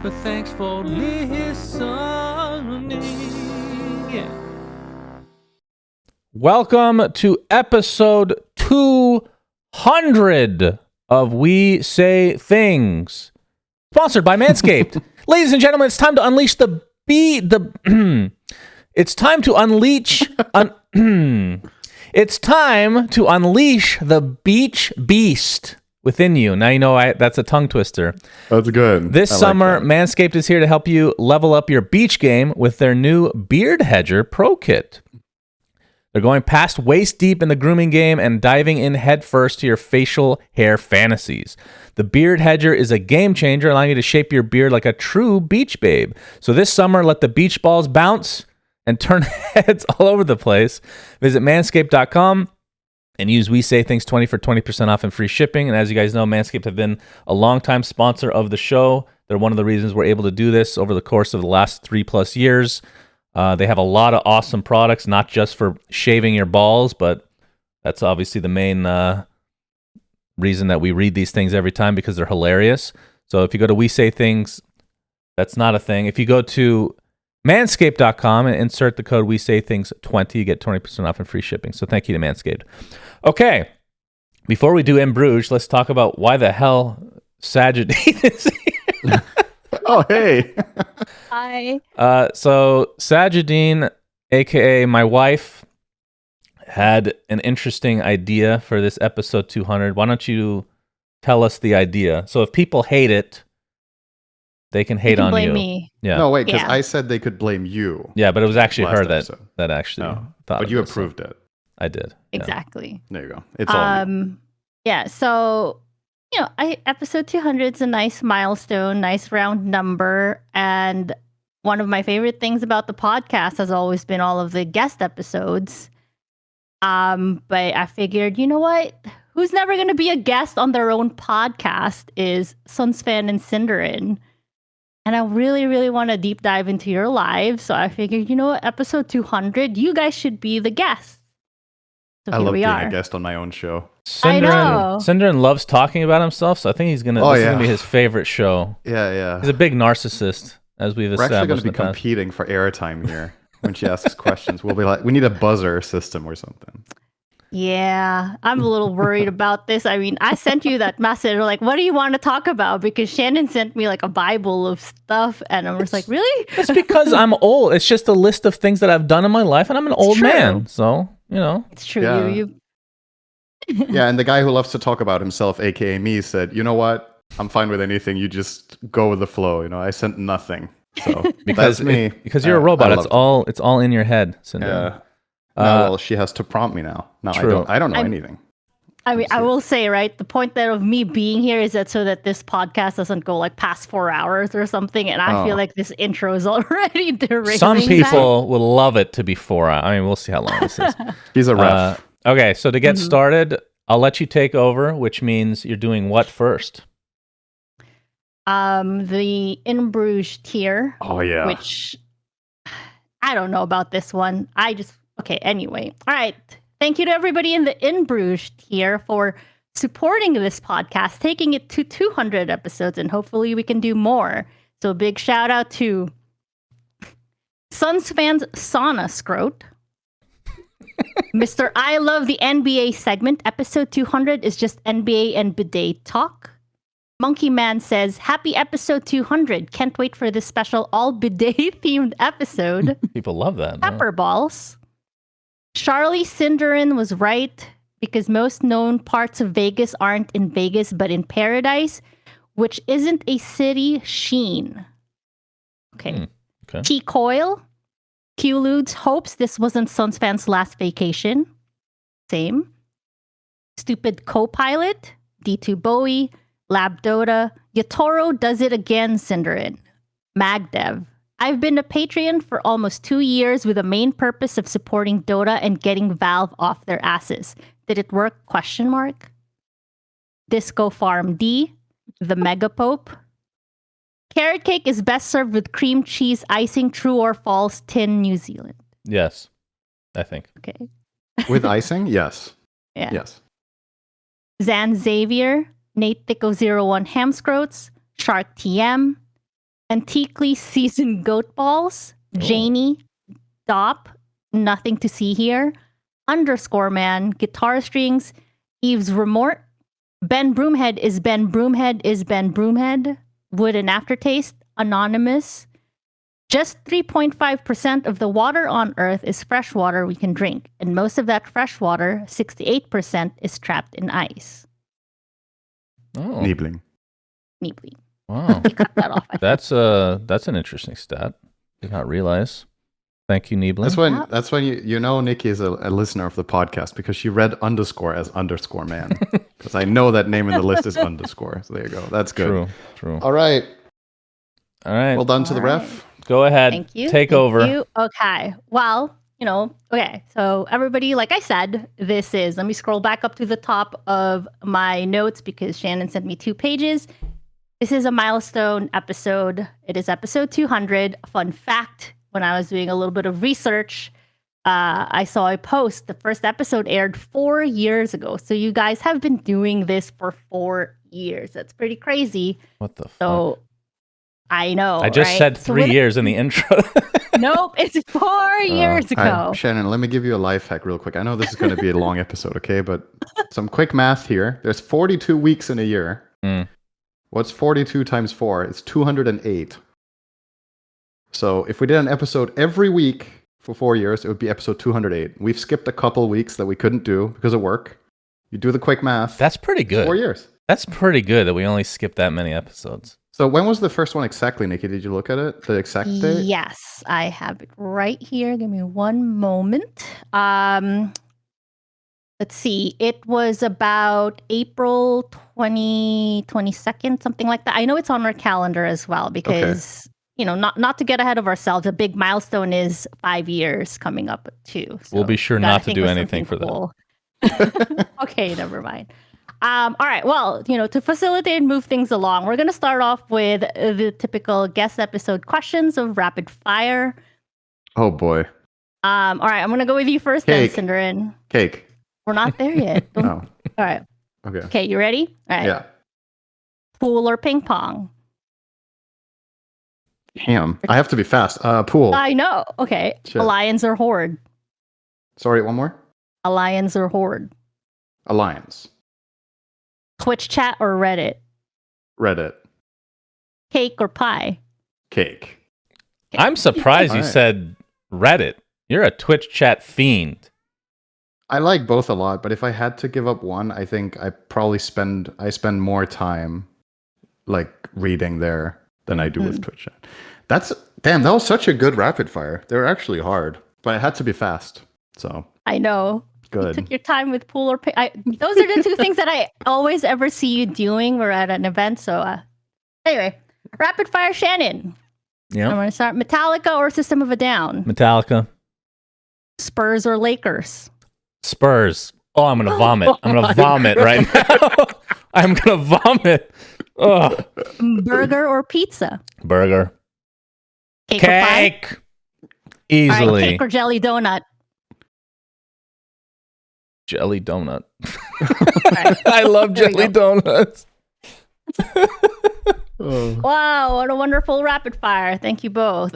but thanks for listening. Yeah. Welcome to episode 200 of We Say Things, sponsored by Manscaped. Ladies and gentlemen, it's time to unleash it's time to unleash it's time to unleash the beach beast within you. Now you know that's a tongue twister. That's good. This summer, Manscaped is here to help you level up your beach game with their new Beard Hedger Pro Kit. They're going past waist deep in the grooming game and diving in head first to your facial hair fantasies. The Beard Hedger is a game changer, allowing you to shape your beard like a true beach babe. So this summer, let the beach balls bounce and turn heads all over the place. Visit manscaped.com and use We Say Things 20 for 20% off and free shipping. And as you guys know, Manscaped have been a longtime sponsor of the show. They're one of the reasons we're able to do this over the course of the last 3+ years. They have a lot of awesome products, not just for shaving your balls, but that's obviously the main reason that we read these things every time, because they're hilarious. So if you go to We Say Things, that's not a thing. If you go to manscaped.com and insert the code We Say Things 20, you get 20% off and free shipping. So thank you to Manscaped. Okay, before we do In Bruges, let's talk about why the hell Sajidine is here. Oh, hey. Hi. So Sajidine, aka my wife, had an interesting idea for this episode 200. Why don't you tell us the idea? So if people hate it, they can hate on blame you. Me. Yeah. No, wait, because Yeah. I said they could blame you. Yeah, but it was actually her Last that episode. actually No, thought but of you this. approved it. I did. Yeah. Exactly. There you go. It's all you. Yeah, so episode 200 is a nice milestone, nice round number, and one of my favorite things about the podcast has always been all of the guest episodes. But I figured, you know what? Who's never going to be a guest on their own podcast is Sunsfan and Cinderin. And I really, really want to deep dive into your lives. So I figured, you know what? Episode 200, you guys should be the guests. So I here love we being are. a guest on my own show. I know. Cinderin loves talking about himself, so I think he's gonna. Oh, this is yeah. gonna be his favorite show. Yeah. He's a big narcissist, as we've We're actually going established to be in the past. competing for airtime here. When she asks questions, we'll be like, we need a buzzer system or something. Yeah, I'm a little worried about this. I mean, I sent you that message. Like, what do you want to talk about? Because Shannon sent me like a Bible of stuff, and I'm just like, really? It's because I'm old. It's just a list of things that I've done in my life, and I'm an old true. man. So, you know. It's true. Yeah. You Yeah, and the guy who loves to talk about himself, aka me, said, you know what? I'm fine with anything. You just go with the flow. I sent nothing. So Because that's me. because you're a robot. I It's love all in your head, Cinderin. Yeah. No, well, she has to prompt me now. No, True. I don't know anything. I mean, I will say, right, the point that of me being here is that so that this podcast doesn't go like past 4 hours or something, and I feel like this intro is already derailing. Some that. people will love it to be 4 hours. I mean, we'll see how long this is. She's a ref. Okay, so to get started, I'll let you take over, which means you're doing what first? The In Bruges tier. Oh, yeah. Which I don't know about this one. Okay, anyway. All right. Thank you to everybody in the In Bruges tier for supporting this podcast, taking it to 200 episodes, and hopefully we can do more. So a big shout out to Suns fans Sauna Scrote. Mr. I Love the NBA segment. Episode 200 is just NBA and bidet talk. Monkey Man says, happy episode 200. Can't wait for this special all bidet themed episode. People love that. Pepper balls. Charlie Cinderin was right because most known parts of Vegas aren't in Vegas but in Paradise, which isn't a city. Sheen. Okay. Okay. T-Coil. Q-Ludes hopes this wasn't Suns fans' last vacation. Same. Stupid co-pilot. D2 Bowie. Lab Dota. Yatoro does it again, Cinderin. Magdev. I've been a Patreon for almost 2 years with the main purpose of supporting Dota and getting Valve off their asses. Did it work? ? Disco Farm D. The Mega Pope. Carrot cake is best served with cream cheese icing, true or false, tin, New Zealand. Yes, I think. Okay. With icing? Yes. Yeah. Yes. Zan Xavier, Nate Thicko 01 Hamscroats, Shark TM, antiquely seasoned goat balls, Janie, Dop, nothing to see here, underscore man, guitar strings, Eve's remort, Ben Broomhead is Ben Broomhead is Ben Broomhead, wood and aftertaste, anonymous. Just 3.5% of the water on Earth is fresh water we can drink, and most of that fresh water, 68%, is trapped in ice. Oh, Niebling. Neatly. wow. Cut that off. I think. That's an interesting stat. Did not realize. Thank you, Niebling. That's when you know Nikki is a listener of the podcast because she read underscore as underscore man. Because I know that name in the list is underscore. So there you go. That's good. True. All right. Well done to the All ref. Go ahead. Thank you. Take Thank over. you. Okay. Well, okay. So everybody, like I said, let me scroll back up to the top of my notes because Shannon sent me 2 pages. This is a milestone episode. It is episode 200. Fun fact, when I was doing a little bit of research, I saw a post. The first episode aired 4 years ago. So you guys have been doing this for 4 years. That's pretty crazy. What the fuck? So I know. I just right? said So 3 years in the intro. Nope, it's 4 years ago. All right, Shannon, let me give you a life hack real quick. I know this is going to be a long episode, okay? But some quick math here. There's 42 weeks in a year. Mm. What's 42 times 4? It's 208. So if we did an episode every week for 4 years, it would be episode 208. We've skipped a couple weeks that we couldn't do because of work. You do the quick math. That's pretty good. 4 years. That's pretty good that we only skipped that many episodes. So when was the first one exactly, Nikki? Did you look at it? The exact date? Yes, I have it right here. Give me one moment. Let's see. It was about April 22nd, something like that. I know it's on our calendar as well because, not to get ahead of ourselves, a big milestone is 5 years coming up too. So We'll be sure gotta not to think do of anything something for that. Okay, never mind. All right. Well, to facilitate and move things along, we're going to start off with the typical guest episode questions of rapid fire. Oh boy. All right. I'm going to go with you first, Cake. then, Cinderin. Cake. We're not there yet. Oh, All right. okay. Okay. You ready? All right. Yeah. Pool or ping pong? Damn. I have to be fast. Pool. I know. Okay. Shit. Alliance or horde? Sorry, one more. Alliance or horde? Alliance. Twitch chat or Reddit? Reddit. Cake or pie? Cake. I'm surprised you Alright. said Reddit. You're a Twitch chat fiend. I like both a lot, but if I had to give up one, I think I probably spend more time like reading there than I do with Twitch chat. That was such a good rapid fire. They're actually hard, but it had to be fast. So I know. You good. took your time with pool or ping. Those are the 2 things that I always ever see you doing. We're at an event. So anyway, rapid fire Shannon. I'm Yeah. going to start Metallica or System of a Down? Metallica. Spurs or Lakers? Spurs. Oh, I'm gonna vomit. I'm gonna vomit right now. I'm gonna vomit. Ugh. Burger or pizza? Burger. Cake or pie? Cake. All Easily. right, cake or jelly donut? Jelly donut. right. I love There we jelly donuts. Wow, what a wonderful rapid fire. Thank you both.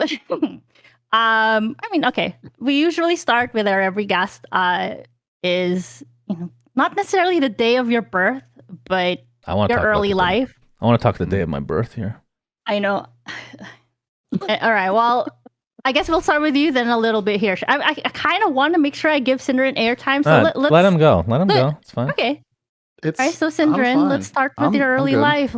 Okay. We usually start with our every guest is not necessarily the day of your birth, but I want your early life. I want to talk the day of my birth here. I know. All right. Well, I guess we'll start with you then a little bit here. I kind of want to make sure I give Cinderin airtime. So let's let him go. Let him go. It's fine. Okay. It's All right. So I'm Cinderin, fine. let's start with I'm your early good. life.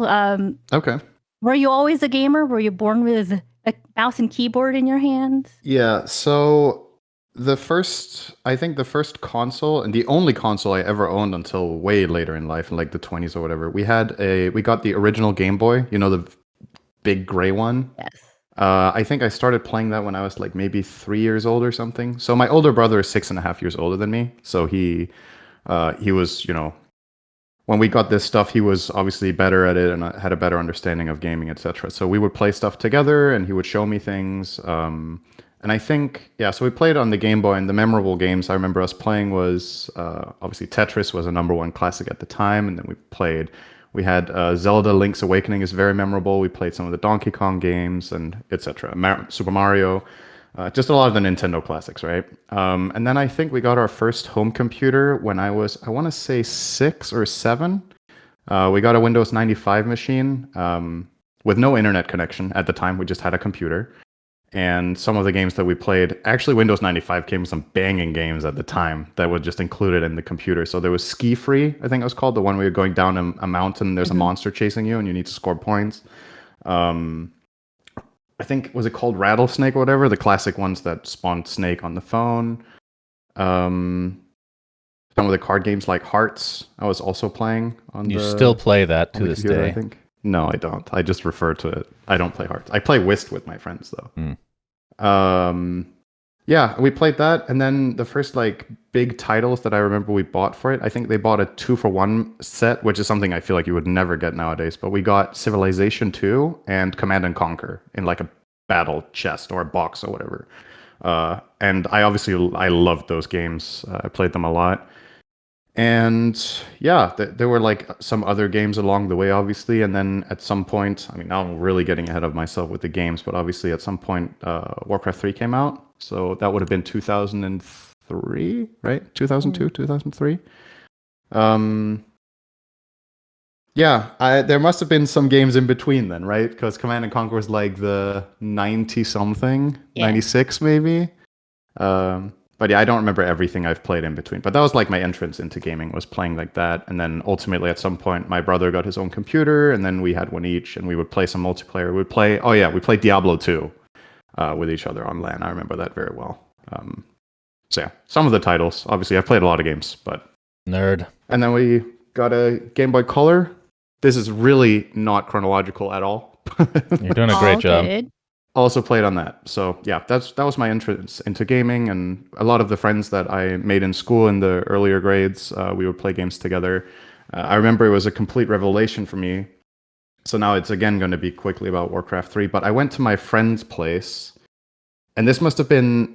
Okay. Were you always a gamer? Were you born with a mouse and keyboard in your hands? Yeah, so I think the first console and the only console I ever owned until way later in life, in like the 20s or whatever, we got the original Game Boy, the big gray one. Yes. I think I started playing that when I was like maybe 3 years old or something. So my older brother is 6.5 years older than me. So he was, when we got this stuff, he was obviously better at it and had a better understanding of gaming, etc. So we would play stuff together, and he would show me things. And I think, so we played on the Game Boy, and the memorable games I remember us playing was obviously Tetris was a #1 classic at the time, and then we We had Zelda Link's Awakening is very memorable. We played some of the Donkey Kong games and etc. Super Mario. Just a lot of the Nintendo classics, right? And then I think we got our first home computer when I want to say 6 or 7. We got a Windows 95 machine with no internet connection at the time. We just had a computer. And some of the games that we played, actually Windows 95 came with some banging games at the time that were just included in the computer. So there was Ski Free, I think it was called, the one where you're going down a mountain, there's a monster chasing you and you need to score points. I think, was it called Rattlesnake or whatever? The classic ones that spawned Snake on the phone. Some of the card games like Hearts, I was also playing on You still play that to this computer, day? I think. No, I don't. I just refer to it. I don't play Hearts. I play Whist with my friends, though. Yeah, we played that. And then the first like big titles that I remember we bought for it, I think they bought a 2-for-1 set, which is something I feel like you would never get nowadays. But we got Civilization 2 and Command and Conquer in like a battle chest or a box or whatever. And I loved those games. I played them a lot. And yeah, there were like some other games along the way, obviously. And then at some point, I mean, now I'm really getting ahead of myself with the games, but obviously at some point, Warcraft 3 came out. So that would have been 2003, right? 2002, 2003. Yeah, there must have been some games in between then, right? Because Command and Conquer was like the 90-something, 96 maybe. But yeah, I don't remember everything I've played in between. But that was like my entrance into gaming, was playing like that. And then ultimately at some point, my brother got his own computer, and then we had one each, and we would play some multiplayer. We played Diablo 2 with each other on LAN. I remember that very well. So yeah, some of the titles. Obviously, I've played a lot of games, but... Nerd. And then we got a Game Boy Color. This is really not chronological at all. You're doing a great job. Good. Also played on that. So yeah, that was my entrance into gaming, and a lot of the friends that I made in school in the earlier grades, we would play games together. I remember it was a complete revelation for me. So now it's again going to be quickly about Warcraft 3, but I went to my friend's place, and this must have been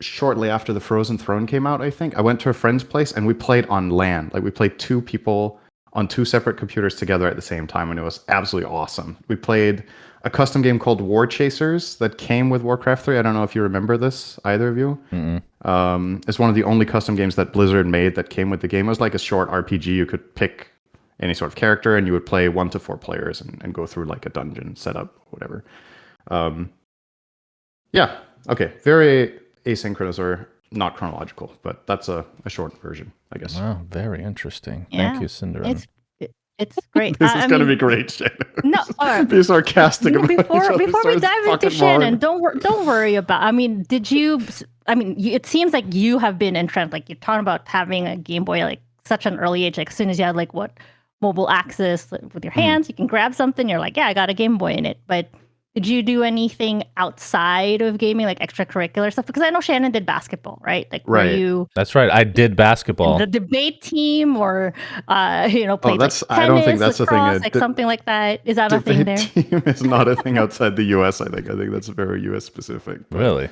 shortly after the Frozen Throne came out, I think. I went to a friend's place and we played on LAN. Like we played 2 people on 2 separate computers together at the same time, and it was absolutely awesome. We played a custom game called War Chasers that came with Warcraft 3. I don't know if you remember this, either of you. It's one of the only custom games that Blizzard made that came with the game. It was like a short RPG. You could pick any sort of character, and you would play 1 to 4 players and go through like a dungeon setup, whatever. Yeah, okay. Very asynchronous, or not chronological, but that's a short version, I guess. Wow, very interesting. Yeah. Thank you, Cinderella. It's great. This is going to be great, Shannon. No, be sarcastic about before each we other's dive into fucking Shannon, mind. don't worry about. I mean, it seems like you have been entrenched. Like you're talking about having a Game Boy like such an early age. Like as soon as you had like mobile access with your hands, you can grab something. You're like, yeah, I got a Game Boy in it. But did you do anything outside of gaming, like extracurricular stuff? Because I know Shannon did basketball, right? Like, were you? That's right. I did basketball. The debate team, or played like tennis, I don't think that's lacrosse, a thing. like something like that. Is that a thing there? Team is not a thing outside the U.S. I think that's very U.S. specific. But Really?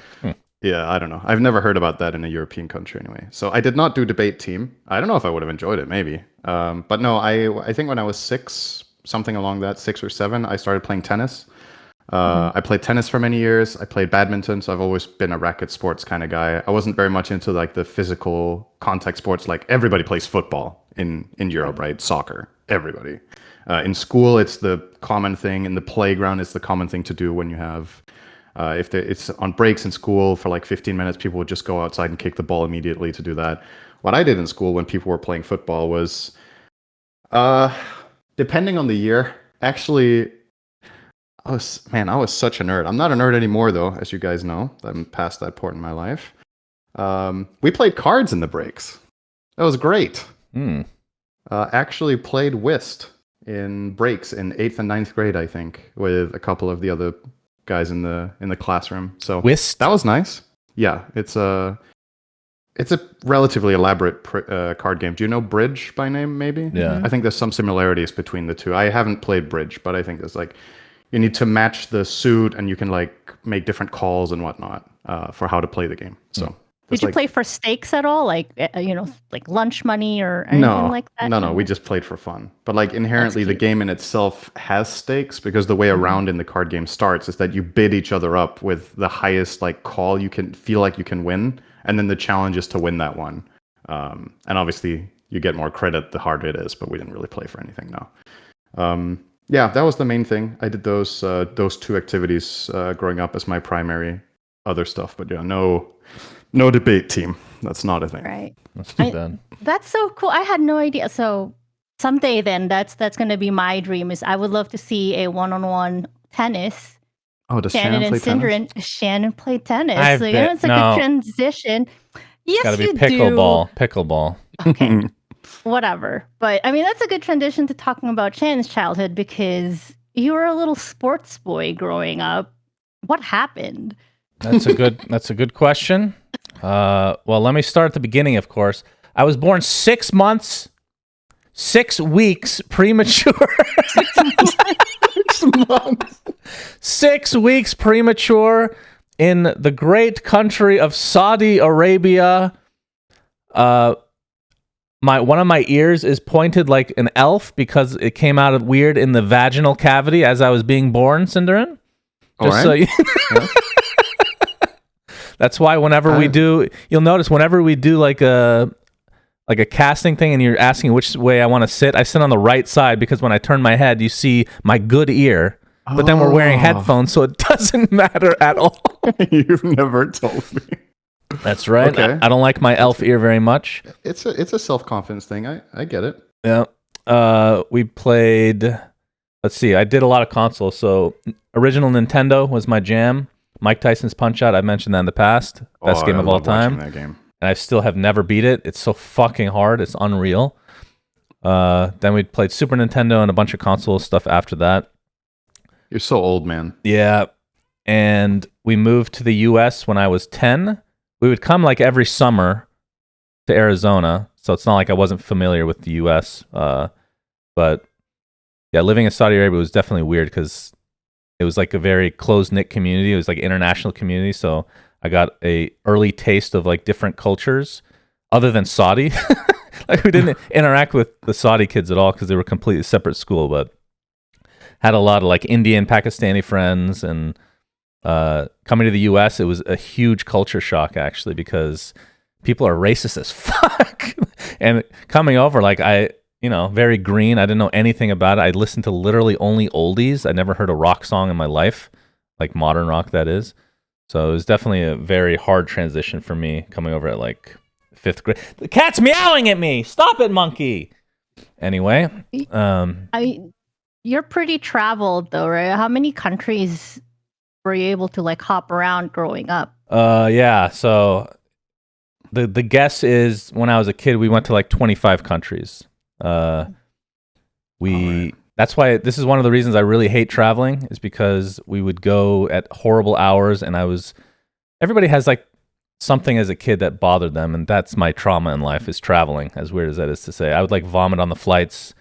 yeah, I don't know. I've never heard about that in a European country anyway. So I did not do debate team. I don't know if I would have enjoyed it, maybe. But no, I think when I was 6, something along that, 6 or 7, I started playing tennis. I played tennis for many years. I played badminton, so I've always been a racket sports kind of guy. I wasn't very much into like the physical contact sports. Like everybody plays football in Europe, right? Soccer, everybody. In school, it's the common thing. In the playground, it's the common thing to do when you have, it's on breaks in school for like 15 minutes, people would just go outside and kick the ball immediately to do that. What I did in school when people were playing football was, depending on the year, actually, I was such a nerd. I'm not a nerd anymore, though, as you guys know. I'm past that point in my life. We played cards in the breaks. That was great. Actually played whist in breaks in 8th and 9th grade, I think, with a couple of the other guys in the classroom. So Whist? That was nice. Yeah, it's a relatively elaborate card game. Do you know Bridge by name, maybe? Yeah. I think there's some similarities between the two. I haven't played Bridge, but I think there's like, you need to match the suit, and you can like make different calls and whatnot for how to play the game. So Did you like, play for stakes at all? Like, like lunch money or anything like that? no. We just played for fun. But like That's inherently, the cute. game in itself has stakes because the way a round in the card game starts is that you bid each other up with the highest like call you can feel like you can win, and then the challenge is to win that one. And obviously, you get more credit the harder it is. But we didn't really play for anything now. Yeah, that was the main thing. I did those two activities growing up as my primary other stuff. But yeah, no debate team. That's not a thing. Right. That's too bad. That's so cool. I had no idea. So someday then that's going to be my dream is I would love to see a one-on-one tennis. Oh, does Shannon play tennis? Shannon played tennis. I So bet- it's a no. good transition. Yes, Got to be you pickleball. do. Okay. Whatever. But I mean, that's a good transition to talking about Shannon's childhood because you were a little sports boy growing up. What happened? That's a good question. Well, let me start at the beginning, of course. I was born 6 months, 6 weeks premature. 6 months. 6 weeks premature in the great country of Saudi Arabia. One of my ears is pointed like an elf because it came out weird in the vaginal cavity as I was being born, Cinderin. Just so you Yeah. That's why whenever we do, you'll notice whenever we do like a casting thing and you're asking which way I want to sit, I sit on the right side because when I turn my head, you see my good ear. But then we're wearing headphones, so it doesn't matter at all. You've never told me. That's right. Okay. I don't like my elf ear very much. It's a self-confidence thing. I get it. Yeah. We played. Let's see. I did a lot of consoles. So original Nintendo was my jam. Mike Tyson's Punch-Out. I mentioned that in the past. Best game of all time. That game. And I still have never beat it. It's so fucking hard. It's unreal. Then we played Super Nintendo and a bunch of console stuff after that. You're so old, man. Yeah. And we moved to the U.S. when I was 10. We would come like every summer to Arizona. So it's not like I wasn't familiar with the U.S. But yeah, living in Saudi Arabia was definitely weird because it was like a very close-knit community. It was like international community. So I got a early taste of like different cultures other than Saudi. Like we didn't interact with the Saudi kids at all because they were completely separate school, but had a lot of like Indian, Pakistani friends. And coming to the US, it was a huge culture shock actually because people are racist as fuck. And coming over, like very green. I didn't know anything about it. I listened to literally only oldies. I never heard a rock song in my life, like modern rock that is. So it was definitely a very hard transition for me coming over at like 5th grade. The cat's meowing at me. Stop it, monkey. Anyway, you're pretty traveled though, right? How many countries were you able to like hop around growing up? Yeah. So the guess is when I was a kid, we went to like 25 countries. That's why this is one of the reasons I really hate traveling is because we would go at horrible hours and everybody has like something as a kid that bothered them, and that's my trauma in life is traveling, as weird as that is to say. I would like vomit on the flights.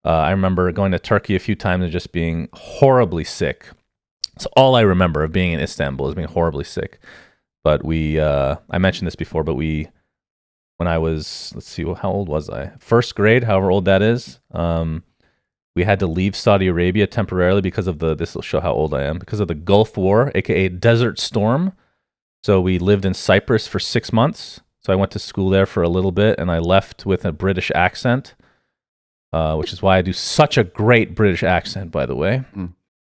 I remember going to Turkey a few times and just being horribly sick. It's all I remember of being in Istanbul is being horribly sick. But I mentioned this before, but when I was, let's see, how old was I? 1st grade, however old that is. We had to leave Saudi Arabia temporarily because of this will show how old I am, because of the Gulf War, aka Desert Storm. So we lived in Cyprus for 6 months. So I went to school there for a little bit, and I left with a British accent, which is why I do such a great British accent, by the way.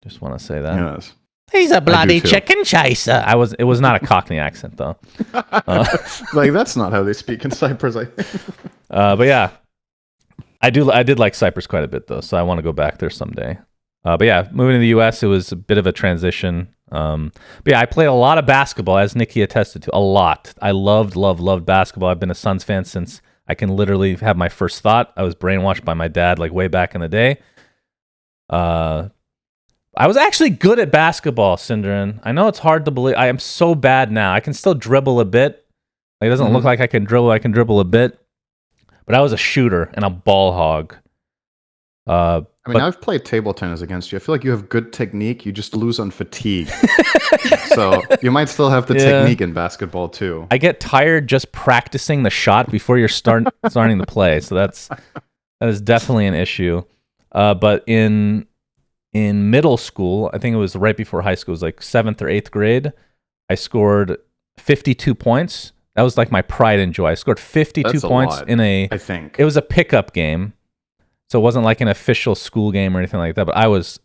Just want to say that. Yes. He's a bloody chicken chaser. It was not a Cockney accent, though. Like, that's not how they speak in Cyprus, I think. But yeah, I did like Cyprus quite a bit, though, so I want to go back there someday. But yeah, moving to the U.S., it was a bit of a transition. But yeah, I played a lot of basketball, as Nikki attested to, a lot. I loved basketball. I've been a Suns fan since I can literally have my first thought. I was brainwashed by my dad, like way back in the day. I was actually good at basketball, Cinderin. I know it's hard to believe. I am so bad now. I can still dribble a bit. Like, it doesn't look like I can dribble. I can dribble a bit. But I was a shooter and a ball hog. I mean, I've played table tennis against you. I feel like you have good technique. You just lose on fatigue. So you might still have the technique in basketball too. I get tired just practicing the shot before you're starting to play. So that is definitely an issue. But in middle school, I think it was right before high school, it was like 7th or 8th grade, I scored 52 points. That was like my pride and joy. I scored 52 points in I think. It was a pickup game. So it wasn't like an official school game or anything like that, but I was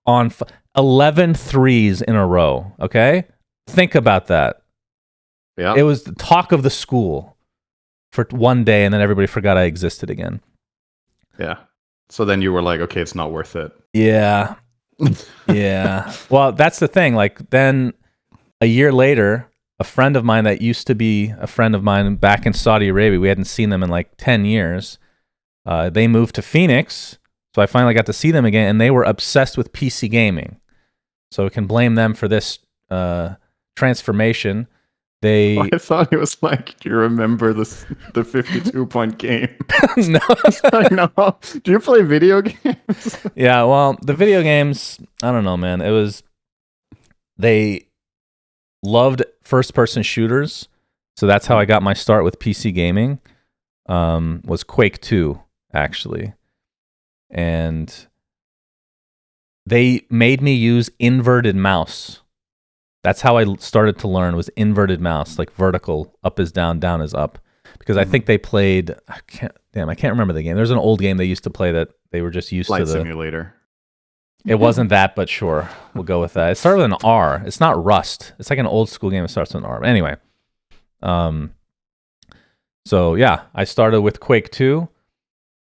on 11 threes in a row, okay? Think about that. Yeah. It was the talk of the school for one day, and then everybody forgot I existed again. Yeah. So then you were like, okay, it's not worth it. Yeah. Yeah. Well, that's the thing. Like, then a year later, a friend of mine that used to be a friend of mine back in Saudi Arabia, we hadn't seen them in like 10 years. They moved to Phoenix, so I finally got to see them again, and they were obsessed with PC gaming. So we can blame them for this transformation. I thought it was like, do you remember the 52-point game? No. No. Do you play video games? Yeah, well, the video games, I don't know, man. They loved first-person shooters, so that's how I got my start with PC gaming. Was Quake 2. Actually, and they made me use inverted mouse. That's how I started to learn, was inverted mouse, like vertical, up is down, down is up. Because I think they played, I can't remember the game. There's an old game they used to play that they were just used Flight to the Simulator. It wasn't that, but sure, we'll go with that. It started with an R. It's not Rust. It's like an old school game. It starts with an R. Anyway, so yeah, I started with Quake 2.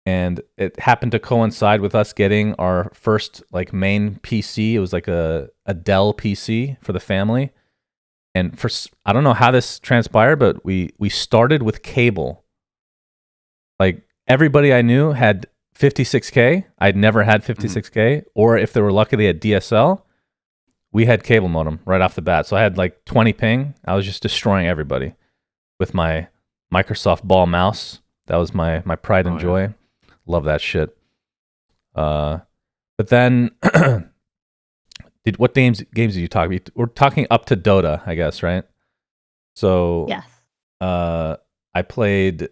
And it happened to coincide with us getting our first like main PC. It was like a Dell PC for the family. And I don't know how this transpired, but we started with cable. Like everybody I knew had 56K. I'd never had 56K. Or if they were lucky, they had DSL. We had cable modem right off the bat. So I had like 20 ping. I was just destroying everybody with my Microsoft Ball mouse. That was my pride and joy. Yeah. Love that shit. But then, what games did you talk about? We're talking up to Dota, I guess, right? So yes. I played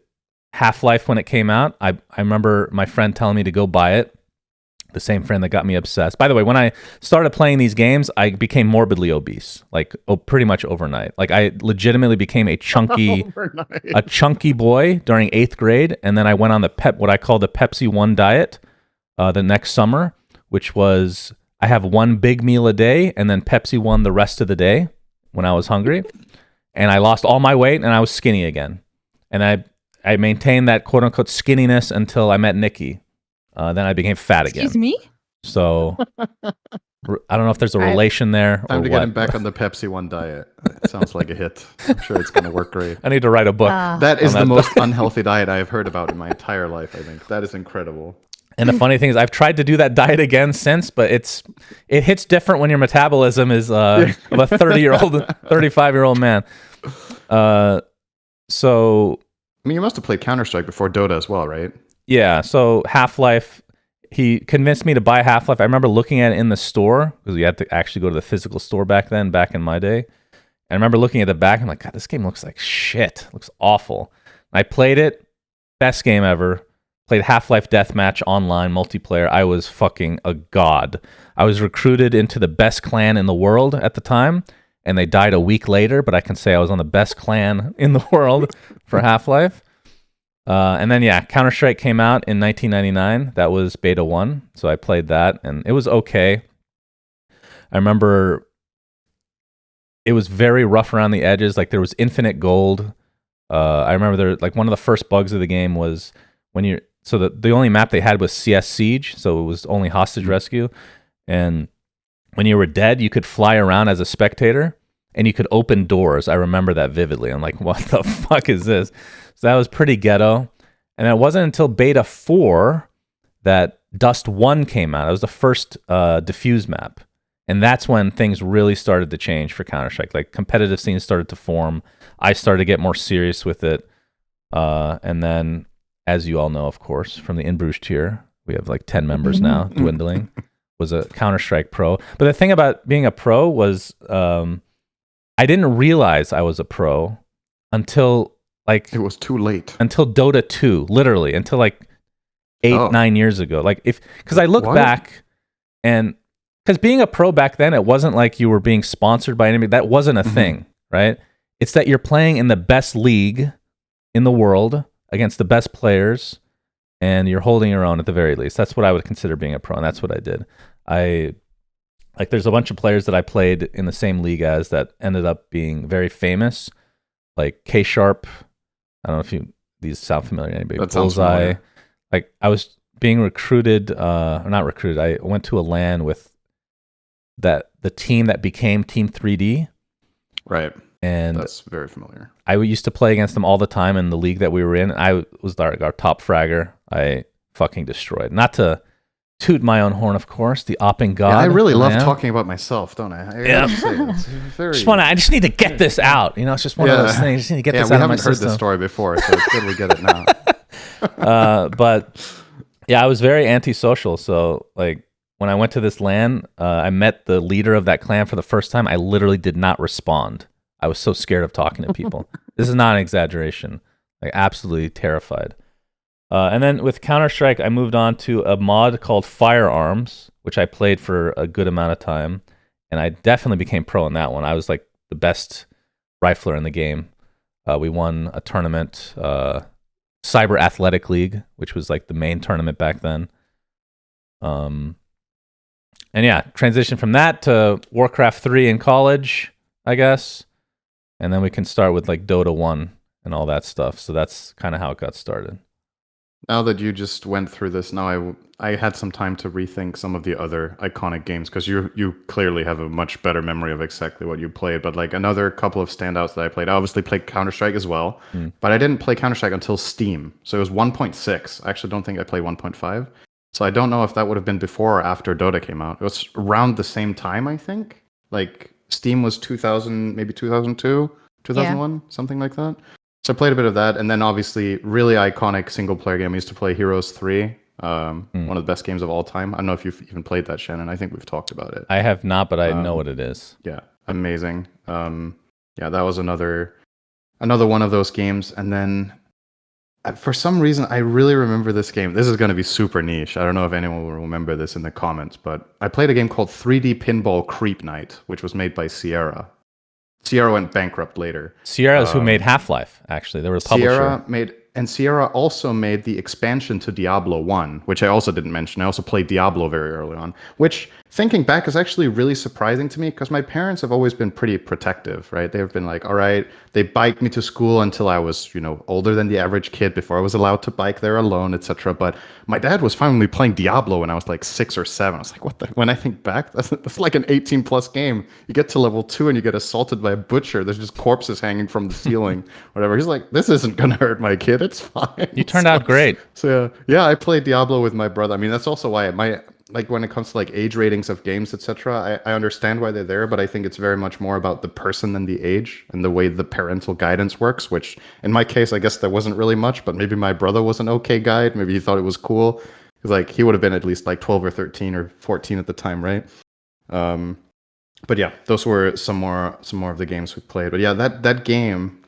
Half-Life when it came out. I remember my friend telling me to go buy it. The same friend that got me obsessed. By the way, when I started playing these games, I became morbidly obese, like pretty much overnight. Like I legitimately became a chunky boy during 8th grade, and then I went on what I call the Pepsi 1 diet the next summer, which was I have one big meal a day and then Pepsi 1 the rest of the day when I was hungry, and I lost all my weight and I was skinny again, and I maintained that quote unquote skinniness until I met Nikki. Then I became fat again. Excuse me? So I don't know if there's a relation there. Time to get him back on the Pepsi 1 diet. It sounds like a hit. I'm sure it's going to work great. I need to write a book. That is the most unhealthy diet I have heard about in my entire life, I think. That is incredible. And the funny thing is I've tried to do that diet again since, but it hits different when your metabolism is of a 30-year-old, 35-year-old man. So I mean, you must have played Counter-Strike before Dota as well, right? Yeah, so Half-Life, he convinced me to buy Half-Life. I remember looking at it in the store, because we had to actually go to the physical store back in my day. And I remember looking at the back, I'm like, God, this game looks like shit. It looks awful. I played it, best game ever. Played Half-Life Deathmatch online, multiplayer. I was fucking a god. I was recruited into the best clan in the world at the time, and they died a week later, but I can say I was on the best clan in the world for Half-Life. And then, yeah, Counter-Strike came out in 1999. That was Beta 1, so I played that, and it was okay. I remember it was very rough around the edges. Like, there was infinite gold. I remember one of the first bugs of the game was so the only map they had was CS Siege, so it was only hostage rescue. And when you were dead, you could fly around as a spectator, and you could open doors. I remember that vividly. I'm like, what the fuck is this? So that was pretty ghetto. And it wasn't until Beta 4 that Dust 1 came out. It was the first diffuse map. And that's when things really started to change for Counter-Strike. Like, competitive scenes started to form. I started to get more serious with it. And then, as you all know, of course, from the In Bruges tier, we have like 10 members now, dwindling, was a Counter-Strike pro. But the thing about being a pro was I didn't realize I was a pro until like It was too late. until Dota 2, literally, until like 9 years ago. Like because I look back and because being a pro back then, it wasn't like you were being sponsored by anybody. That wasn't a thing, right? It's that you're playing in the best league in the world against the best players, and you're holding your own at the very least. That's what I would consider being a pro, and that's what I did. There's a bunch of players that I played in the same league as that ended up being very famous, like K Sharp. I don't know if these sound familiar to anybody. That sounds Bullseye. familiar. Like I was being recruited, or not recruited. I went to a LAN with the team that became Team 3D. Right. And that's very familiar. I used to play against them all the time in the league that we were in. I was our top fragger. I fucking destroyed. Not to toot my own horn, of course. The opping god. Yeah, I really love talking about myself, don't I? Yeah. I just need to get this out. It's just one of those things. I just need to get this out of my system. We haven't heard this story before, so it's good we get it now. But yeah, I was very antisocial. So like when I went to this LAN, I met the leader of that clan for the first time. I literally did not respond. I was so scared of talking to people. This is not an exaggeration. Like absolutely terrified. And then with Counter-Strike, I moved on to a mod called Firearms, which I played for a good amount of time. And I definitely became pro in that one. I was like the best rifler in the game. We won a tournament, Cyber Athletic League, which was like the main tournament back then. And yeah, transition from that to Warcraft 3 in college, I guess. And then we can start with like Dota 1 and all that stuff. So that's kind of how it got started. Now that you just went through this, now I had some time to rethink some of the other iconic games because you clearly have a much better memory of exactly what you played. But like another couple of standouts that I played, I obviously played Counter-Strike as well, but I didn't play Counter-Strike until Steam. So it was 1.6. I actually don't think I played 1.5. So I don't know if that would have been before or after Dota came out. It was around the same time, I think. Like Steam was 2000, maybe 2002, 2001, something like that. So I played a bit of that, and then obviously really iconic single-player game. I used to play Heroes 3, one of the best games of all time. I don't know if you've even played that, Shannon. I think we've talked about it. I have not, but I know what it is. Yeah, amazing. Yeah, that was another one of those games. And then for some reason, I really remember this game. This is going to be super niche. I don't know if anyone will remember this in the comments, but I played a game called 3D Pinball Creep Night, which was made by Sierra. Sierra went bankrupt later. Sierra is who made Half-Life, actually. They were the publisher. Sierra also made the expansion to Diablo 1, which I also didn't mention. I also played Diablo very early on, which, thinking back, is actually really surprising to me because my parents have always been pretty protective, right? They've been like, all right, they biked me to school until I was, older than the average kid before I was allowed to bike there alone, etc. But my dad was finally playing Diablo when I was like 6 or 7. I was like, what the? When I think back, that's like an 18+ game. You get to level 2 and you get assaulted by a butcher. There's just corpses hanging from the ceiling, whatever. He's like, this isn't going to hurt my kid. It's fine. You turned out great. So yeah, I played Diablo with my brother. I mean, that's also why when it comes to like age ratings of games, etc., I understand why they're there, but I think it's very much more about the person than the age and the way the parental guidance works, which in my case, I guess there wasn't really much, but maybe my brother was an okay guide. Maybe he thought it was cool because like he would have been at least like 12 or 13 or 14 at the time, right? But yeah, those were some more of the games we played. But yeah, that game,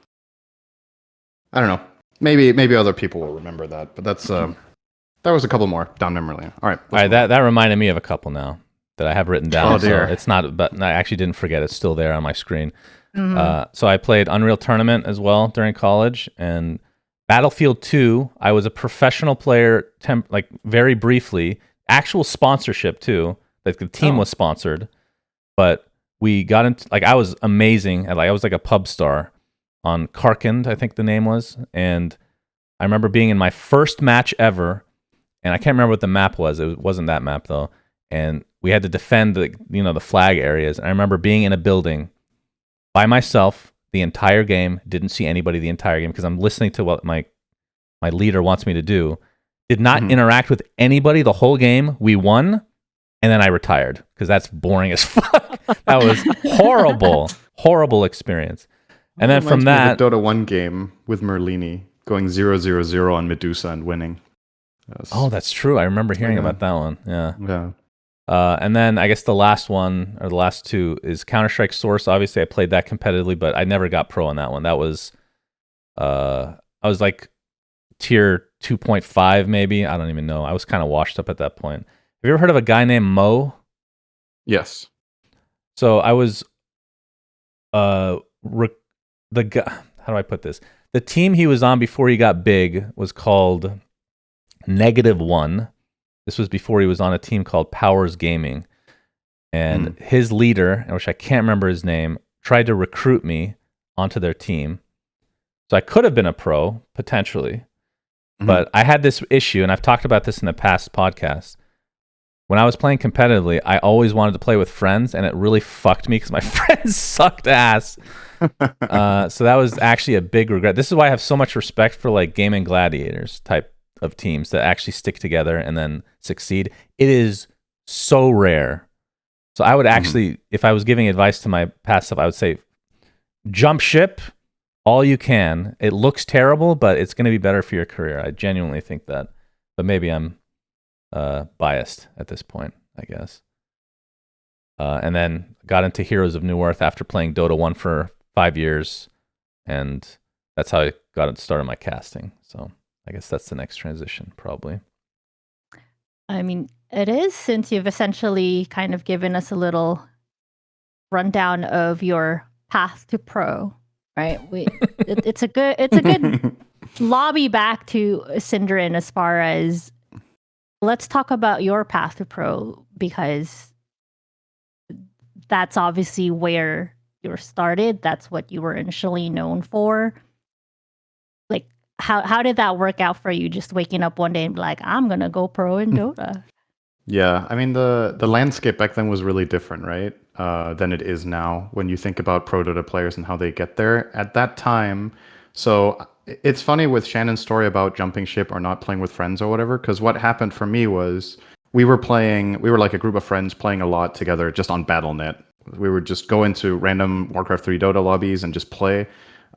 I don't know. Maybe other people will remember that, but that's there was a couple more down memory lane. All right, that reminded me of a couple now that I have written down. Oh dear, so it's not, but I actually didn't forget. It's still there on my screen. So I played Unreal Tournament as well during college, and Battlefield 2. I was a professional player, like very briefly. Actual sponsorship too. Like the team was sponsored, but we got into I was amazing at I was like a pub star on Karkand, I think the name was. And I remember being in my first match ever, and I can't remember what the map was. It wasn't that map, though. And we had to defend the flag areas. And I remember being in a building by myself the entire game, didn't see anybody the entire game because I'm listening to what my leader wants me to do. Did not interact with anybody the whole game. We won, and then I retired because that's boring as fuck. That was horrible experience. And then from that, the Dota 1 game with Merlini going 0-0-0 on Medusa and winning. Oh, that's true. I remember hearing yeah. about that one. Yeah. Yeah. And then I guess the last one or the last two is Counter-Strike Source. Obviously, I played that competitively, but I never got pro on that one. That was, I was like tier 2.5 maybe. I don't even know. I was kind of washed up at that point. Have you ever heard of a guy named Mo? Yes. So I was, the guy. How do I put this? The team he was on before he got big was called -1. This was before he was on a team called Powers Gaming. And his leader, which I can't remember his name, tried to recruit me onto their team. So I could have been a pro, potentially. But I had this issue, and I've talked about this in the past podcast. When I was playing competitively, I always wanted to play with friends, and it really fucked me because my friends sucked ass. So that was actually a big regret. This is why I have so much respect for like Gaming Gladiators type of teams that actually stick together and then succeed. It is so rare. So I would actually, if I was giving advice to my past self, I would say, jump ship all you can. It looks terrible, but it's going to be better for your career. I genuinely think that. But maybe I'm biased at this point, I guess. And then got into Heroes of New Earth after playing Dota 1 for 5 years. And that's how I got started my casting. So I guess that's the next transition, probably. I mean, it is, since you've essentially kind of given us a little rundown of your path to pro, right? It's a good lobby back to Syndrin as far as, let's talk about your path to pro, because that's obviously where you started. That's what you were initially known for. Like, how did that work out for you? Just waking up one day and be like, I'm gonna go pro in Dota. Yeah, I mean the landscape back then was really different, right? Than it is now when you think about pro Dota players and how they get there. At that time, so it's funny with Shannon's story about jumping ship or not playing with friends or whatever, because what happened for me was we were like a group of friends playing a lot together just on Battle.net. We would just go into random Warcraft 3 Dota lobbies and just play.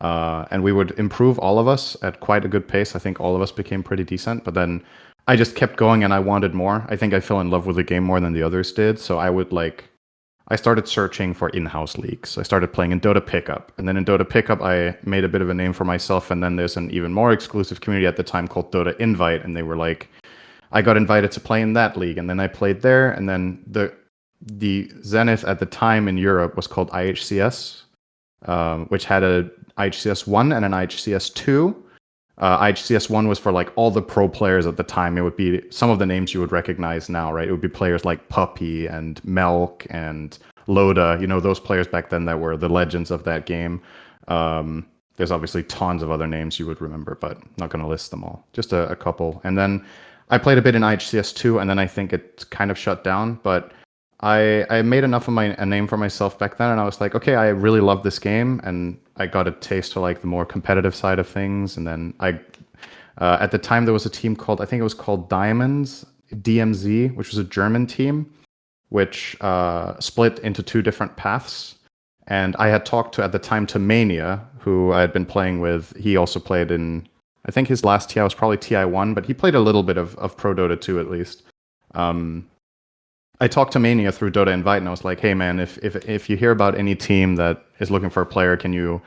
And we would improve, all of us, at quite a good pace. I think all of us became pretty decent, but then I just kept going and I wanted more. I think I fell in love with the game more than the others did. So I started searching for in-house leagues. I started playing in Dota Pickup. And then in Dota Pickup, I made a bit of a name for myself. And then there's an even more exclusive community at the time called Dota Invite. And they were like, I got invited to play in that league. And then I played there. And then the Zenith at the time in Europe was called IHCS, which had a IHCS 1 and an IHCS 2. IHCS 1 was for like all the pro players at the time. It would be some of the names you would recognize now, right? It would be players like Puppy and Melk and Loda, those players back then that were the legends of that game. There's obviously tons of other names you would remember, but I'm not going to list them all. Just a couple. And then I played a bit in IHCS 2, and then I think it kind of shut down. But I made enough of a name for myself back then, and I was like, okay, I really love this game, and I got a taste for like the more competitive side of things. And then at the time there was a team called, I think it was called Diamonds, DMZ, which was a German team, which split into two different paths. And I had talked at the time to Mania, who I had been playing with. He also played in, I think his last TI was probably TI1, but he played a little bit of Pro Dota 2 at least. I talked to Mania through Dota Invite, and I was like, "Hey, man, if you hear about any team that is looking for a player, can you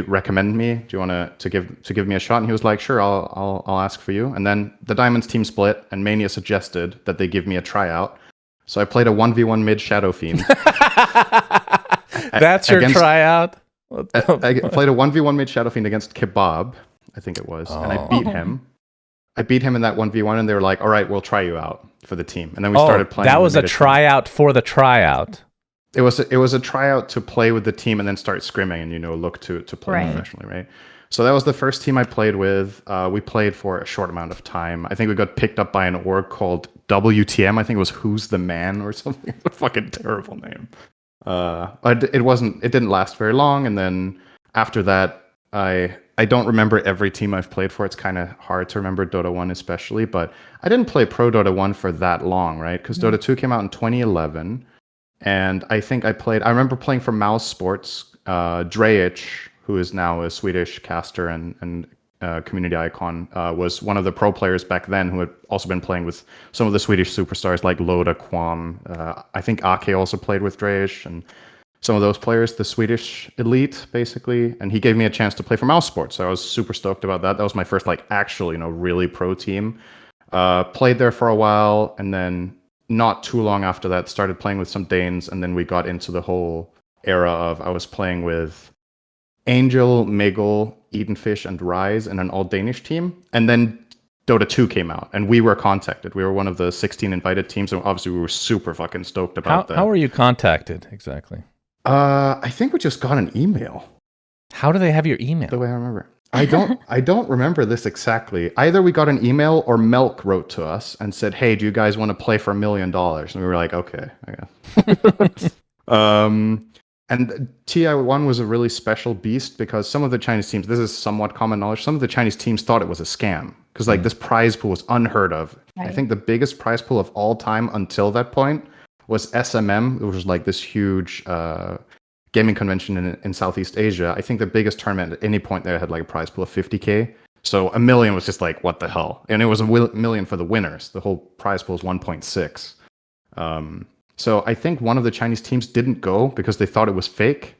recommend me? Do you want to give me a shot?" And he was like, "Sure, I'll ask for you." And then the Diamonds team split, and Mania suggested that they give me a tryout. So I played a 1v1 mid Shadow Fiend. That's your tryout? I played a 1v1 mid Shadow Fiend against Kebab, I think it was, and I beat him. I beat him in that 1v1, and they were like, "All right, we'll try you out for the team." And then we started playing. That was a tryout for the tryout. It was a tryout to play with the team and then start scrimming and look to play professionally, right? So that was the first team I played with. We played for a short amount of time. I think we got picked up by an org called WTM. I think it was Who's the Man or something. It's a fucking terrible name. But it didn't last very long. And then after that, I don't remember every team I've played for. It's kind of hard to remember Dota 1 especially, but I didn't play Pro Dota 1 for that long, right? Because Dota 2 came out in 2011, and I think I remember playing for Mouse Sports, Drejich, who is now a Swedish caster and community icon, was one of the pro players back then who had also been playing with some of the Swedish superstars like Loda, Quam. I think Ake also played with Dreyesh and some of those players, the Swedish elite, basically. And he gave me a chance to play for Mouse Sports, so I was super stoked about that. That was my first, like, actual, really pro team. Played there for a while, and then not too long after that, started playing with some Danes, and then we got into the whole era of I was playing with Angel, Miggle, Edenfish, and Rise in an all-Danish team. And then Dota 2 came out, and we were contacted. We were one of the 16 invited teams, and obviously we were super fucking stoked about that. How were you contacted, exactly? I think we just got an email. How do they have your email? The way I remember. I don't remember this exactly. Either we got an email or Melk wrote to us and said, "Hey, do you guys want to play for $1 million?" And we were like, "Okay, I guess." And TI1 was a really special beast because some of the Chinese teams, this is somewhat common knowledge, some of the Chinese teams thought it was a scam because like this prize pool was unheard of. Right. I think the biggest prize pool of all time until that point was SMM, which was like this huge gaming convention in Southeast Asia. I think the biggest tournament at any point there had like a prize pool of 50K. So $1 million was just like, what the hell? And it was $1 million for the winners. The whole prize pool was 1.6. So I think one of the Chinese teams didn't go because they thought it was fake,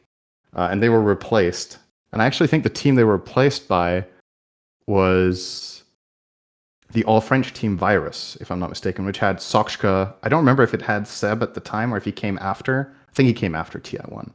and they were replaced. And I actually think the team they were replaced by was the all-French team Virus, if I'm not mistaken, which had Sokshka. I don't remember if it had Seb at the time or if he came after. I think he came after TI1.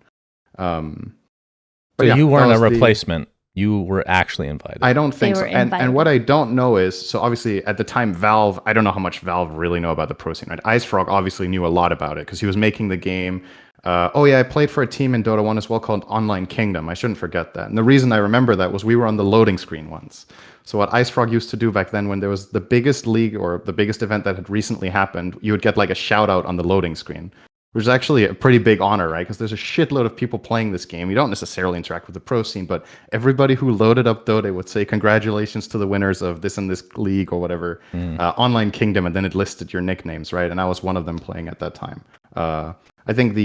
But yeah, you weren't a replacement. You were actually invited. I don't think so. And what I don't know is, so obviously at the time, Valve, I don't know how much Valve really know about the pro scene, right? IceFrog obviously knew a lot about it because he was making the game. I played for a team in Dota 1 as well called Online Kingdom. I shouldn't forget that. And the reason I remember that was we were on the loading screen once. So what IceFrog used to do back then when there was the biggest league or the biggest event that had recently happened, you would get like a shout out on the loading screen, which is actually a pretty big honor, right? Because there's a shitload of people playing this game. You don't necessarily interact with the pro scene, but everybody who loaded up Dota would say, "Congratulations to the winners of this and this league," or whatever, Online Kingdom, and then it listed your nicknames, right? And I was one of them playing at that time. I think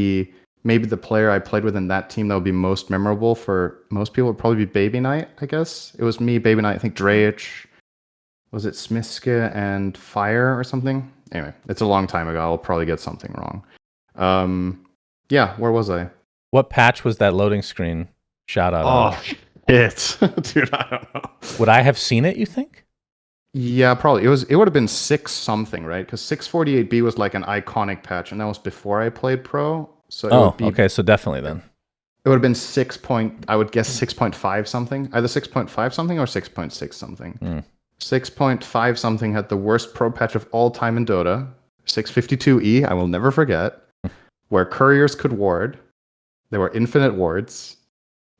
maybe the player I played with in that team that would be most memorable for most people would probably be Baby Knight, I guess. It was me, Baby Knight, I think Dreyesh, was it Smiska and Fire or something? Anyway, it's a long time ago. I'll probably get something wrong. Where was I? What patch was that loading screen shout out on? Shit. Dude, I don't know. Would I have seen it, you think? Yeah, probably. It would have been 6 something, right? Because 648B was like an iconic patch, and that was before I played pro. So okay, so definitely then. It would have been 6.5 something. Either 6.5 something or 6.6 something. 6.5 something had the worst pro patch of all time in Dota. 652E, I will never forget, where couriers could ward. There were infinite wards,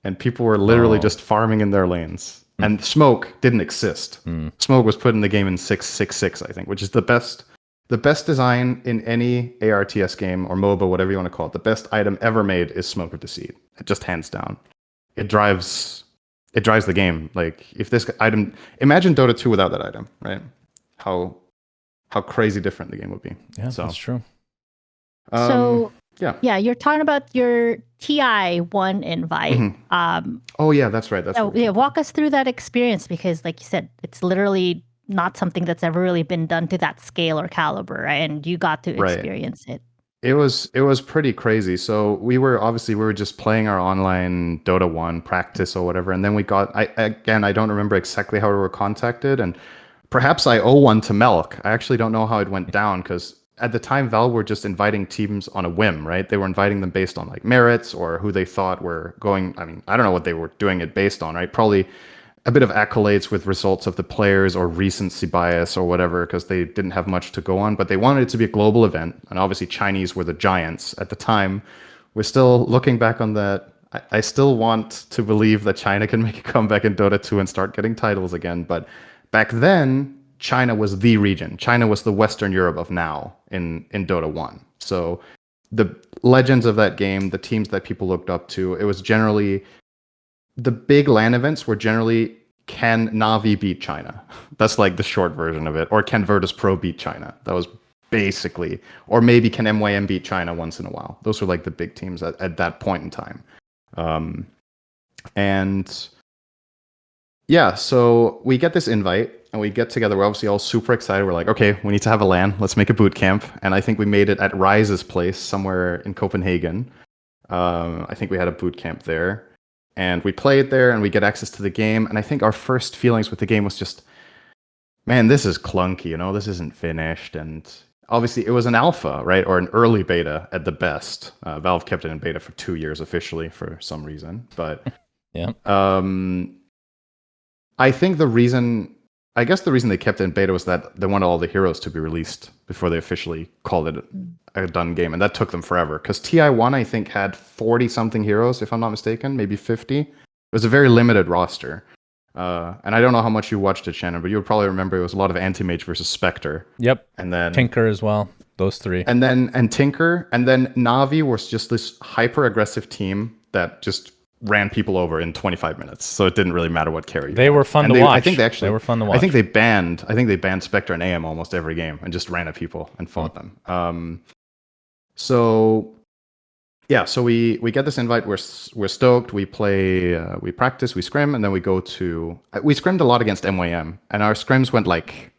and people were literally just farming in their lanes. And smoke didn't exist. Smoke was put in the game in 666, I think, which is the best design in any ARTS game or MOBA, whatever you want to call it. The best item ever made is Smoke of Deceit. Just hands down. It drives the game. Like if this item, imagine Dota 2 without that item, right? How crazy different the game would be. Yeah, that's true. You're talking about your TI1 invite. Mm-hmm. That's right. Walk us through that experience because, like you said, it's literally not something that's ever really been done to that scale or caliber, right? And you got to experience it. It was pretty crazy. So we were just playing our online Dota 1 practice or whatever, and then we got I don't remember exactly how we were contacted, and perhaps I owe one to Melk. I actually don't know how it went down because at the time Valve were just inviting teams on a whim, right? They were inviting them based on like merits or who they thought were going. I mean, I don't know what they were doing it based on, right? Probably a bit of accolades with results of the players or recency bias or whatever, because they didn't have much to go on, but they wanted it to be a global event. And obviously Chinese were the giants at the time. We're still looking back on that. I still want to believe that China can make a comeback in Dota 2 and start getting titles again. But back then, China was the region. China was the Western Europe of now in Dota 1. So the legends of that game, the teams that people looked up to, it was generally the big LAN events were generally, can Navi beat China? That's like the short version of it. Or can Virtus Pro beat China? That was basically, or maybe can MYM beat China once in a while? Those were like the big teams at that point in time. Yeah, so we get this invite and we get together. We're obviously all super excited. We're like, okay, we need to have a LAN. Let's make a boot camp. And I think we made it at Rise's place somewhere in Copenhagen. I think we had a boot camp there. And we played there and we get access to the game. And I think our first feelings with the game was just, man, this is clunky, this isn't finished. And obviously it was an alpha, right? Or an early beta at the best. Valve kept it in beta for 2 years officially for some reason. But Yeah. I think the reason they kept it in beta was that they wanted all the heroes to be released before they officially called it a done game. And that took them forever. Because TI1, I think, had 40-something heroes, if I'm not mistaken, maybe 50. It was a very limited roster. And I don't know how much you watched it, Shannon, but you would probably remember it was a lot of Anti-Mage versus Spectre. Yep. And then Tinker as well. Those three. And Tinker. And then Na'Vi was just this hyper-aggressive team that just ran people over in 25 minutes. So it didn't really matter what carry. They were fun to watch. I think they were fun to watch. I think they banned Spectre and AM almost every game and just ran at people and fought them. So we get this invite. We're stoked. We play, we practice, we scrim, and then we scrimmed a lot against MYM, and our scrims went like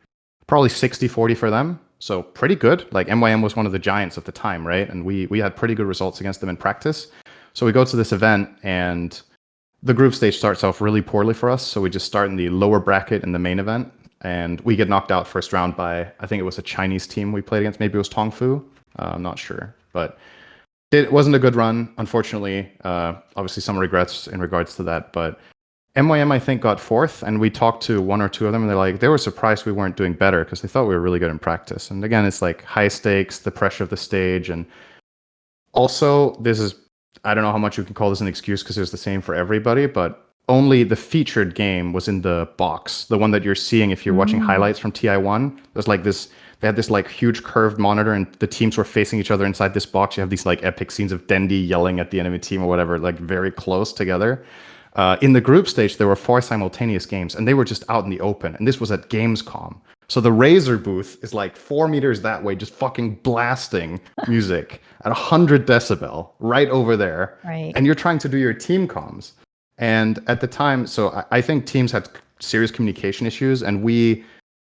probably 60-40 for them. So pretty good. Like MYM was one of the giants of the time, right? And we had pretty good results against them in practice. So we go to this event, and the group stage starts off really poorly for us. So we just start in the lower bracket in the main event, and we get knocked out first round by, I think it was a Chinese team we played against. Maybe it was Tongfu. I'm not sure, but it wasn't a good run, unfortunately. Obviously, some regrets in regards to that. But MYM, I think, got fourth, and we talked to one or two of them, and they were surprised we weren't doing better because they thought we were really good in practice. And again, it's like high stakes, the pressure of the stage, and also I don't know how much you can call this an excuse because it was the same for everybody, but only the featured game was in the box, the one that you're seeing if you're watching highlights from TI1. There's like this. They had this like huge curved monitor, and the teams were facing each other inside this box. You have these like epic scenes of Dendi yelling at the enemy team or whatever, like very close together. In the group stage, there were 4 simultaneous games, and they were just out in the open. And this was at Gamescom. So the Razer booth is like 4 meters that way, just fucking blasting music at 100 decibel right over there. Right. And you're trying to do your team comms. And at the time, so I think teams had serious communication issues, and we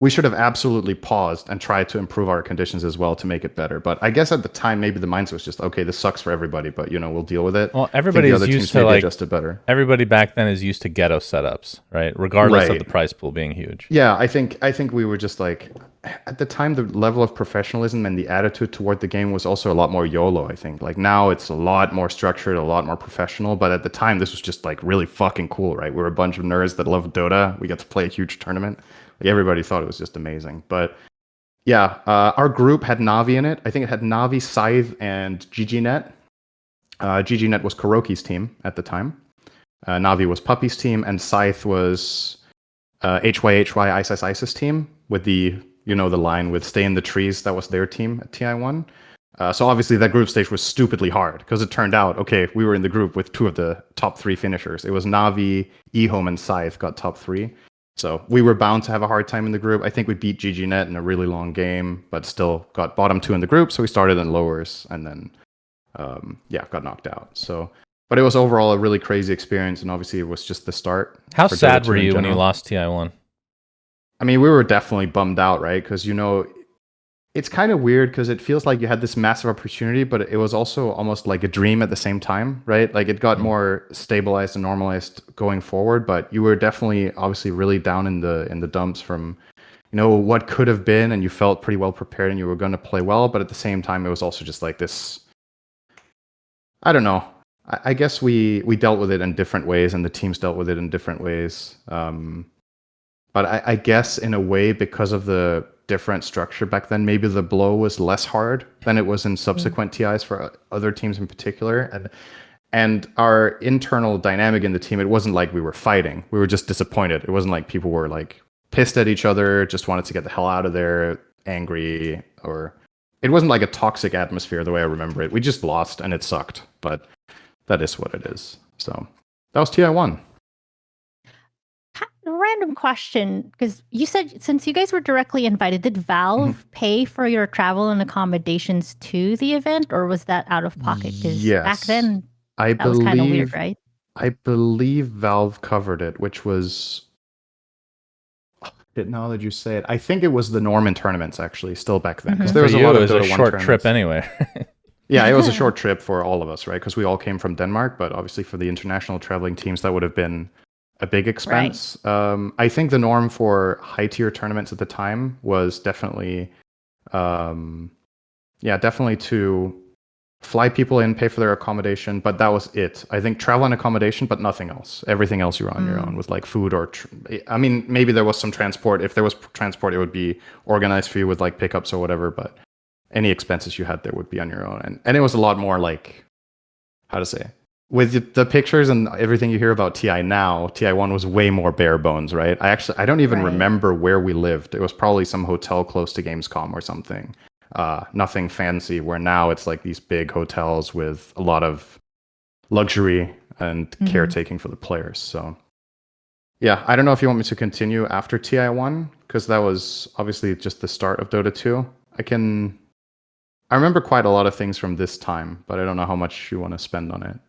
should have absolutely paused and tried to improve our conditions as well to make it better. But I guess at the time, maybe the mindset was just, okay, this sucks for everybody, but we'll deal with it. Well, everybody's used to adjusted better. Everybody back then is used to ghetto setups, right? Regardless of the prize pool being huge. Yeah, I think we were just like, at the time, the level of professionalism and the attitude toward the game was also a lot more YOLO, I think. Like now it's a lot more structured, a lot more professional. But at the time, this was just like really fucking cool, right? We were a bunch of nerds that loved Dota. We got to play a huge tournament. Like everybody thought it was just amazing. But yeah, our group had Na'Vi in it. I think it had Na'Vi, Scythe, and GGNet. GGNet was Kuroki's team at the time. Na'Vi was Puppy's team, and Scythe was HYHY ISIS team with the the line with "Stay in the Trees." That was their team at TI1. So obviously that group stage was stupidly hard because it turned out, okay, we were in the group with 2 of the top 3 finishers. It was Na'Vi, Ehome, and Scythe got top 3. So we were bound to have a hard time in the group. I think we beat GGNet in a really long game, but still got bottom 2 in the group. So we started in lowers and then, got knocked out. So, but it was overall a really crazy experience. And obviously it was just the start. How sad were you when you lost TI1? I mean, we were definitely bummed out, right? Because, it's kind of weird because it feels like you had this massive opportunity, but it was also almost like a dream at the same time, right? Like it got more stabilized and normalized going forward, but you were definitely obviously really down in the dumps from, what could have been, and you felt pretty well prepared and you were going to play well, but at the same time, it was also just like this, I don't know. I guess we dealt with it in different ways and the teams dealt with it in different ways. But I guess in a way, because of the different structure back then, maybe the blow was less hard than it was in subsequent TIs for other teams in particular. And our internal dynamic in the team, it wasn't like we were fighting. We were just disappointed. It wasn't like people were like pissed at each other, just wanted to get the hell out of there, angry, or it wasn't like a toxic atmosphere the way I remember it. We just lost and it sucked, but that is what it is. So that was TI1. Random question, because you said since you guys were directly invited, did Valve pay for your travel and accommodations to the event, or was that out of pocket? Because back then, that was kind of weird, right? I believe Valve covered it, which was Now that you say it, I think it was the Norman tournaments actually, still back then, because Mhm. there For was a you, lot it of was a Dota 1 short tournaments. trip anyway. Yeah, it was a short trip for all of us, right? Because we all came from Denmark, but obviously for the international traveling teams, that would have been a big expense. I think the norm for high tier tournaments at the time was definitely, definitely to fly people in, pay for their accommodation, but that was it. I think travel and accommodation, but nothing else. Everything else you were on your own with like food or, I mean, maybe there was some transport. If there was transport, it would be organized for you with like pickups or whatever, but any expenses you had there would be on your own. And it was a lot more like, how to say, with the pictures and everything you hear about TI now, TI1 was way more bare bones, right? I don't even remember where we lived. It was probably some hotel close to Gamescom or something. Nothing fancy, where now it's like these big hotels with a lot of luxury and caretaking for the players. So yeah, I don't know if you want me to continue after TI1, because that was obviously just the start of Dota 2. I remember quite a lot of things from this time, but I don't know how much you want to spend on it.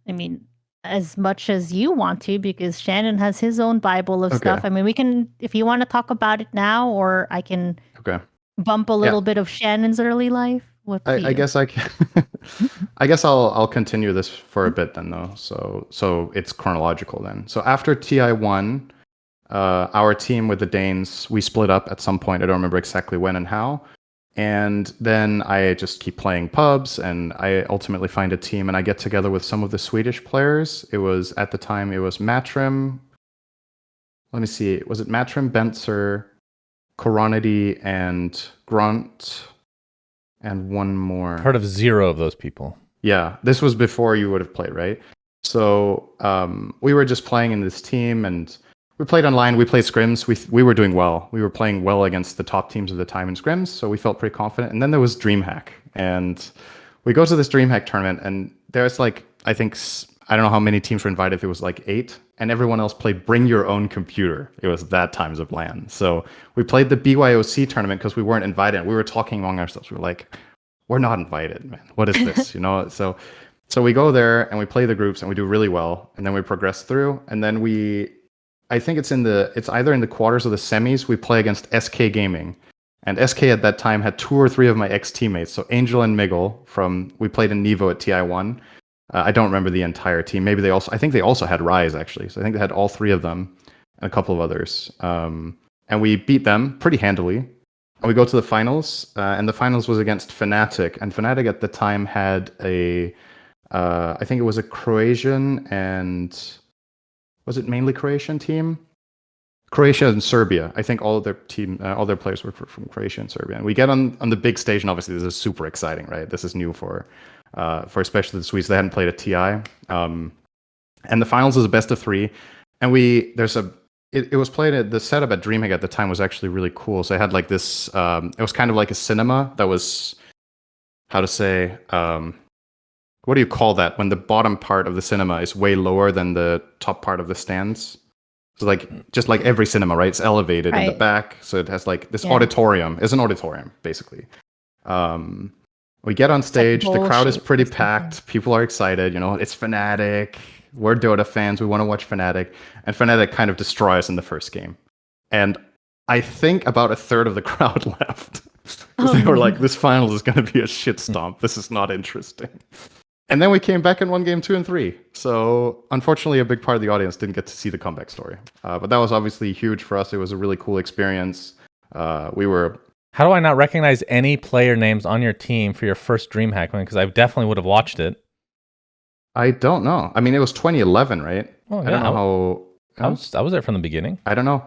I mean, as much as you want to, because Shannon has his own Bible of stuff. I mean, we can, if you want to talk about it now, or I can bump a little bit of Shannon's early life. I guess I can. I guess I'll continue this for a bit then, though. So it's chronological then. So after TI1, our team with the Danes, we split up at some point. I don't remember exactly when and how. And then I just keep playing pubs, and I ultimately find a team, and I get together with some of the Swedish players. It was, at the time, it was Matrim. Let me see. Was it Matrim, Benzer, Coronity, and Grunt, and one more? Heard of zero of those people. Yeah, this was before you would have played, right? So we were just playing in this team, and we played online. We played scrims. We were doing well. We were playing well against the top teams of the time in scrims, so we felt pretty confident. And then there was DreamHack, and we go to this DreamHack tournament, and there's like, I think, I don't know how many teams were invited. If it was like 8, and everyone else played Bring Your Own Computer. It was that times of LAN. So we played the BYOC tournament because we weren't invited. We were talking among ourselves. We were like, we're not invited, man. What is this? So we go there and we play the groups and we do really well, and then we progress through, and then I think it's either in the quarters or the semis, we play against SK Gaming. And SK at that time had 2 or 3 of my ex-teammates. So Angel and Miguel we played in Nevo at TI1. I don't remember the entire team. Maybe I think they also had Rise, actually. So I think they had all 3 of them and a couple of others. And we beat them pretty handily. And we go to the finals, and the finals was against Fnatic. And Fnatic at the time had I think it was a Croatian and... Was it mainly Croatian team? Croatia and Serbia. I think all their players were from Croatia and Serbia. And we get on the big stage, and obviously this is super exciting, right? This is new for especially the Swedes. They hadn't played a TI. And the finals is a best of 3. And it was played at the setup at DreamHack at the time was actually really cool. So I had like this. It was kind of like a cinema that was, how to say. What do you call that when the bottom part of the cinema is way lower than the top part of the stands? So like, just like every cinema, right? It's elevated in the back, so it has like this auditorium. It's an auditorium, basically. We get on stage. The crowd is pretty packed. People are excited. It's Fnatic. We're Dota fans. We want to watch Fnatic, and Fnatic kind of destroy us in the first game. And I think about a third of the crowd left. They were like, "This final is going to be a shit stomp. This is not interesting." And then we came back and won game 2 and 3. So unfortunately, a big part of the audience didn't get to see the comeback story. But that was obviously huge for us. It was a really cool experience. How do I not recognize any player names on your team for your first DreamHack win? Because I definitely would have watched it. I don't know. I mean, it was 2011, right? Oh, I don't know how... I was there from the beginning. I don't know.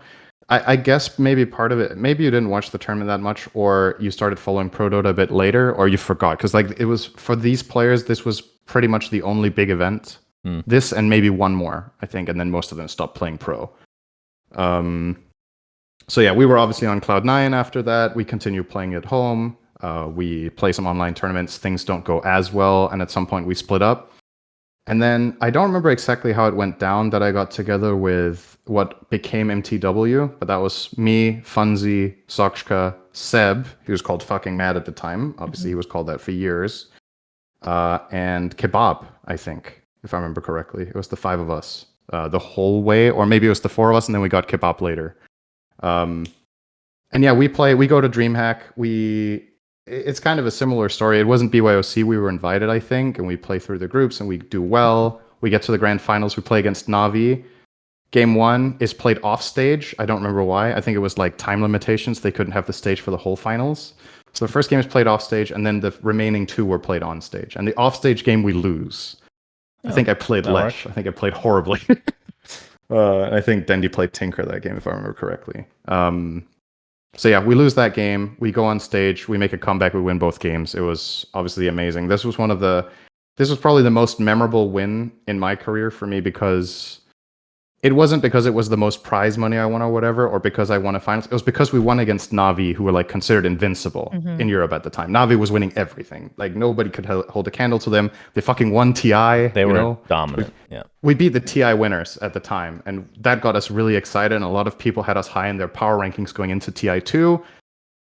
I guess maybe part of it, maybe you didn't watch the tournament that much, or you started following Pro Dota a bit later, or you forgot. Because like, it was, for these players, this was pretty much the only big event. This and maybe one more, I think, and then most of them stopped playing Pro. So yeah, we were obviously on Cloud9 after that. We continued playing at home. We play some online tournaments. Things don't go as well, and at some point we split up. And then I don't remember exactly how it went down that I got together with what became MTW, but that was me, Funzy, Sokshka, Seb, he was called fucking Mad at the time. Obviously, he was called that for years. And Kebab, I think, if I remember correctly. It was the 5 of us the whole way, or maybe it was the 4 of us, and then we got Kebab later. And yeah, we go to DreamHack. It's kind of a similar story. It wasn't BYOC. We were invited, I think, and we play through the groups and we do well. We get to the grand finals. We play against Navi. Game 1 is played off stage. I don't remember why. I think it was like time limitations. They couldn't have the stage for the whole finals. So the first game is played off stage, and then the remaining 2 were played on stage. And the off stage game we lose. I think I played Lesh. I think I played horribly. I think Dendi played Tinker that game, if I remember correctly. So yeah, we lose that game. We go on stage. We make a comeback. We win both games. It was obviously amazing. This was probably the most memorable win in my career for me, because it wasn't because it was the most prize money I won or whatever, or because I won a finals. It was because we won against Navi, who were like considered invincible in Europe at the time. Navi was winning everything. Like nobody could hold a candle to them. They fucking won TI. They were dominant. We beat the TI winners at the time, and that got us really excited. And a lot of people had us high in their power rankings going into TI2.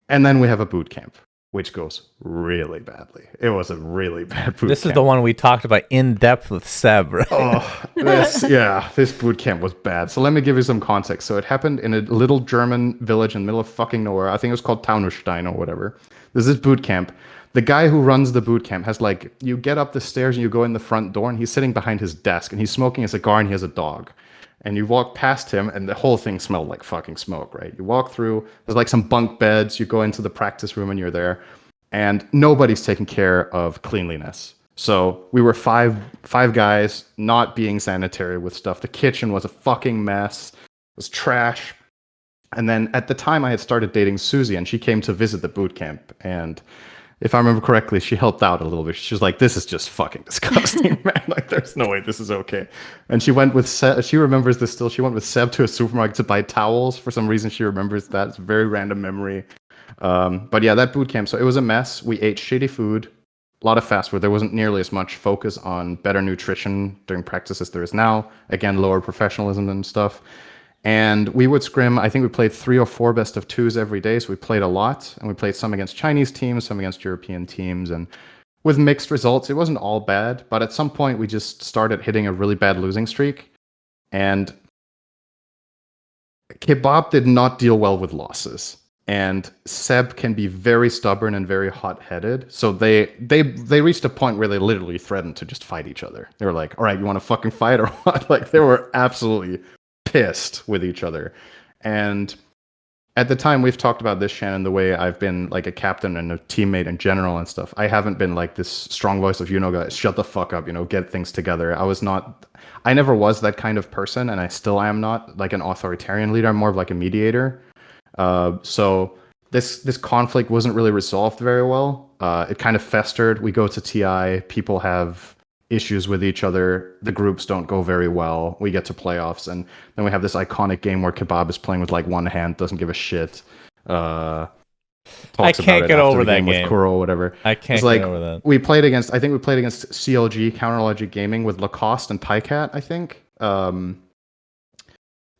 And then we have a boot camp, which goes really badly. It was a really bad boot camp. This is the one we talked about in depth with Seb, right? Oh, this boot camp was bad. So let me give you some context. So it happened in a little German village in the middle of fucking nowhere. I think it was called Taunusstein or whatever. There's this boot camp. The guy who runs the boot camp has you get up the stairs and you go in the front door, and he's sitting behind his desk and he's smoking a cigar and he has a dog. And you walk past him, and the whole thing smelled like fucking smoke, right? You walk through, there's like some bunk beds, you go into the practice room and you're there, and nobody's taking care of cleanliness. So we were five guys not being sanitary with stuff. The kitchen was a fucking mess. It was trash. And then at the time I had started dating Susie, and she came to visit the boot camp. And if I remember correctly, she helped out a little bit. She was like, "This is just fucking disgusting, man. Like, there's no way this is okay." And she went with Seb. She remembers this still. She went with Seb to a supermarket to buy towels. For some reason, she remembers that. It's a very random memory. But yeah, that boot camp. So it was a mess. We ate shitty food, a lot of fast food. There wasn't nearly as much focus on better nutrition during practice as there is now. Again, lower professionalism and stuff. And we would scrim. I think we played 3 or 4 best of 2s every day. So we played a lot, and we played some against Chinese teams, some against European teams, and with mixed results. It wasn't all bad, but at some point we just started hitting a really bad losing streak. And Kebab did not deal well with losses. And Seb can be very stubborn and very hot-headed. So they reached a point where they literally threatened to just fight each other. They were like, "All right, you want to fucking fight or what?" Like, they were absolutely pissed with each other. And at the time, we've talked about this, Shannon, the way I've been like a captain and a teammate in general and stuff. I haven't been like this strong voice of, guys, shut the fuck up, get things together. I never was that kind of person, and I still am not like an authoritarian leader. I'm more of like a mediator. So this conflict wasn't really resolved very well. It kind of festered. We go to TI, people have issues with each other. The groups don't go very well. We get to playoffs, and then we have this iconic game where Kebab is playing with like one hand, doesn't give a shit. I can't get over that game with Kuro or whatever. I can't get over that. We played against CLG, Counterlogic Gaming, with Lacoste and Pycat, I think. And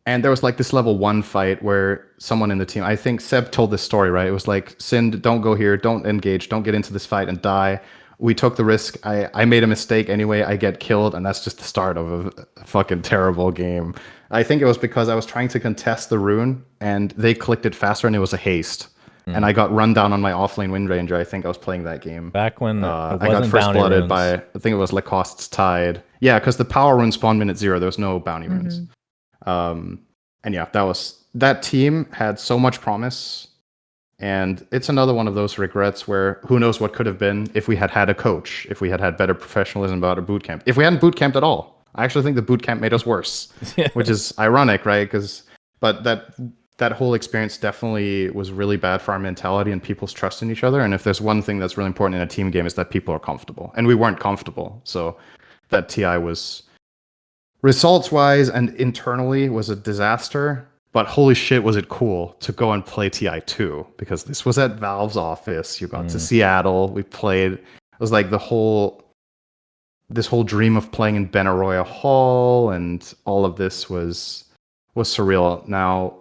there was like this level 1 fight where someone in the team, I think Seb told this story, right? It was like, Sind, don't go here, don't engage, don't get into this fight and die. We took the risk. I made a mistake anyway. I get killed, and that's just the start of a fucking terrible game. I think it was because I was trying to contest the rune, and they clicked it faster, and it was a haste. And I got run down on my offlane Wind Ranger. I think I was playing that game. Back when I got first blooded by, I think it was Lacoste's Tide. Yeah, because the power rune spawned minute 0. There was no bounty runes. And yeah, that team had so much promise. And it's another one of those regrets where who knows what could have been if we had had a coach, if we had had better professionalism about a boot camp, if we hadn't boot camped at all. I actually think the boot camp made us worse, which is ironic, right? But that whole experience definitely was really bad for our mentality and people's trust in each other. And if there's one thing that's really important in a team game, is that people are comfortable, and we weren't comfortable. So that TI was, results-wise and internally, was a disaster. But holy shit, was it cool to go and play TI2, because this was at Valve's office. You got to Seattle. We played. It was like this whole dream of playing in Benaroya Hall, and all of this was surreal. Now,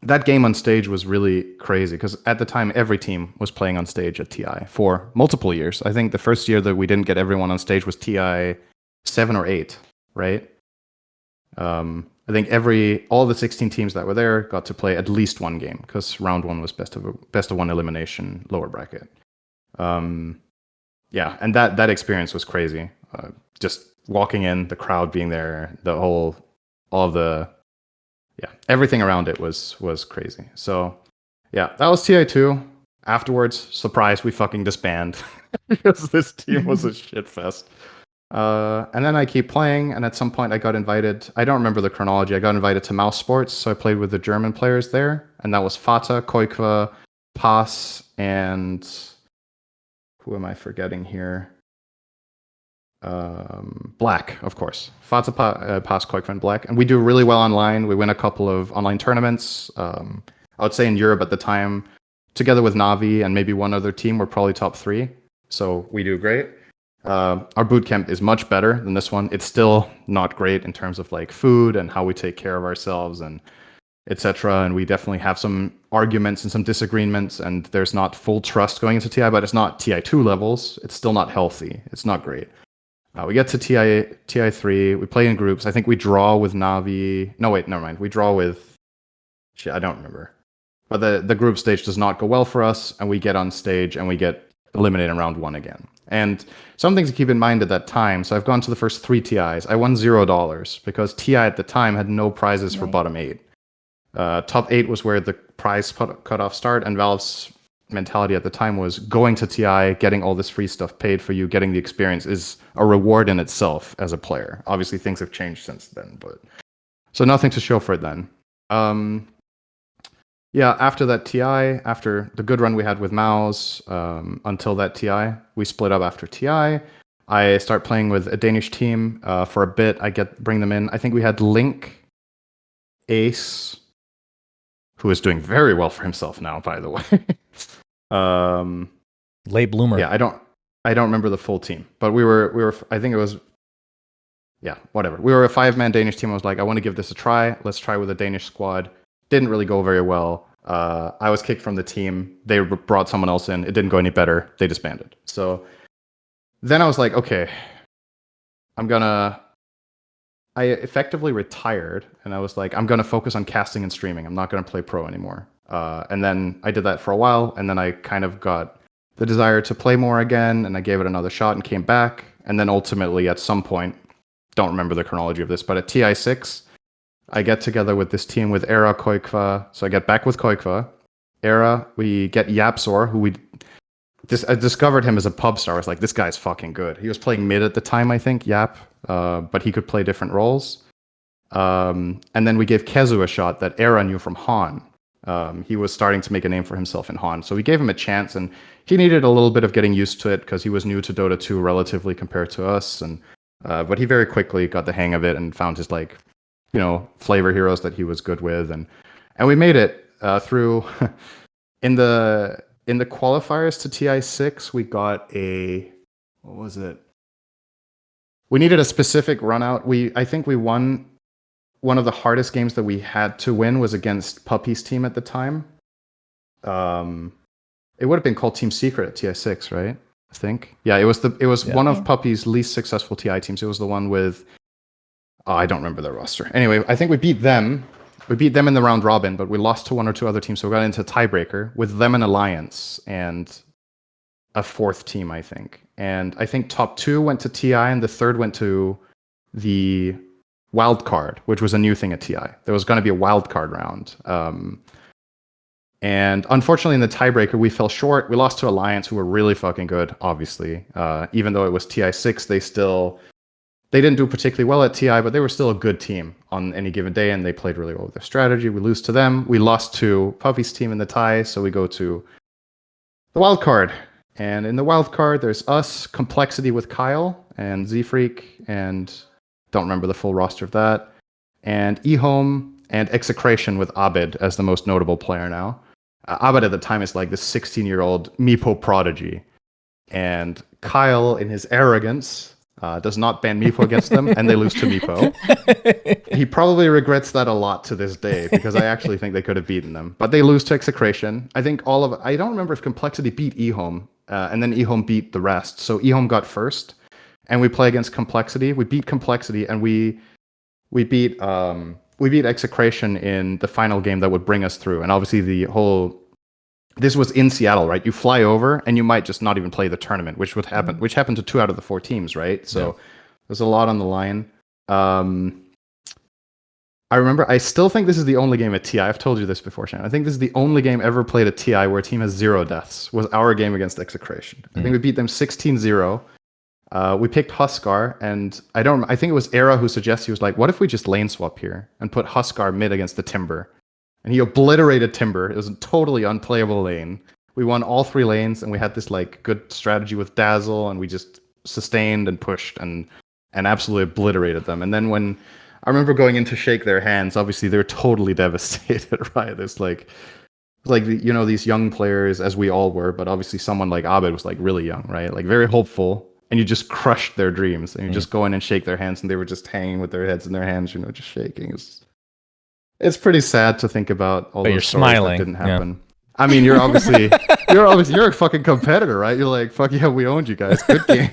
that game on stage was really crazy, because at the time every team was playing on stage at TI for multiple years. I think the first year that we didn't get everyone on stage was TI 7 or 8, right? I think all the 16 teams that were there got to play at least one game because round one was best of one elimination lower bracket. Yeah, and that experience was crazy. Just walking in, the crowd being there, everything around it was crazy. So yeah, that was TI2. Afterwards, surprise, we fucking disband because this team was a shit fest. And then I keep playing, and at some point I got invited. I don't remember the chronology. I got invited to Mouse Sports, so I played with the German players there, and that was Fata, Koikva, Pass, and who am I forgetting here? Black, of course. Fata, Pass, Koikva, and Black. And we do really well online. We win a couple of online tournaments. I would say in Europe at the time, together with Navi and maybe one other team, we're probably top 3. So we do great. Our boot camp is much better than this one. It's still not great in terms of like food and how we take care of ourselves and etc. And we definitely have some arguments and some disagreements, and there's not full trust going into TI, but it's not TI2 levels. It's still not healthy. It's not great. We get to TI3. We play in groups. I think we draw with Navi. No, wait, never mind. We draw with... I don't remember. But the group stage does not go well for us, and we get on stage and we get eliminated in round 1 again. And some things to keep in mind at that time. So I've gone to the first 3 TIs. I won $0 because TI at the time had no prizes for bottom 8. Top 8 was where the prize cutoff start, and Valve's mentality at the time was going to TI, getting all this free stuff paid for you, getting the experience is a reward in itself as a player. Obviously, things have changed since then, but so nothing to show for it then. Yeah, after that TI, after the good run we had with Maus, until that TI, we split up after TI. I start playing with a Danish team for a bit. Bring them in. I think we had Link, Ace, who is doing very well for himself now, by the way. Late bloomer. Yeah, I don't remember the full team, but we were. I think it was. Yeah, whatever. We were a 5-man Danish team. I was like, I want to give this a try. Let's try with a Danish squad. Didn't really go very well. I was kicked from the team. They brought someone else in. It didn't go any better. They disbanded. So then I was like, okay, I effectively retired, and I was like, I'm gonna focus on casting and streaming. I'm not gonna play pro anymore. And then I did that for a while, and then I kind of got the desire to play more again, and I gave it another shot and came back. And then ultimately, at some point, don't remember the chronology of this, but at TI6, I get together with this team with Era, Koikva. So I get back with Koikva. Era, we get Yapsor, who I discovered him as a pub star. I was like, this guy's fucking good. He was playing mid at the time, I think, Yap, but he could play different roles. And then we gave Kezu a shot that Era knew from Han. He was starting to make a name for himself in Han. So we gave him a chance, and he needed a little bit of getting used to it because he was new to Dota 2 relatively compared to us. But he very quickly got the hang of it and found his flavor heroes that he was good with, and we made it through. in the qualifiers to TI6, we got what was it? We needed a specific run out. I think we won. One of the hardest games that we had to win was against Puppy's team at the time. It would have been called Team Secret at TI6, right? I think. Yeah, it was one of Puppy's least successful TI teams. It was the one with I don't remember their roster. Anyway, I think we beat them. We beat them in the round robin, but we lost to 1 or 2 other teams, so we got into tiebreaker with them in Alliance and a 4th team, I think. And I think top 2 went to TI, and the 3rd went to the wild card, which was a new thing at TI. There was going to be a wild card round. And unfortunately, in the tiebreaker, we fell short. We lost to Alliance, who were really fucking good, obviously. Even though it was TI6, they didn't do particularly well at TI, but they were still a good team on any given day, and they played really well with their strategy. We lose to them. We lost to Puffy's team in the tie, so we go to the wild card. And in the wild card, there's us, Complexity with Kyle, and Z-Freak, and don't remember the full roster of that, and eHome, and Execration with Abed as the most notable player now. Abed at the time is like this 16-year-old Meepo prodigy. And Kyle, in his arrogance, does not ban Meepo against them, and they lose to Meepo. He probably regrets that a lot to this day, because I actually think they could have beaten them. But they lose to Execration. I think I don't remember if Complexity beat eHome, and then eHome beat the rest. So eHome got first, and we play against Complexity. We beat Complexity, and we beat we beat Execration in the final game that would bring us through. And obviously this was in Seattle, right? You fly over and you might just not even play the tournament, which happened to 2 out of the 4 teams, right? So there's a lot on the line. I remember, I still think this is the only game at TI. I've told you this before, Shannon. I think this is the only game ever played at TI where a team has 0 deaths, was our game against Execration. I think we beat them 16-0. We picked Huskar, and I think it was Era who suggested, he was like, what if we just lane swap here and put Huskar mid against the Timber? And he obliterated Timber. It was a totally unplayable lane. We won all 3 lanes, and we had this like good strategy with Dazzle, and we just sustained and pushed and absolutely obliterated them. And then when I remember going in to shake their hands, obviously they're totally devastated, right? It's like these young players, as we all were, but obviously someone like Abed was like really young, right? Like very hopeful, and you just crushed their dreams, and you just go in and shake their hands, and they were just hanging with their heads in their hands, just shaking. It's pretty sad to think about all those stories that didn't happen. Yeah. I mean, you're a fucking competitor, right? You're like, fuck yeah, we owned you guys. Good game.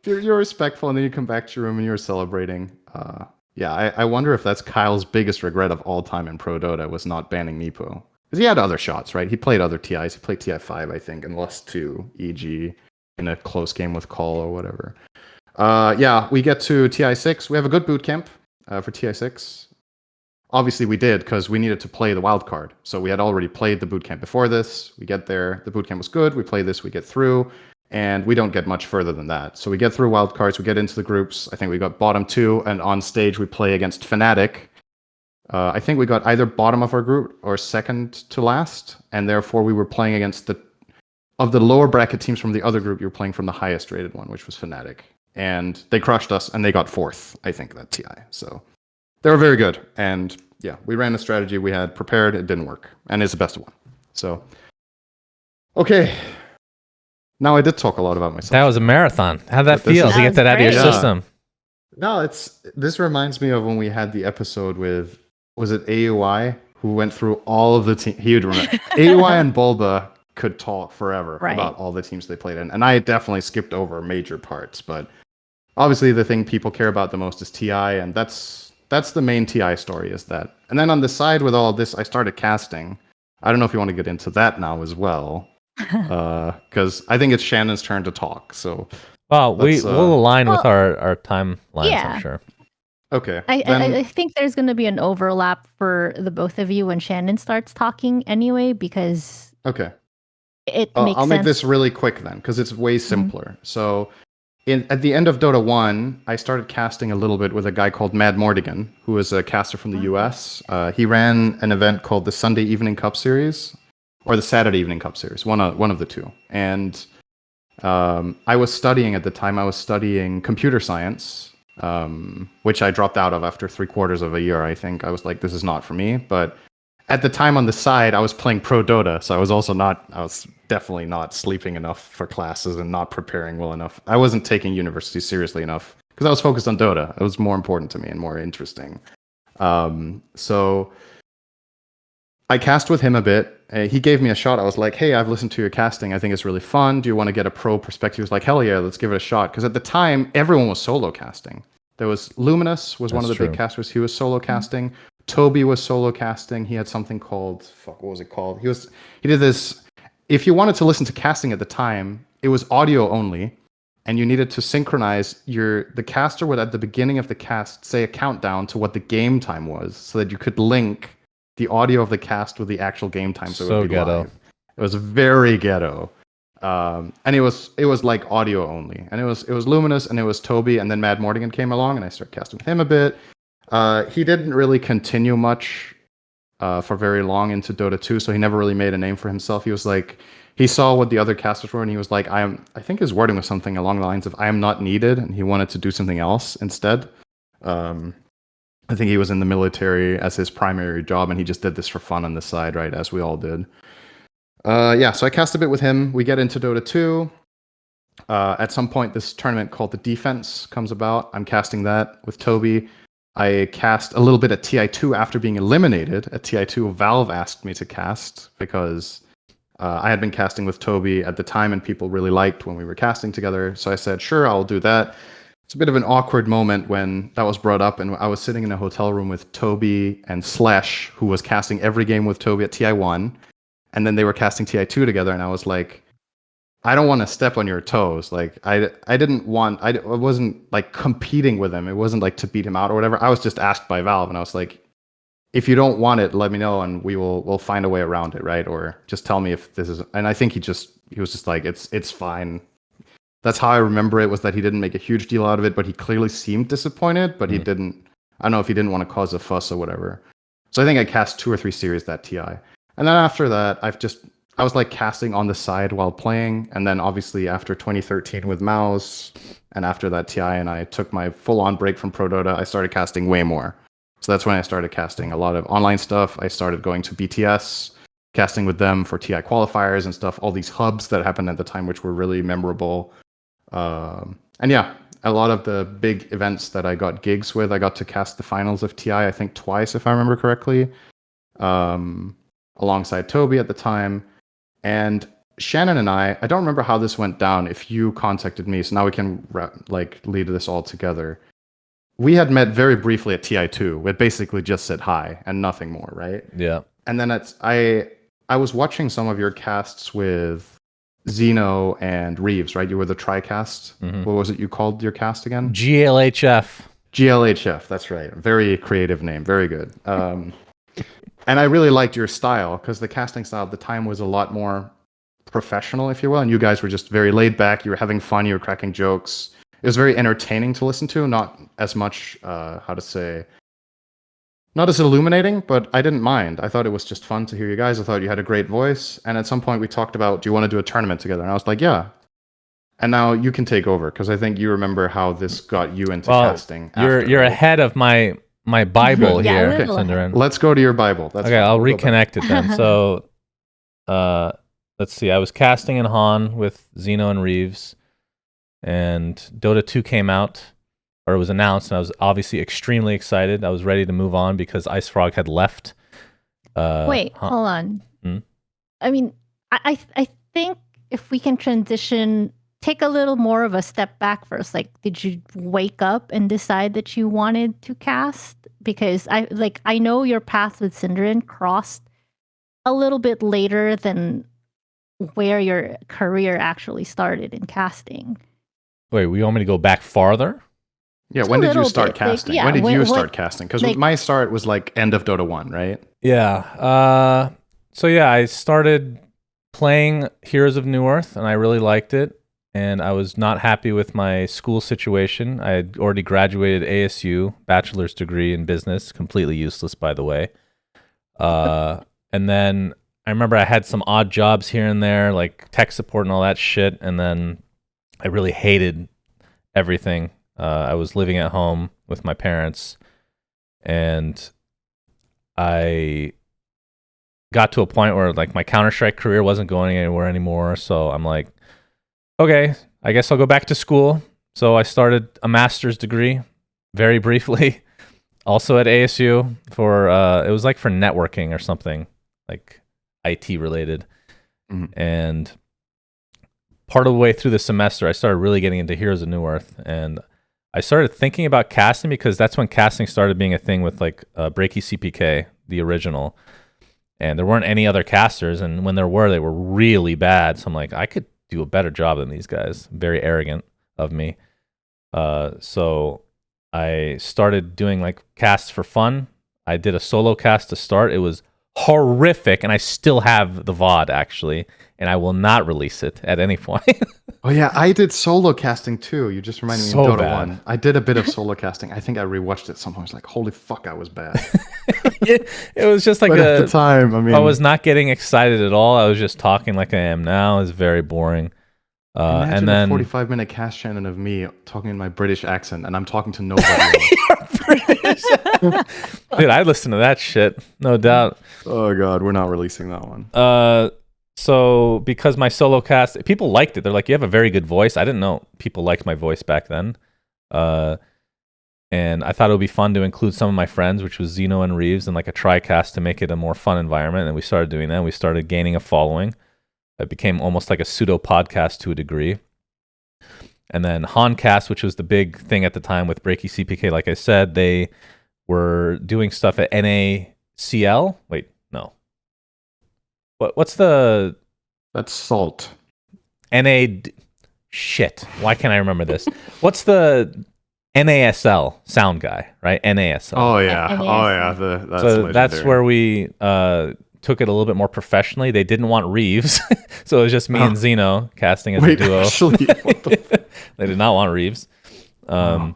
You're respectful, and then you come back to your room and you're celebrating. I wonder if that's Kyle's biggest regret of all time in Pro Dota, was not banning Nepo. Because he had other shots, right? He played other TIs. He played TI5, I think, and lost to EG in a close game with Call or whatever. We get to TI6. We have a good boot camp for TI6. Obviously, we did, because we needed to play the wild card. So we had already played the boot camp before this. We get there. The boot camp was good. We play this. We get through. And we don't get much further than that. So we get through wildcards, we get into the groups. I think we got bottom 2, and on stage we play against Fnatic. I think we got either bottom of our group or second to last, and therefore we were playing against of the lower bracket teams from the other group, you were playing from the highest rated one, which was Fnatic. And they crushed us, and they got 4th, I think, that TI. So they were very good. And yeah, we ran the strategy we had prepared. It didn't work, and it's the best one. So, okay. Now, I did talk a lot about myself. That was a marathon. How'd that feel to get that out of your system? No, this reminds me of when we had the episode with, was it AUI, who went through all of the teams. He would remember. AUI and Bulba could talk forever about all the teams they played in. And I definitely skipped over major parts. But obviously the thing people care about the most is TI. And that's the main TI story, is that. And then on the side with all this, I started casting. I don't know if you want to get into that now as well. Because I think it's Shannon's turn to talk. So, we'll align with our timelines, I'm sure. Okay. I think there's going to be an overlap for the both of you when Shannon starts talking anyway, because it makes sense. I'll make this really quick then, because it's way simpler. So, at the end of Dota 1, I started casting a little bit with a guy called Mad Mordigan, who is a caster from the US. He ran an event called the Sunday Evening Cup Series. Or the Saturday Evening Cup Series, one of the two. And I was studying at the time. I was studying computer science, which I dropped out of after 3/4 of a year. I think I was like, this is not for me. But at the time on the side, I was playing Pro Dota, so I was definitely not sleeping enough for classes and not preparing well enough. I wasn't taking university seriously enough because I was focused on Dota. It was more important to me and more interesting. So I cast with him a bit. He gave me a shot. I was like, hey, I've listened to your casting. I think it's really fun. Do you want to get a pro perspective? He was like, hell yeah, let's give it a shot. Because at the time, everyone was solo casting. There was Luminous was one of the big casters. He was solo casting. Toby was solo casting. He had something called, what was it called? He did this. If you wanted to listen to casting at the time, it was audio only. And you needed to synchronize the caster would at the beginning of the cast say a countdown to what the game time was, so that you could link the audio of the cast with the actual game time, so it would be ghetto. live. It was very ghetto, and it was like audio only. And it was Luminous, and it was Toby, and then Mad Mordigan came along, and I started casting with him a bit. He didn't really continue much for very long into Dota 2, so he never really made a name for himself. He was like, he saw what the other casters were, and he was like, I think his wording was something along the lines of, I am not needed, and he wanted to do something else instead. I think he was in the military as his primary job, and he just did this for fun on the side, right, as we all did. So I cast a bit with him. We get into Dota 2. At some point, this tournament called the Defense comes about. I'm casting that with Toby. I cast a little bit at TI2 after being eliminated. At TI2, Valve asked me to cast because I had been casting with Toby at the time, and people really liked when we were casting together. So I said, sure, I'll do that. it's a bit of an awkward moment when that was brought up, and I was sitting in a hotel room with Toby and Slesh, who was casting every game with Toby at TI1, and then they were casting TI2 together, and I was like, I don't want to step on your toes. Like I wasn't like competing with him. It wasn't like to beat him out or whatever. I was just asked by Valve, and I was like, if you don't want it, let me know, and we'll find a way around it, right? Or just tell me if this is. And I think he was just like, it's fine. That's how I remember it, was that he didn't make a huge deal out of it, but he clearly seemed disappointed. But he didn't. I don't know if he didn't want to cause a fuss or whatever. So I think I cast 2 or 3 series that TI, and then after that, I was like casting on the side while playing, and then obviously after 2013 with Mouse, and after that TI, and I took my full-on break from Pro Dota, I started casting way more. So that's when I started casting a lot of online stuff. I started going to BTS, casting with them for TI qualifiers and stuff. All these hubs that happened at the time, which were really memorable. And yeah, a lot of the big events that I got gigs with, I got to cast the finals of TI, I think twice, if I remember correctly, alongside Toby at the time. And Shannon and I don't remember how this went down, if you contacted me, so now we can like lead this all together. We had met very briefly at TI2. We had basically just said hi and nothing more, right? Yeah. And then I was watching some of your casts with Zeno and Reeves, right? You were the TriCast. Mm-hmm. What was it you called your cast again? GLHF. GLHF, that's right. Very creative name. Very good. And I really liked your style, because the casting style at the time was a lot more professional, if you will. And you guys were just very laid back. You were having fun. You were cracking jokes. It was very entertaining to listen to. Not as much, not as illuminating, but I didn't mind. I thought it was just fun to hear you guys. I thought you had a great voice. And at some point we talked about, do you want to do a tournament together? And I was like, yeah. And now you can take over, because I think you remember how this got you into casting. You're ahead of my Bible Yeah, here, okay. Cinderin. Let's go to your Bible. That's okay, fine. I'll We'll go back. reconnect it then. So, let's see. I was casting in Han with Zeno and Reeves, and Dota 2 came out, or it was announced, and I was obviously extremely excited. I was ready to move on because Ice Frog had left. Wait, hold on. I mean, I think if we can transition, take a little more of a step back first. Like, did you wake up and decide that you wanted to cast? Because I know your path with Cinderin crossed a little bit later than where your career actually started in casting. Wait, we want me to go back farther? Yeah, Just when a did you little start bit, like, casting? yeah, when did when- you what- start casting? Because like- my start was like end of Dota 1, right? Yeah. So yeah, I started playing Heroes of Newerth, and I really liked it. And I was not happy with my school situation. I had already graduated ASU, bachelor's degree in business, completely useless, by the way. And then I remember I had some odd jobs here and there, like tech support and all that shit. And then I really hated everything. I was living at home with my parents, and I got to a point where like my Counter-Strike career wasn't going anywhere anymore. So I'm like, okay, I guess I'll go back to school. So I started a master's degree very briefly, also at ASU for, it was like for networking or something, like IT related. Mm-hmm. And part of the way through the semester, I started really getting into Heroes of Newerth. And I started thinking about casting because that's when casting started being a thing with like Breaky CPK, the original. And there weren't any other casters. And when there were, they were really bad. So I'm like, I could do a better job than these guys. Very arrogant of me. So I started doing like casts for fun. I did a solo cast to start. It was horrific, and I still have the VOD actually, and I will not release it at any point. Oh yeah, I did solo casting too. You just reminded me So of Dota bad. 1. I did a bit of solo casting. I think I rewatched it sometimes. Like, holy fuck, I was bad. It was just like But at the time, I mean, I was not getting excited at all. I was just talking like I am now. It's very boring. imagine And then a 45-minute cast Shannon of me talking in my British accent, and I'm talking to nobody else. dude, I listen to that shit, no doubt. Oh god, we're not releasing that one. So because my solo cast, people liked it. They're like, you have a very good voice. I didn't know people liked my voice back then. And I thought it would be fun to include some of my friends, which was Zeno and Reeves, and like a TriCast to make it a more fun environment. And we started doing that. We started gaining a following. It became almost like a pseudo podcast to a degree. And then Honcast, which was the big thing at the time with Breaky CPK, like I said, they were doing stuff at NACL. Wait, no. What's the... That's Salt. Shit. Why can't I remember this? What's the NASL sound guy, right? NASL. Oh yeah. NASL. Oh yeah. That's legendary. where we took it a little bit more professionally. They didn't want Reeves, so it was just me and Zeno casting as a duo. Actually, what the They did not want Reeves.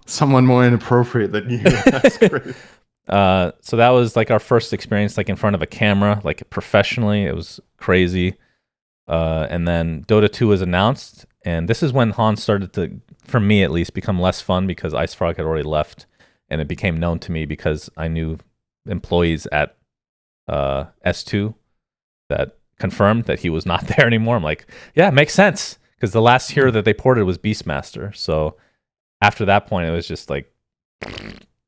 someone more inappropriate than you. That's great. So that was like our first experience, like in front of a camera, like professionally. It was crazy. And then Dota 2 was announced, and this is when Han started to, for me at least, become less fun because Ice Frog had already left, and it became known to me because I knew employees at S2 that confirmed that he was not there anymore. I'm like, yeah, it makes sense, because the last hero that they ported was Beastmaster. So after that point, it was just like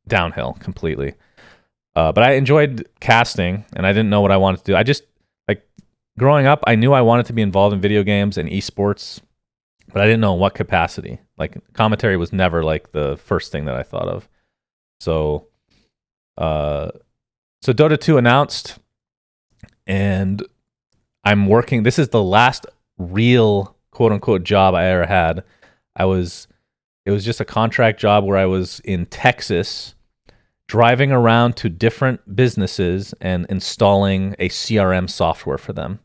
downhill completely. But I enjoyed casting, and I didn't know what I wanted to do. I just, like, growing up, I knew I wanted to be involved in video games and esports, but I didn't know in what capacity. Like, commentary was never like the first thing that I thought of. So Dota 2 announced, and I'm working. This is the last real quote unquote job I ever had. It was just a contract job where I was in Texas, driving around to different businesses and installing a CRM software for them.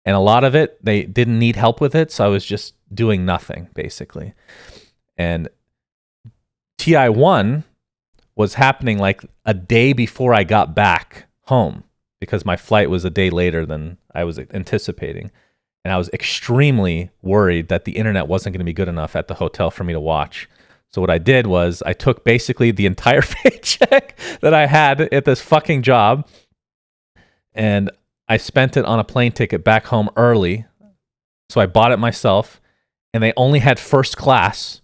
And a lot of it, they didn't need help with it, so I was just doing nothing, basically. And TI1 was happening like a day before I got back home, because my flight was a day later than I was anticipating. And I was extremely worried that the internet wasn't going to be good enough at the hotel for me to watch. So what I did was I took basically the entire paycheck that I had at this fucking job, and I spent it on a plane ticket back home early. So I bought it myself, and they only had first class.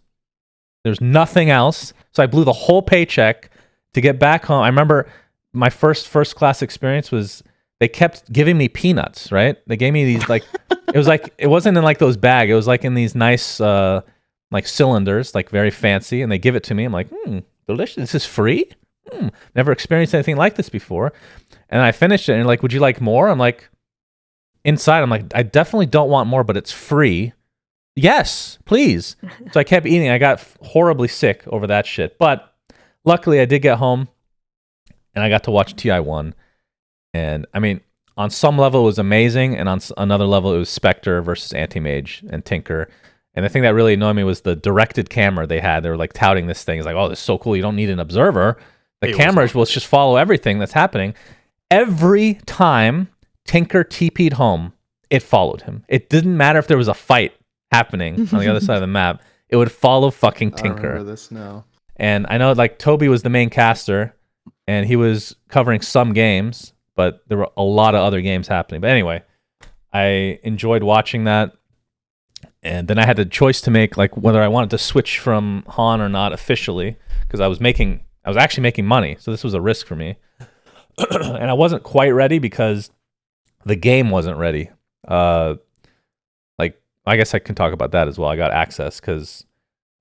There's nothing else. So I blew the whole paycheck to get back home. I remember my first class experience was they kept giving me peanuts, right? They gave me these, like, it wasn't in like those bags. It was like in these nice, like cylinders, like very fancy. And they give it to me. I'm like, delicious. This is free? Never experienced anything like this before. And I finished it, and like, would you like more? I'm like, inside, I'm like, I definitely don't want more, but it's free. Yes, please. So I kept eating. I got horribly sick over that shit. But luckily, I did get home, and I got to watch TI1. And I mean, on some level, it was amazing, and on another level, it was Spectre versus Anti-Mage and Tinker. And the thing that really annoyed me was the directed camera they had. They were like touting this thing. It's like, oh, this is so cool. You don't need an observer. The cameras will just follow everything that's happening. Every time Tinker TP'd home, it followed him. It didn't matter if there was a fight happening on the other side of the map. It would follow fucking Tinker. I remember this now. And I know, like, Toby was the main caster, and he was covering some games, but there were a lot of other games happening. But anyway, I enjoyed watching that. And then I had a choice to make, like, whether I wanted to switch from Han or not officially, because I was actually making money, so this was a risk for me. And I wasn't quite ready because the game wasn't ready. Like, I guess I can talk about that as well. I got access because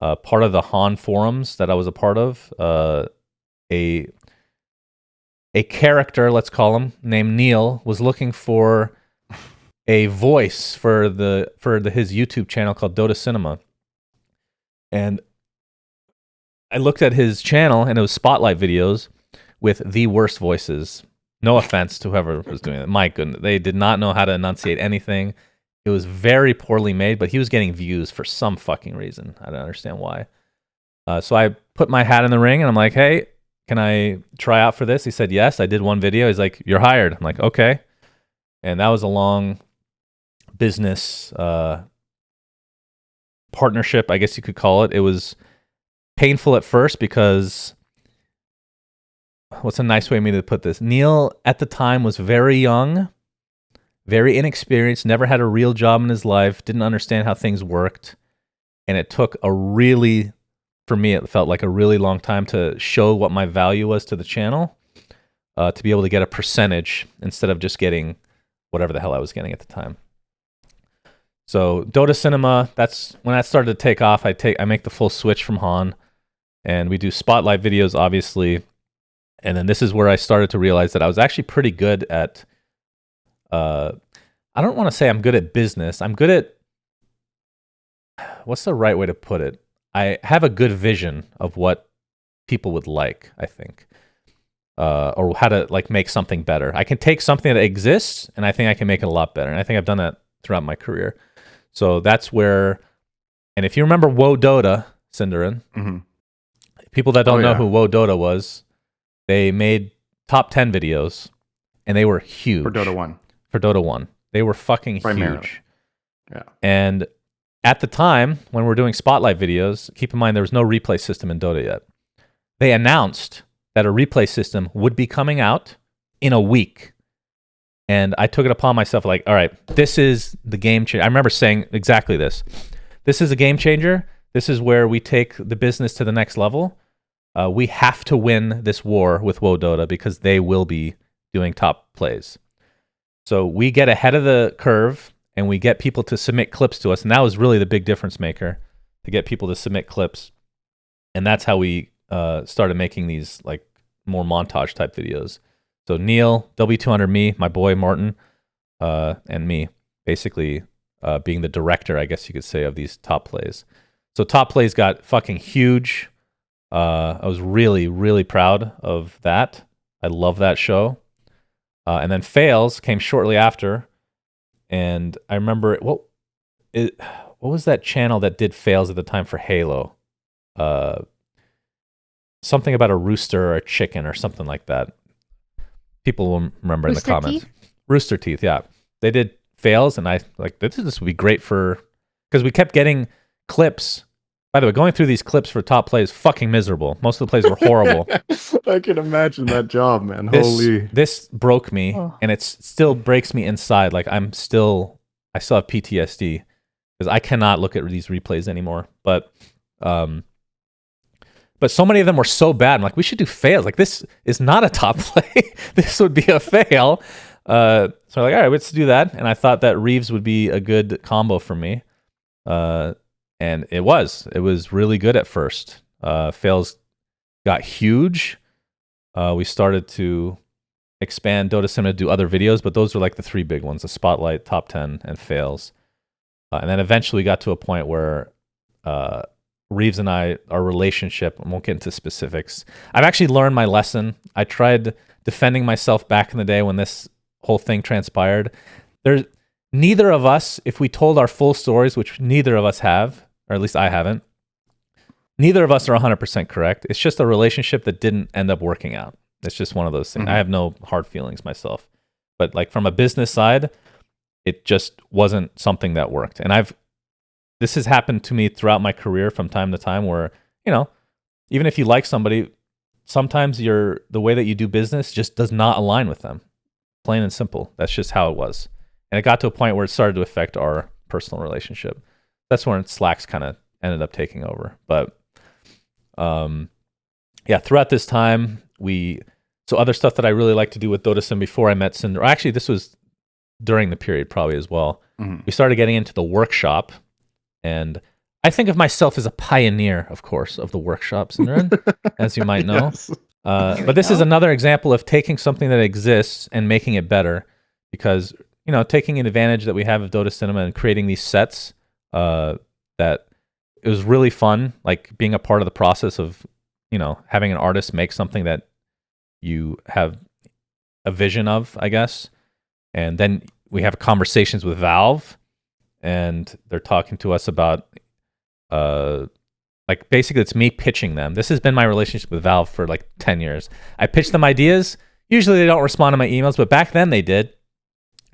part of the Han forums that I was a part of, a character, let's call him, named Neil, was looking for a voice for his YouTube channel called Dota Cinema. And I looked at his channel, and it was spotlight videos with the worst voices. No offense to whoever was doing it. My goodness, they did not know how to enunciate anything. It was very poorly made, but he was getting views for some fucking reason. I don't understand why. So I put my hat in the ring, and I'm like, hey, can I try out for this? He said yes. I did one video. He's like, you're hired. I'm like, okay. And that was a long business partnership, I guess you could call it. It was painful at first because, what's a nice way of me to put this? Neil at the time was very young, very inexperienced, never had a real job in his life, didn't understand how things worked. And it took for me, it felt like a really long time to show what my value was to the channel, to be able to get a percentage instead of just getting whatever the hell I was getting at the time. So Dota Cinema, that's when that started to take off. I make the full switch from Han, and we do spotlight videos, obviously. And then this is where I started to realize that I was actually pretty good at. I don't want to say I'm good at business. I'm good at. What's the right way to put it? I have a good vision of what people would like, I think, or how to like make something better. I can take something that exists, and I think I can make it a lot better. And I think I've done that throughout my career. So that's where, and if you remember Woe Dota, Cinderin, people that don't know who Woe Dota was, they made top 10 videos, and they were huge. For Dota 1. For Dota 1. They were fucking Primarily. huge. Yeah. And at the time, when we're doing spotlight videos, keep in mind there was no replay system in Dota yet. They announced that a replay system would be coming out in a week. And I took it upon myself, like, all right, this is the game changer. I remember saying exactly this. This is a game changer. This is where we take the business to the next level. We have to win this war with Woe Dota because they will be doing top plays. So we get ahead of the curve and we get people to submit clips to us. And that was really the big difference maker, to get people to submit clips. And that's how we started making these like more montage type videos. So Neil, W200 me, my boy Martin, and me, basically being the director, I guess you could say, of these top plays. So top plays got fucking huge. I was really, really proud of that. I love that show. And then Fails came shortly after. And I remember, what was that channel that did Fails at the time for Halo? Something about a rooster or a chicken or something like that. People will remember in the comments. Rooster Teeth, yeah. They did Fails, and I like this would be great for, because we kept getting clips. By the way, going through these clips for top plays, fucking miserable. Most of the plays were horrible. I can imagine that job, man. This broke me, and it still breaks me inside. Like I still have PTSD because I cannot look at these replays anymore. But so many of them were so bad. I'm like, we should do Fails. Like, this is not a top play. This would be a fail. So I'm like, all right, let's do that. And I thought that Reeves would be a good combo for me. And it was really good at first. Fails got huge. We started to expand Dota Cinema to do other videos, but those were like the three big ones: the Spotlight, Top 10, and Fails. And then eventually we got to a point where Reeves and I, our relationship, I won't get into specifics. I've actually learned my lesson. I tried defending myself back in the day when this whole thing transpired. Neither of us, if we told our full stories, which neither of us have, or at least I haven't, neither of us are 100% correct. It's just a relationship that didn't end up working out. It's just one of those things. I have no hard feelings myself. But like from a business side, it just wasn't something that worked. And this has happened to me throughout my career from time to time where, even if you like somebody, sometimes the way that you do business just does not align with them. Plain and simple. That's just how it was. And it got to a point where it started to affect our personal relationship. That's when Slacks kind of ended up taking over. But throughout this time, so other stuff that I really like to do with Dota Sim before I met Cinder, actually this was during the period probably as well. We started getting into the workshop. And I think of myself as a pioneer, of course, of the workshops, as you might know. Yes. But this is another example of taking something that exists and making it better, because taking an advantage that we have of Dota Cinema and creating these sets, that it was really fun, like being a part of the process of having an artist make something that you have a vision of, I guess. And then we have conversations with Valve. And they're talking to us about, basically it's me pitching them. This has been my relationship with Valve for like 10 years. I pitch them ideas. Usually they don't respond to my emails, but back then they did.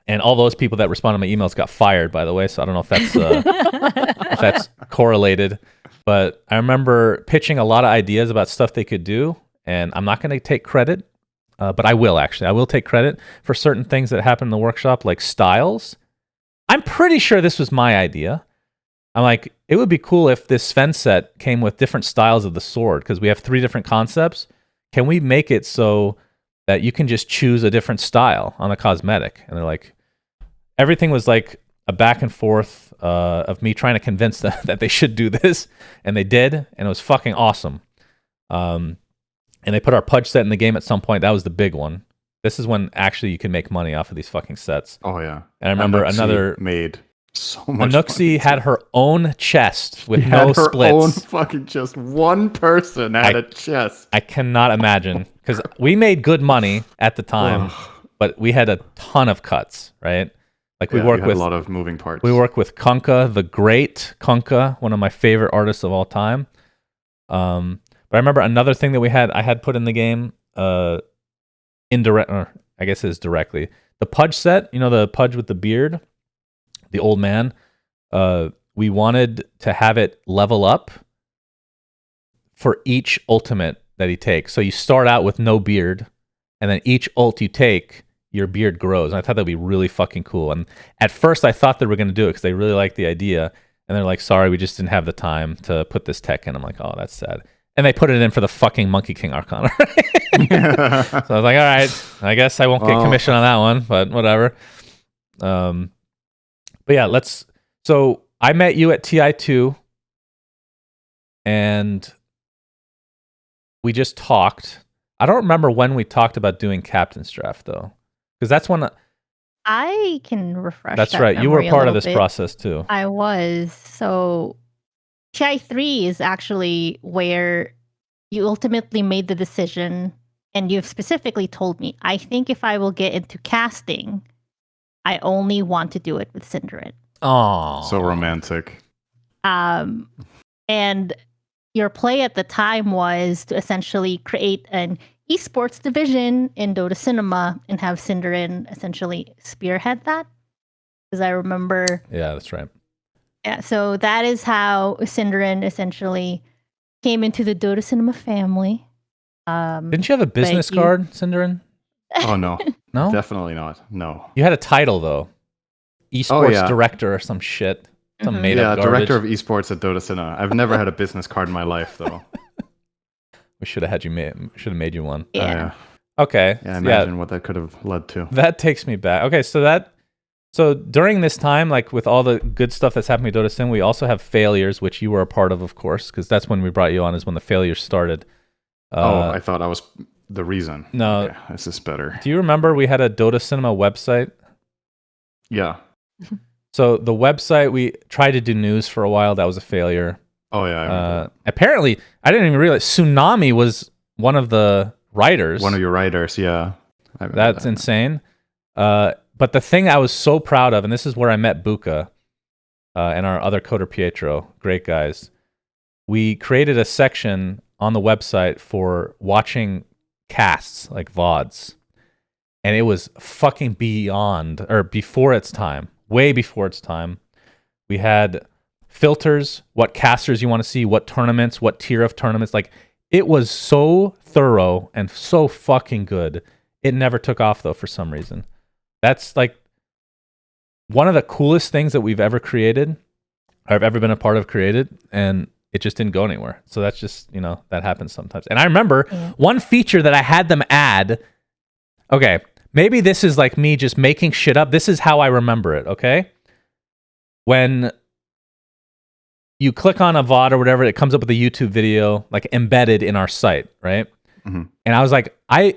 And all those people that respond to my emails got fired, by the way. So I don't know if that's correlated. But I remember pitching a lot of ideas about stuff they could do. And I'm not going to take credit, but I will actually. I will take credit for certain things that happened in the workshop, like styles. I'm pretty sure this was my idea. I'm like, it would be cool if this Sven set came with different styles of the sword, because we have 3 different concepts. Can we make it so that you can just choose a different style on a cosmetic? And they're like, everything was like a back and forth of me trying to convince them that they should do this, and they did, and it was fucking awesome. And they put our pudge set in the game at some point. That was the big one. This is when actually you can make money off of these fucking sets. Oh yeah. And I remember another made so much. Anuxie had her own chest with She no had her splits. own fucking chest. One person had a chest. I cannot imagine, because we made good money at the time, but we had a ton of cuts, right? Like we work with a lot of moving parts. We work with Kunkka, the great Kunkka, one of my favorite artists of all time. But I remember another thing that I had put in the game, indirect, or I guess it is directly. The Pudge set, the Pudge with the beard, the old man. We wanted to have it level up for each ultimate that he takes. So you start out with no beard, and then each ult you take, your beard grows. And I thought that'd be really fucking cool. And at first I thought they were going to do it because they really liked the idea. And they're like, sorry, we just didn't have the time to put this tech in. I'm like, oh, that's sad. And they put it in for the fucking Monkey King Arcana. So I was like, all right, I guess I won't get commission on that one, but whatever. But yeah, so I met you at TI2, and we just talked. I don't remember when we talked about doing Captain's Draft, though, because that's when I can refresh. That's that right. You were memory a part of little this bit. process too. I was. So TI3 is actually where you ultimately made the decision, and you've specifically told me, I think if I will get into casting, I only want to do it with Cinderin. Oh, so romantic. And your play at the time was to essentially create an esports division in Dota Cinema and have Cinderin essentially spearhead that. Because I remember. Yeah, that's right. Yeah, so that is how Cinderin essentially came into the Dota Cinema family. Didn't you have a business card, Cinderin? Oh no, no, definitely not. No, you had a title though, esports director or some shit, some made up garbage. Director of esports at Dota Cinema. I've never had a business card in my life though. We should have had you made you one. Yeah. Okay. Yeah, imagine what that could have led to. That takes me back. Okay, so during this time, like with all the good stuff that's happening at Dota Sim, we also have failures, which you were a part of course, because that's when we brought you on, is when the failures started. I thought I was the reason. No. Okay, this is better. Do you remember we had a Dota Cinema website? Yeah. So the website, we tried to do news for a while. That was a failure. Oh, yeah. I remember. Apparently, I didn't even realize Tsunami was one of the writers. One of your writers, yeah. That's insane. But the thing I was so proud of, and this is where I met Buka and our other coder Pietro, great guys. We created a section on the website for watching casts, like VODs. And it was fucking before its time, way before its time. We had filters, what casters you want to see, what tournaments, what tier of tournaments. Like, it was so thorough and so fucking good. It never took off, though, for some reason. That's like one of the coolest things that we've ever created, or I've ever been a part of created, and it just didn't go anywhere. So that's just, that happens sometimes. And I remember one feature that I had them add. Okay, maybe this is like me just making shit up. This is how I remember it, okay? When you click on a VOD or whatever, it comes up with a YouTube video like embedded in our site, right? Mm-hmm. And I was like, I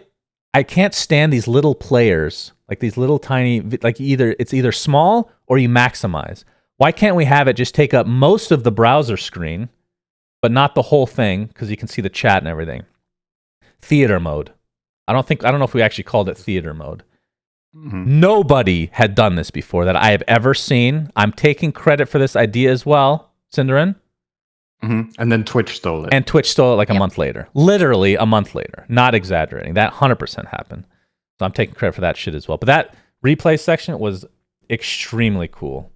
can't stand these little players, like these little tiny, like it's either small or you maximize. Why can't we have it just take up most of the browser screen, but not the whole thing, because you can see the chat and everything? Theater mode. I don't know if we actually called it theater mode. Mm-hmm. Nobody had done this before that I have ever seen. I'm taking credit for this idea as well, Cinderin. Mm-hmm. And then Twitch stole it. And Twitch stole it like a month later. Literally a month later. Not exaggerating. That 100% happened. So I'm taking credit for that shit as well. But that replay section was extremely cool.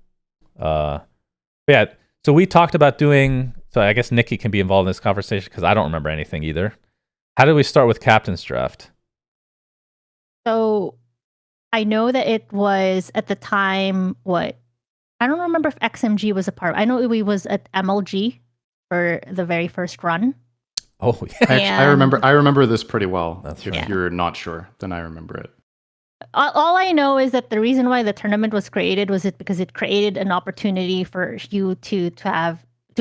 Yeah. So we talked about doing... So I guess Nikki can be involved in this conversation because I don't remember anything either. How did we start with Captain's Draft? So I know that it was at the time, I don't remember if XMG was a part. I know we was at MLG for the very first run. Oh, yeah. I remember this pretty well. That's if right. you're not sure, then I remember it. All I know is that the reason why the tournament was created was it because it created an opportunity for you to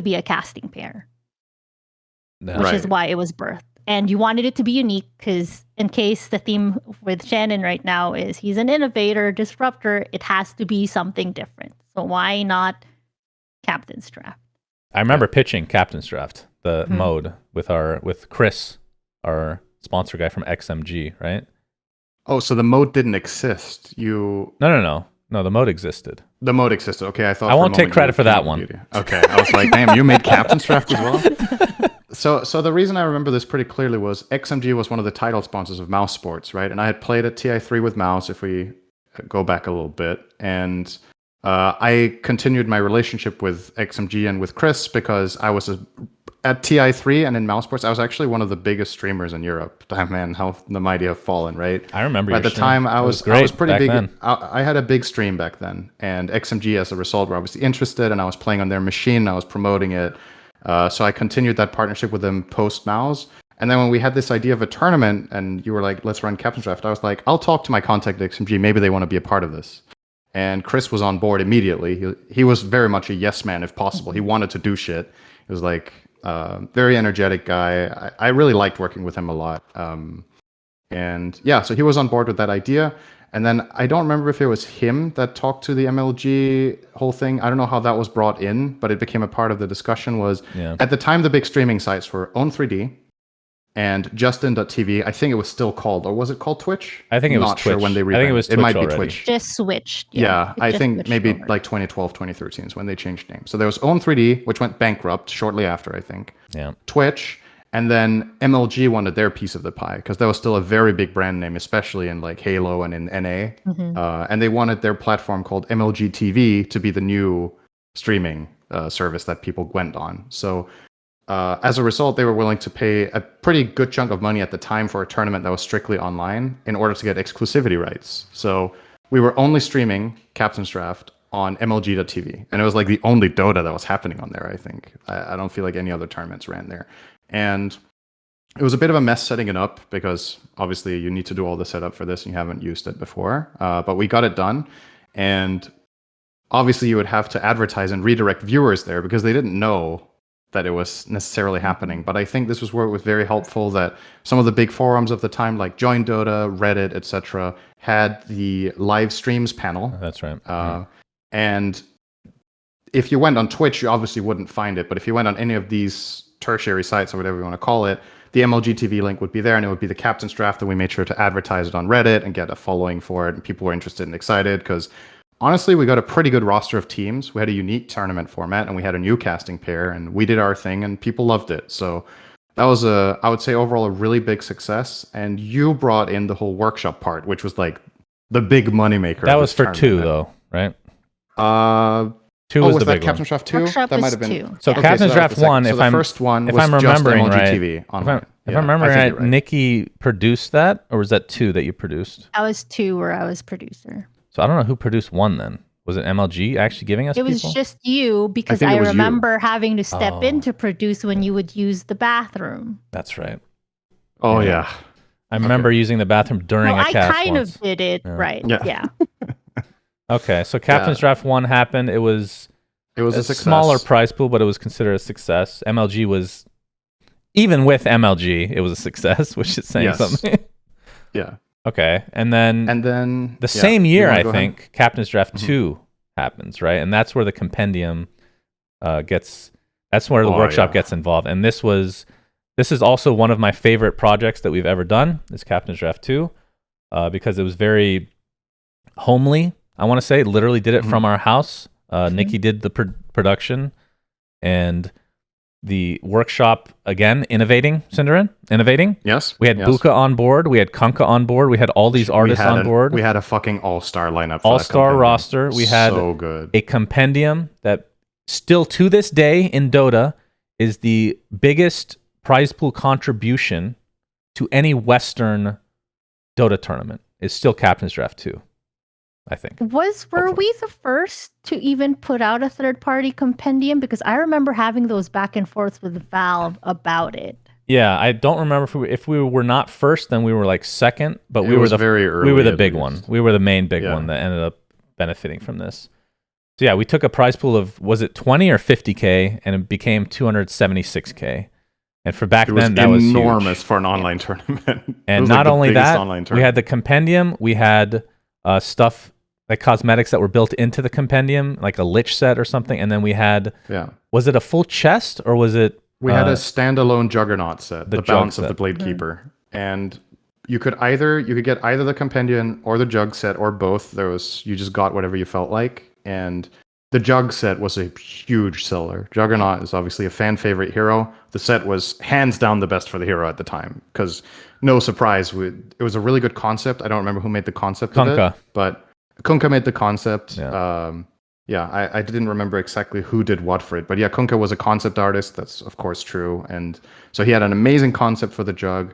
be a casting pair, No. which Right. is why it was birthed. And you wanted it to be unique because, in case the theme with Shannon right now is he's an innovator, disruptor, it has to be something different. So why not Captain's Draft? I remember pitching Captain's Draft, the Mhm. mode with Chris, our sponsor guy from XMG, right? Oh, so the mode didn't exist. No, the mode existed. The mode existed. Okay, I thought. I for a won't take moment credit you for that came one. with the idea. Okay, I was like, damn, you made Captain's Draft as well. So the reason I remember this pretty clearly was XMG was one of the title sponsors of Mouse Sports, right? And I had played at TI3 with Mouse, if we go back a little bit, and I continued my relationship with XMG and with Chris because I was at TI3 and in Mouse Sports. I was actually one of the biggest streamers in Europe. Damn, man, how the mighty have fallen, right? I remember. At the time, I was pretty back big. then. I had a big stream back then, and XMG, as a result, were obviously interested, and I was playing on their machine. And I was promoting it, so I continued that partnership with them post Mouse. And then when we had this idea of a tournament, and you were like, "Let's run Captain's Draft," I was like, "I'll talk to my contact at XMG. Maybe they want to be a part of this." And Chris was on board immediately. He was very much a yes man, if possible. He wanted to do shit. He was like very energetic guy. I really liked working with him a lot. And yeah, so he was on board with that idea. And then I don't remember if it was him that talked to the MLG whole thing. I don't know how that was brought in, but it became a part of the discussion. Was at the time the big streaming sites were Own3D and Justin.tv. I think it was still called, or was it called Twitch? I think it was Not sure Twitch. when they I rebranded. think it was It might Twitch be already. Twitch. Just switched. Yeah, it I just think switched maybe over. like 2012, 2013 is when they changed names. So there was Own3D, which went bankrupt shortly after, I think. Yeah. Twitch, and then MLG wanted their piece of the pie because that was still a very big brand name, especially in like Halo and in NA. And they wanted their platform called MLG TV to be the new streaming service that people went on. So as a result, they were willing to pay a pretty good chunk of money at the time for a tournament that was strictly online in order to get exclusivity rights. So we were only streaming Captain's Draft on MLG.tv. And it was like the only Dota that was happening on there, I think. I don't feel like any other tournaments ran there. And it was a bit of a mess setting it up because obviously you need to do all the setup for this and you haven't used it before. But we got it done. And obviously you would have to advertise and redirect viewers there because they didn't know that it was necessarily happening. But I think this was where it was very helpful that some of the big forums of the time, like Join Dota, Reddit, etc., had the live streams panel. That's right. And if you went on Twitch, you obviously wouldn't find it. But if you went on any of these tertiary sites or whatever you want to call it, the MLG TV link would be there, and it would be the Captain's Draft, and we made sure to advertise it on Reddit and get a following for it. And people were interested and excited because honestly, we got a pretty good roster of teams. We had a unique tournament format, and we had a new casting pair, and we did our thing, and people loved it. So that was I would say overall a really big success. And you brought in the whole workshop part, which was like the big moneymaker. That was for two, though, right? Two was the big Captain's Draft 2? Workshop That might was have been 2. So Yeah. Captain's Draft 1, so if the I'm first one if was I'm just remembering MLG right, TV online. if I'm remembering I right, think you're right. Nikki produced that, or was that 2 that you produced? I was 2 where I was producer. So I don't know who produced 1 then. Was it MLG actually giving us It was people? just you because think I it was you. remember having to step Oh. in to produce when you would use the bathroom. That's right. Oh, Yeah. yeah. I remember using the bathroom during No, a I cast kind once. of did it, Yeah. right? Yeah. Yeah. Okay, so Captain's Draft 1 happened. It was It was a a success. smaller prize pool, but it was considered a success. MLG was, even with MLG, it was a success, which is saying Yes. something. Yeah. Okay, and then The same year, I go think, Captain's Draft Mhm. 2 happens, right? And that's where the compendium that's where the Oh, workshop yeah. gets involved. And this is also one of my favorite projects that we've ever done, is Captain's Draft 2, because it was very homely, I want to say. Literally did it from our house. Nikki did the production, and the workshop, again, innovating, Cinderin, innovating. Yes. We had yes. Buka on board. We had Kunka on board. We had all these artists on board. We had a fucking all-star lineup. for that All-star compendium. roster. We had so good. a compendium that still to this day in Dota is the biggest prize pool contribution to any Western Dota tournament. Is still Captain's Draft 2, I think. Were we the first to even put out a third-party compendium? Because I remember having those back and forths with Valve about it. Yeah, I don't remember if we were not first, then we were like second, but It was very early. We were the at big least. one. We were the main big one that ended up benefiting from this. So yeah, we took a prize pool of, was it 20 or 50K, and it became 276K. And for back then, that was enormous huge. for an online tournament. And not only that, we had the compendium. We had stuff like cosmetics that were built into the compendium, like a lich set or something. And then we had, was it a full chest or was it? We had a standalone Juggernaut set, the Balance of the Blade Mm-hmm. Keeper, and you could get either the compendium or the Jug set or both. You just got whatever you felt like, and the Jug set was a huge seller. Juggernaut is obviously a fan favorite hero. The set was hands down the best for the hero at the time because, no surprise, it was a really good concept. I don't remember who made the concept of it, but Kunkka made the concept. I didn't remember exactly who did what for it, but yeah, Kunkka was a concept artist. That's of course true, and so he had an amazing concept for the Jug.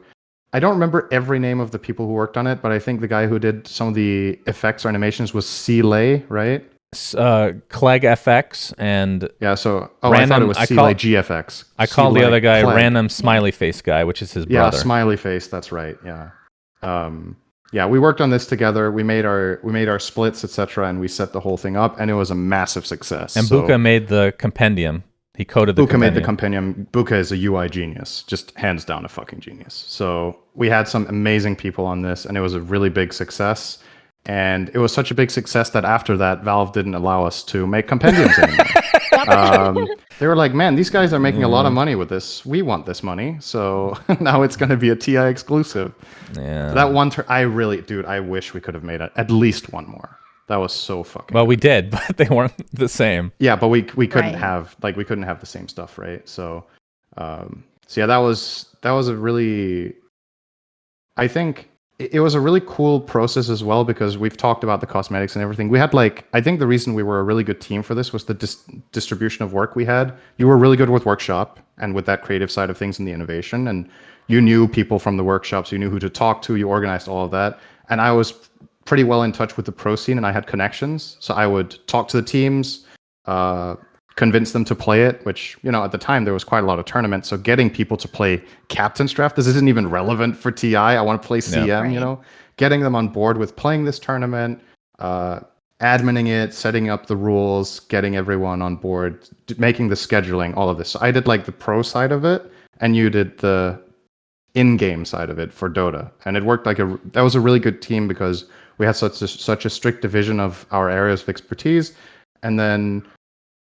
I don't remember every name of the people who worked on it, but I think the guy who did some of the effects or animations was C. Lay, right? Clegg FX and I thought random, it was C. Lay GFX. I call the other guy Clegg. Random Smiley Face guy, which is his brother. Yeah, Smiley Face. That's right. Yeah. We worked on this together. We made our splits, etc., and we set the whole thing up, and it was a massive success. And Buka made the compendium. He coded the compendium. Buka made the compendium. Buka is a UI genius, just hands down a fucking genius. So we had some amazing people on this, and it was a really big success. And it was such a big success that after that, Valve didn't allow us to make compendiums anymore. They were like, man, these guys are making a lot of money with this. We want this money. So now it's going to be a TI exclusive. Yeah. That one, I wish we could have made at least one more. That was so fucking Well, we did, but they weren't the same. Yeah, but we couldn't have the same stuff, right? So, that was a really, I think it was a really cool process as well because we've talked about the cosmetics and everything. We had I think the reason we were a really good team for this was the distribution of work we had. You were really good with workshop and with that creative side of things and the innovation, and you knew people from the workshops, you knew who to talk to, you organized all of that. And I was pretty well in touch with the pro scene and I had connections. So I would talk to the teams, convince them to play it, which, at the time there was quite a lot of tournaments. So getting people to play Captain's Draft, this isn't even relevant for TI. I want to play CM, getting them on board with playing this tournament, adminning it, setting up the rules, getting everyone on board, making the scheduling, all of this. So I did the pro side of it and you did the in-game side of it for Dota. And it worked that was a really good team because we had such a strict division of our areas of expertise. And then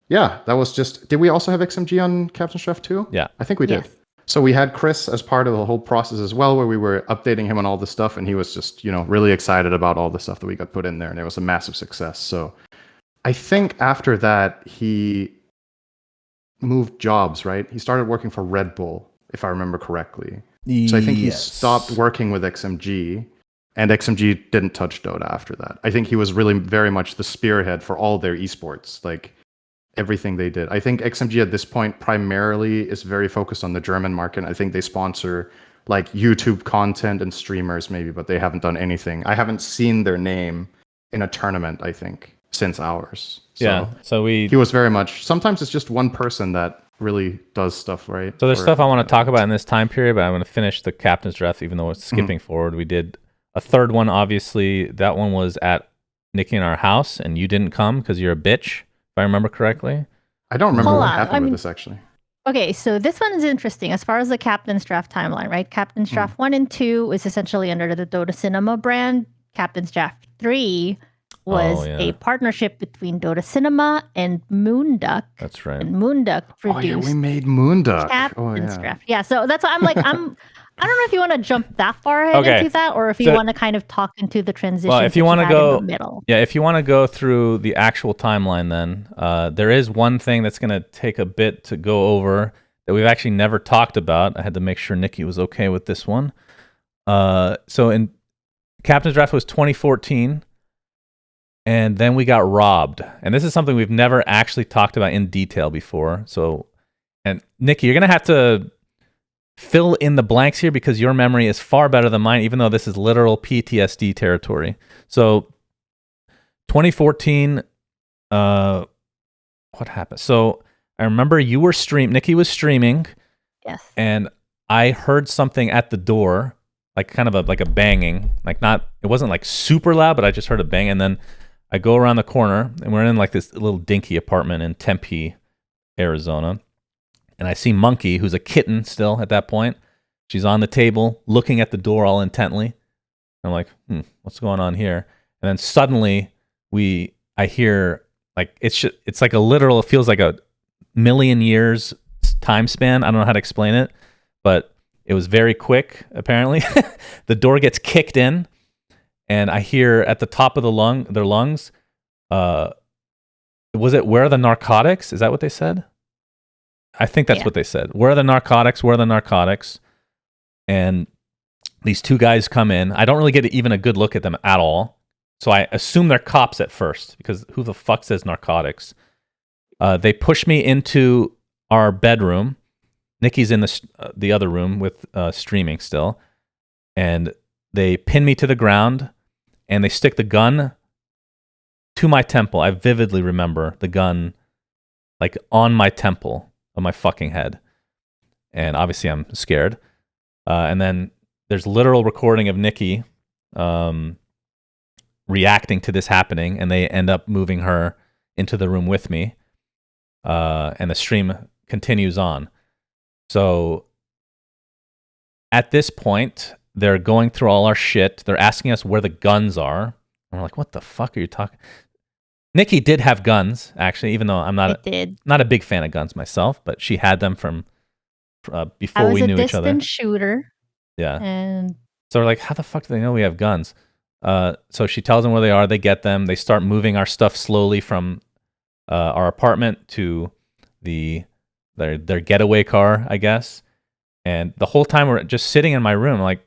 that was just... Did we also have XMG on Captain's Draft too? Yeah. I think we did. Yes. So we had Chris as part of the whole process as well, where we were updating him on all the stuff, and he was just, really excited about all the stuff that we got put in there, and it was a massive success. So I think after that, he moved jobs, right? He started working for Red Bull, if I remember correctly. So I think he stopped working with XMG, and XMG didn't touch Dota after that. I think he was really very much the spearhead for all their esports. Everything they did. I think XMG at this point primarily is very focused on the German market. I think they sponsor YouTube content and streamers maybe, but they haven't done anything. I haven't seen their name in a tournament, I think, since ours. So he was very much, sometimes it's just one person that really does stuff, right? So there's stuff I want to talk about in this time period, but I'm going to finish the Captain's Draft, even though it's skipping forward. We did a third one, obviously. That one was at Nikki in our house, and you didn't come because you're a bitch. If I remember correctly. I don't remember what happened with this, actually. Okay, so this one is interesting as far as the Captain's Draft timeline, right? Captain's Draft 1 and 2 is essentially under the Dota Cinema brand. Captain's Draft 3 was a partnership between Dota Cinema and Moonduck. That's right. And Moonduck produced we made Moonduck. Captain's Draft. Yeah, so that's why I don't know if you want to jump that far ahead into that, or if you want to kind of talk into the transition. Well, if you want to go, in the middle. If you want to go through the actual timeline, then there is one thing that's going to take a bit to go over that we've actually never talked about. I had to make sure Nikki was okay with this one. So in Captain's Draft was 2014, and then we got robbed. And this is something we've never actually talked about in detail before. So, and Nikki, you're going to have to fill in the blanks here because your memory is far better than mine, even though this is literal PTSD territory. So 2014, what happened? So I remember you were Nikki was streaming. Yes. And I heard something at the door, like kind of like a banging, like not, it wasn't like super loud, but I just heard a bang. And then I go around the corner and we're in like this little dinky apartment in Tempe, Arizona. And I see Monkey, who's a kitten still at that point. She's on the table looking at the door all intently. I'm like, what's going on here? And then suddenly I hear like, it's like a literal, it feels like a million years time span. I don't know how to explain it, but it was very quick, apparently. The door gets kicked in, and I hear at the top of their lungs, was it, "Where are the narcotics?" Is that what they said? I think that's what they said. "Where are the narcotics? Where are the narcotics?" And these two guys come in. I don't really get even a good look at them at all. So I assume they're cops at first, because who the fuck says narcotics? They push me into our bedroom. Nikki's in the other room with streaming still. And they pin me to the ground, and they stick the gun to my temple. I vividly remember the gun like on my temple, on my fucking head. And obviously I'm scared. And then there's literal recording of Nikki reacting to this happening, and they end up moving her into the room with me. And the stream continues on. So at this point, they're going through all our shit. They're asking us where the guns are. And we're like, what the fuck are you talking? Nikki did have guns, actually, even though I'm not a big fan of guns myself, but she had them from before we knew each other. I was a distant shooter. Yeah. And so we're like, how the fuck do they know we have guns? So she tells them where they are. They get them. They start moving our stuff slowly from our apartment to their getaway car, I guess. And the whole time we're just sitting in my room, like,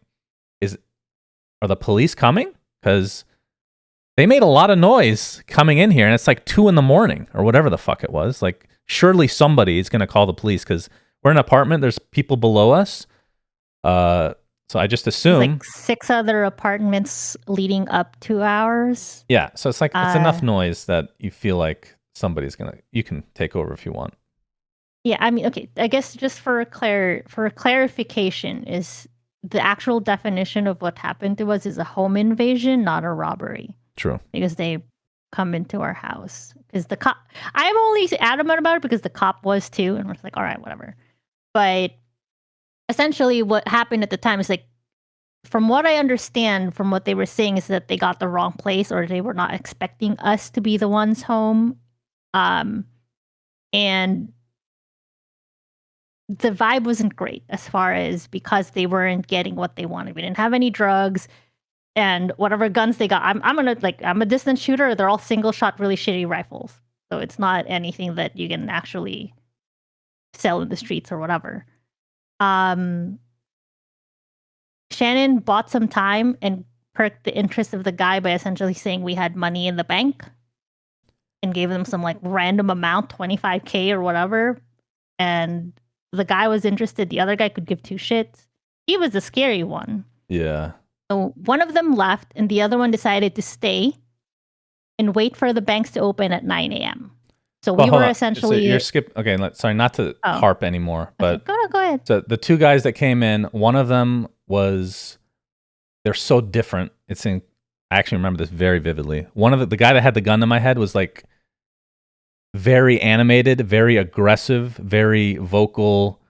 are the police coming? Because they made a lot of noise coming in here, and it's like 2 a.m. or whatever the fuck it was. Like, surely somebody is going to call the police, because we're in an apartment. There's people below us. So I just assume like 6 other apartments leading up to ours. Yeah, so it's like it's enough noise that you feel like somebody's you can take over if you want. Yeah, I mean, okay, I guess just for clarification, is the actual definition of what happened to us is a home invasion, not a robbery. True. Because they come into our house. Because the cop, I'm only adamant about it because the cop was too, and we're like, all right, whatever. But essentially what happened at the time is like, from what I understand from what they were saying, is that they got the wrong place, or they were not expecting us to be the ones home. And the vibe wasn't great as far as, because they weren't getting what they wanted. We didn't have any drugs, and whatever guns they got, I'm a distant shooter. They're all single shot, really shitty rifles. So it's not anything that you can actually sell in the streets or whatever. Shannon bought some time and perked the interest of the guy by essentially saying we had money in the bank, and gave them some like random amount, $25,000 or whatever. And the guy was interested. The other guy could give two shits. He was the scary one. Yeah. So one of them left, and the other one decided to stay and wait for the banks to open at 9 a.m. So we were essentially... So you're okay, sorry, not to harp anymore, but... Okay, go ahead. So the two guys that came in, one of them was... They're so different. I actually remember this very vividly. One of the guy that had the gun to my head was like very animated, very aggressive, very vocal,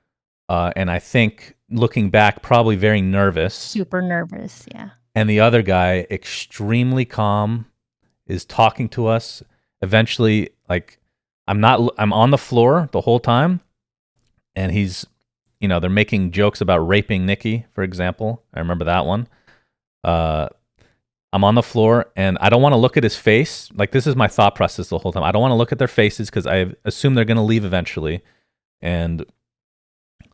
and I think looking back, probably very nervous. Super nervous, yeah. And the other guy, extremely calm, is talking to us. Eventually, like I'm on the floor the whole time, and he's, they're making jokes about raping Nikki, for example. I remember that one. I'm on the floor, and I don't want to look at his face. Like, this is my thought process the whole time. I don't want to look at their faces because I assume they're going to leave eventually, and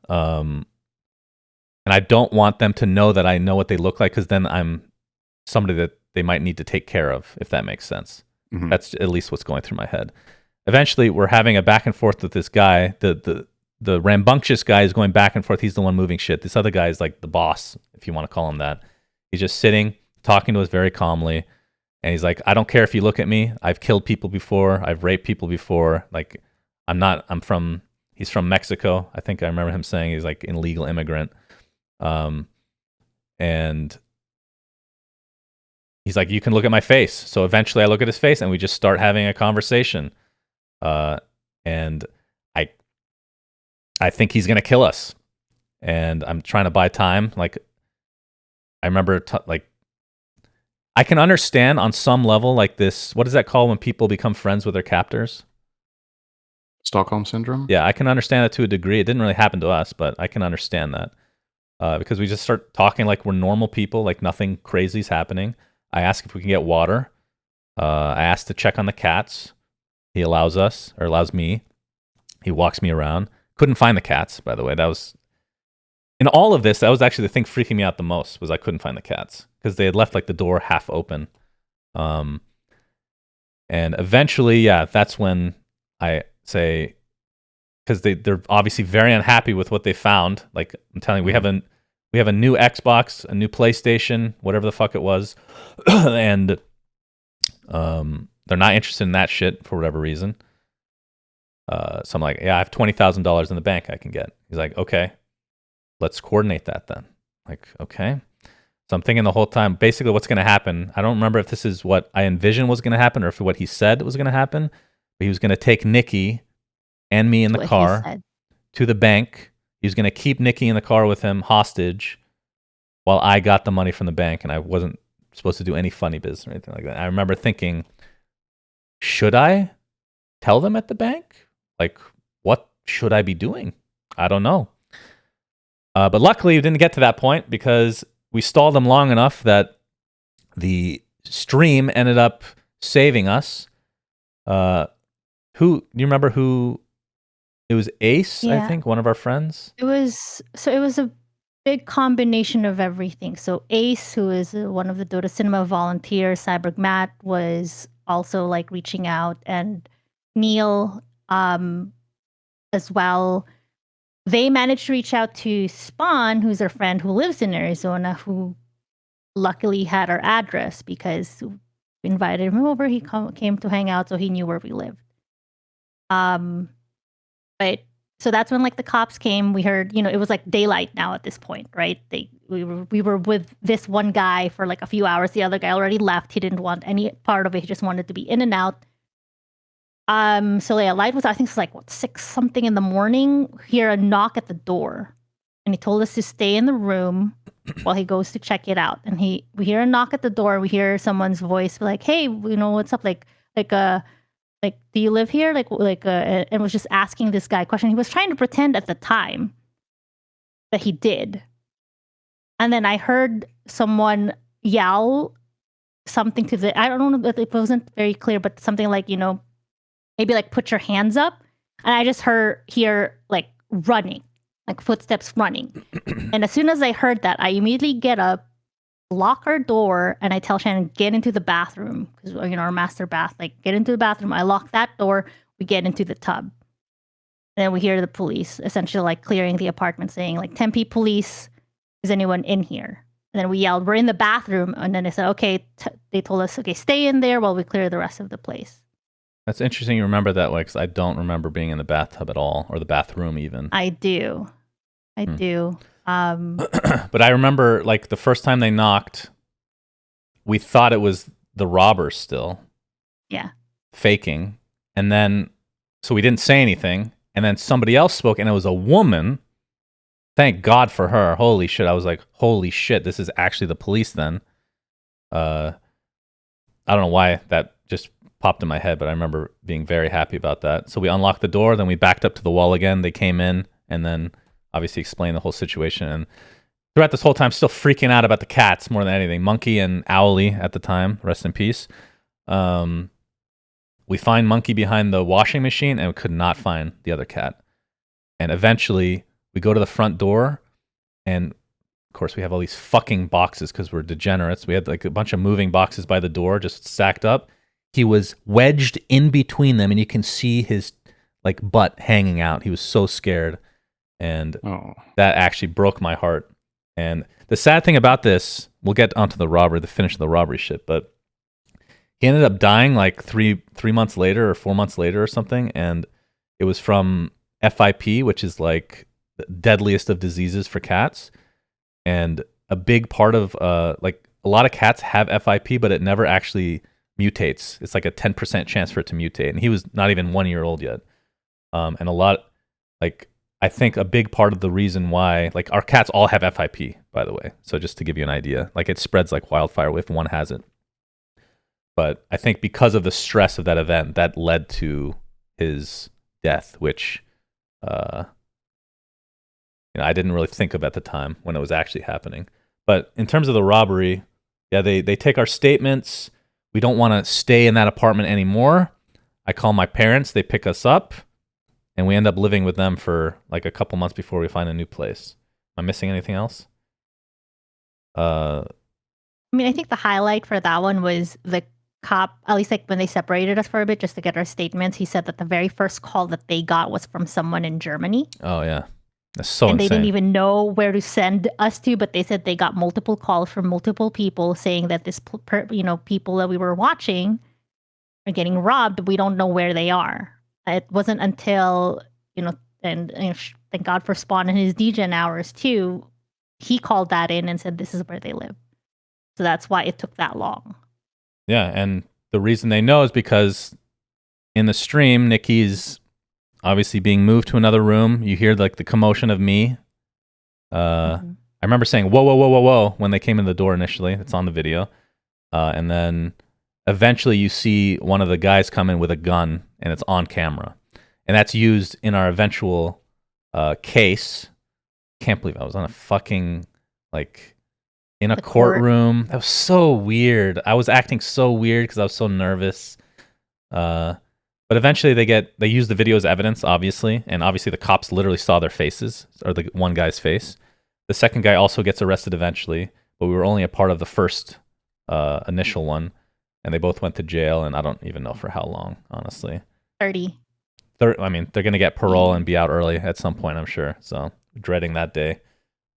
I don't want them to know that I know what they look like, because then I'm somebody that they might need to take care of, if that makes sense. Mm-hmm. That's at least what's going through my head. Eventually, we're having a back and forth with this guy. The rambunctious guy is going back and forth. He's the one moving shit. This other guy is like the boss, if you want to call him that. He's just sitting, talking to us very calmly. And he's like, I don't care if you look at me. I've killed people before. I've raped people before. Like, he's from Mexico. I think I remember him saying he's like an illegal immigrant. And he's like, you can look at my face. So eventually I look at his face and we just start having a conversation. And I think he's going to kill us. And I'm trying to buy time. Like, I remember, I can understand on some level, like this, what is that called when people become friends with their captors? Stockholm syndrome. Yeah, I can understand that to a degree. It didn't really happen to us, but I can understand that. Because we just start talking like we're normal people, like nothing crazy is happening. I ask if we can get water. I ask to check on the cats. He allows us, or allows me. He walks me around. Couldn't find the cats, by the way. That was, in all of this, that was actually the thing freaking me out the most, was I couldn't find the cats. Because they had left like the door half open. And eventually, yeah, that's when I say, because they're obviously very unhappy with what they found. Like, I'm telling you, we have a new Xbox, a new PlayStation, whatever the fuck it was, and they're not interested in that shit for whatever reason. So I'm like, yeah, I have $20,000 in the bank I can get. He's like, okay, let's coordinate that then. Like, okay. So I'm thinking the whole time, basically what's going to happen, I don't remember if this is what I envisioned was going to happen or if what he said was going to happen, but he was going to take Nikki and me in the car to the bank. He was going to keep Nikki in the car with him hostage while I got the money from the bank, and I wasn't supposed to do any funny business or anything like that. I remember thinking, should I tell them at the bank? Like, what should I be doing? I don't know. But luckily, we didn't get to that point because we stalled them long enough that the stream ended up saving us. Do you remember who? It was Ace, I think, one of our friends. It was a big combination of everything. So Ace, who is one of the Dota Cinema volunteers, Cyborg Matt was also like reaching out, and Neil as well. They managed to reach out to Spawn, who's our friend who lives in Arizona, who luckily had our address because we invited him over. He came to hang out, so he knew where we lived. But so that's when like the cops came. We heard, it was like daylight now at this point, right? We were with this one guy for like a few hours. The other guy already left. He didn't want any part of it. He just wanted to be in and out. So yeah, light was, I think it's like 6 something in the morning. Hear a knock at the door, and he told us to stay in the room while he goes to check it out. And we hear a knock at the door. We hear someone's voice like, "Hey, what's up? Like, do you live here?" And was just asking this guy a question. He was trying to pretend at the time that he did. And then I heard someone yell something to I don't know, it wasn't very clear, but something like, maybe like put your hands up. And I just hear like running, like footsteps running. And as soon as I heard that, I immediately get up, lock our door, and I tell Shannon, get into the bathroom, because our master bath, like get into the bathroom. I lock that door, we get into the tub. And then we hear the police essentially like clearing the apartment, saying like, Tempe police, is anyone in here? And then we yelled, we're in the bathroom. And then they said, okay, they told us, okay, stay in there while we clear the rest of the place. That's interesting you remember that way, because I don't remember being in the bathtub at all, or the bathroom even. I do. But I remember like the first time they knocked, we thought it was the robbers still. Yeah. Faking. And then, so we didn't say anything. And then somebody else spoke, and it was a woman. Thank God for her. Holy shit. I was like, holy shit, this is actually the police then. I don't know why that just popped in my head, but I remember being very happy about that. So we unlocked the door, then we backed up to the wall again. They came in and then obviously explained the whole situation. And throughout this whole time, still freaking out about the cats more than anything. Monkey and Owly at the time, rest in peace. We find Monkey behind the washing machine, and we could not find the other cat. And eventually we go to the front door, and of course we have all these fucking boxes because we're degenerates. We had like a bunch of moving boxes by the door just stacked up. He was wedged in between them, and you can see his like butt hanging out. He was so scared, and that actually broke my heart. And the sad thing about this, we'll get onto the robbery, the finish of the robbery shit, but he ended up dying like three months later or 4 months later or something, and it was from FIP, which is like the deadliest of diseases for cats. And a big part of like a lot of cats have FIP, but it never actually mutates. It's like a 10% chance for it to mutate. And he was not even 1 year old yet. And a lot, like, I think a big part of the reason why, like, our cats all have FIP, by the way. So just to give you an idea, like, it spreads like wildfire if one has it. But I think because of the stress of that event, that led to his death, which I didn't really think of at the time when it was actually happening. But in terms of the robbery, yeah, they take our statements. We don't want to stay in that apartment anymore. I call my parents. They pick us up. And we end up living with them for like a couple months before we find a new place. Am I missing anything else? I mean, I think the highlight for that one was the cop, at least like when they separated us for a bit just to get our statements, he said that the very first call that they got was from someone in Germany. Oh, yeah. That's so and insane. They didn't even know where to send us to, but they said they got multiple calls from multiple people saying that this, people that we were watching are getting robbed, but we don't know where they are. It wasn't until, thank God for Spawn and his DGen hours too, he called that in and said, this is where they live. So that's why it took that long. Yeah, and the reason they know is because in the stream, Nikki's obviously being moved to another room. You hear like the commotion of me. I remember saying, whoa, whoa, whoa, whoa, whoa, when they came in the door initially. It's on the video. And then eventually you see one of the guys come in with a gun, and it's on camera. And that's used in our eventual case. Can't believe I was on a fucking, like, in a courtroom. That was so weird. I was acting so weird because I was so nervous. But eventually they use the video as evidence, obviously. And obviously the cops literally saw their faces, or the one guy's face. The second guy also gets arrested eventually, but we were only a part of the first initial one. And they both went to jail, and I don't even know for how long, honestly. 30. I mean, they're going to get parole and be out early at some point, I'm sure. So, dreading that day.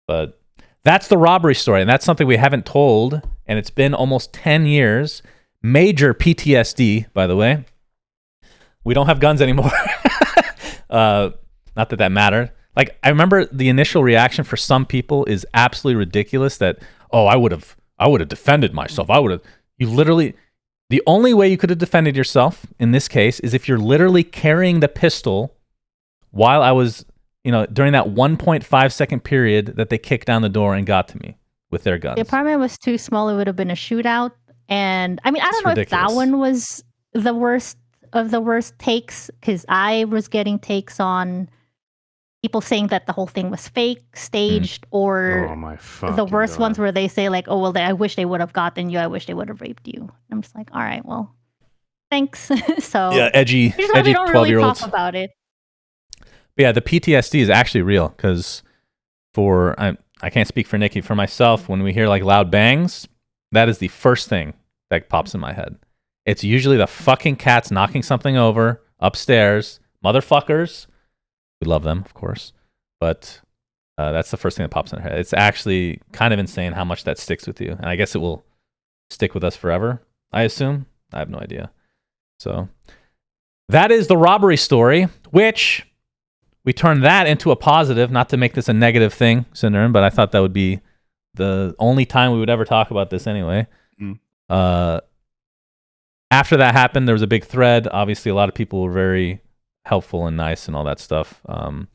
But that's the robbery story, and that's something we haven't told, and it's been almost 10 years. Major PTSD, by the way. We don't have guns anymore. Not that mattered. Like, I remember the initial reaction for some people is absolutely ridiculous that, oh, I would have defended myself. You literally... The only way you could have defended yourself in this case is if you're literally carrying the pistol while I was, during that 1.5 second period that they kicked down the door and got to me with their guns. The apartment was too small. It would have been a shootout. And I mean, I don't know if that one was the worst of the worst takes, because I was getting takes on people saying that the whole thing was fake, staged, or the worst ones where they say like, oh, well, I wish they would have gotten you. I wish they would have raped you. I'm just like, all right, well, thanks. So yeah, edgy we don't really 12-year-olds. talk about it. But yeah, the PTSD is actually real, because I can't speak for Nikki. For myself, when we hear like loud bangs, that is the first thing that pops in my head. It's usually the fucking cats knocking something over upstairs. Motherfuckers. We love them, of course. But that's the first thing that pops in our head. It's actually kind of insane how much that sticks with you. And I guess it will stick with us forever, I assume. I have no idea. So that is the robbery story, which we turned that into a positive, not to make this a negative thing, Syndrome, but I thought that would be the only time we would ever talk about this anyway. After that happened, there was a big thread. Obviously, a lot of people were very helpful and nice and all that stuff. And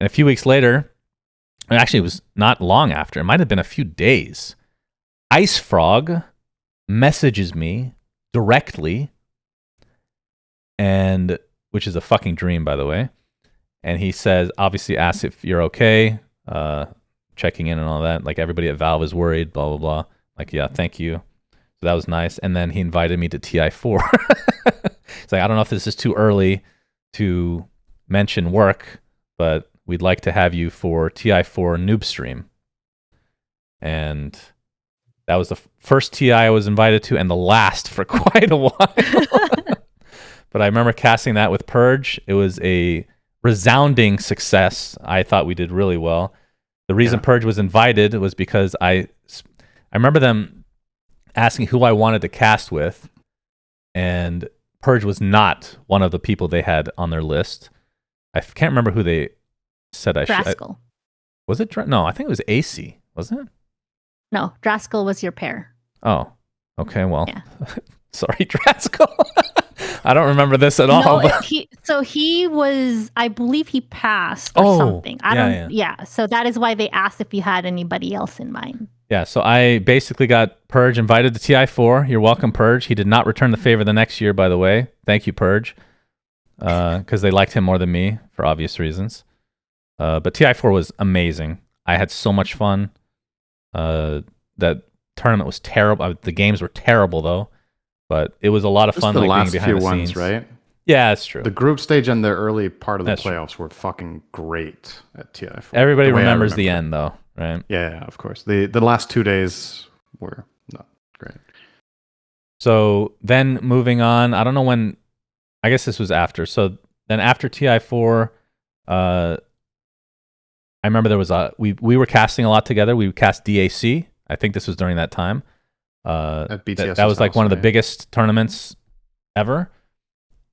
a few weeks later, actually it was not long after, it might have been a few days, Ice Frog messages me directly, and which is a fucking dream, by the way. And he says, obviously asks if you're okay, checking in and all that. Like, everybody at Valve is worried, blah, blah, blah. Like, yeah, thank you. So that was nice. And then he invited me to TI4. It's like, I don't know if this is too early to mention work, but we'd like to have you for TI4 Noob Stream. And that was the first TI I was invited to, and the last for quite a while. But I remember casting that with Purge. It was a resounding success. I thought we did really well. The reason Purge was invited was because I remember them asking who I wanted to cast with, and Purge was not one of the people they had on their list. I can't remember who they said I should. Rascal. Was it? No, I think it was AC. wasn't it? No, Draskell was your pair. Oh, okay. Well, Yeah. sorry, Draskell. I don't remember this at all. No, But... he was, I believe he passed or something. Yeah. So that is why they asked if you had anybody else in mind. Yeah, so I basically got Purge invited to TI4. You're welcome, Purge. He did not return the favor the next year, by the way. Thank you, Purge. Because they liked him more than me, for obvious reasons. But TI4 was amazing. I had so much fun. That tournament was terrible. The games were terrible, though. But it was a lot of fun, the like last being behind few the ones, scenes. right? Yeah, that's true. The group stage and the early part of the That's true. playoffs were fucking great at TI4. Everybody The way I remembers the remember end, though, right? Yeah, of course. The last 2 days were not great. So then moving on, I don't know when, I guess this was after. So then after TI4, I remember there was we were casting a lot together. We would cast DAC. I think this was during that time. At BTS that was like one of the right? biggest tournaments ever.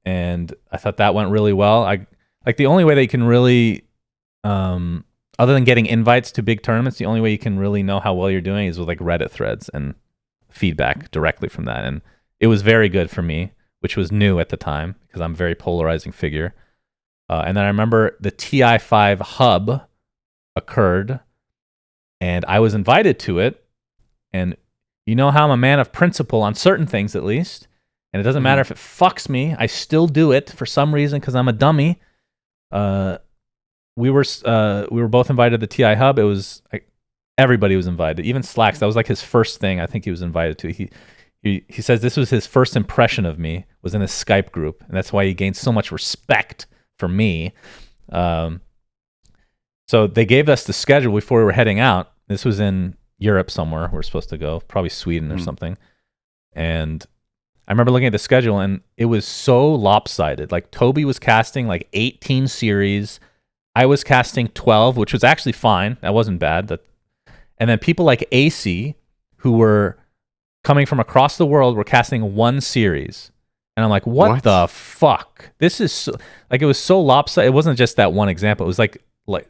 And I thought that went really well. Like the only way that you can really, other than getting invites to big tournaments, the only way you can really know how well you're doing is with like Reddit threads and feedback directly from that. And it was very good for me, which was new at the time because I'm a very polarizing figure. And then I remember the TI5 hub occurred and I was invited to it. And you know how I'm a man of principle on certain things, at least. And it doesn't matter if it fucks me. I still do it for some reason because I'm a dummy. We were both invited to the TI hub. It was like, everybody was invited, even Slacks. That was like his first thing I think he was invited to. He says this was his first impression of me, was in a Skype group, and that's why he gained so much respect for me. So they gave us the schedule before we were heading out. This was in Europe somewhere. We're supposed to go, probably Sweden or something. And I remember looking at the schedule, and it was so lopsided. Like Toby was casting like 18 series. I was casting 12, which was actually fine. That wasn't bad. And then people like AC, who were coming from across the world, were casting one series. And I'm like, what the fuck? This is so, like, it was so lopsided. It wasn't just that one example. It was like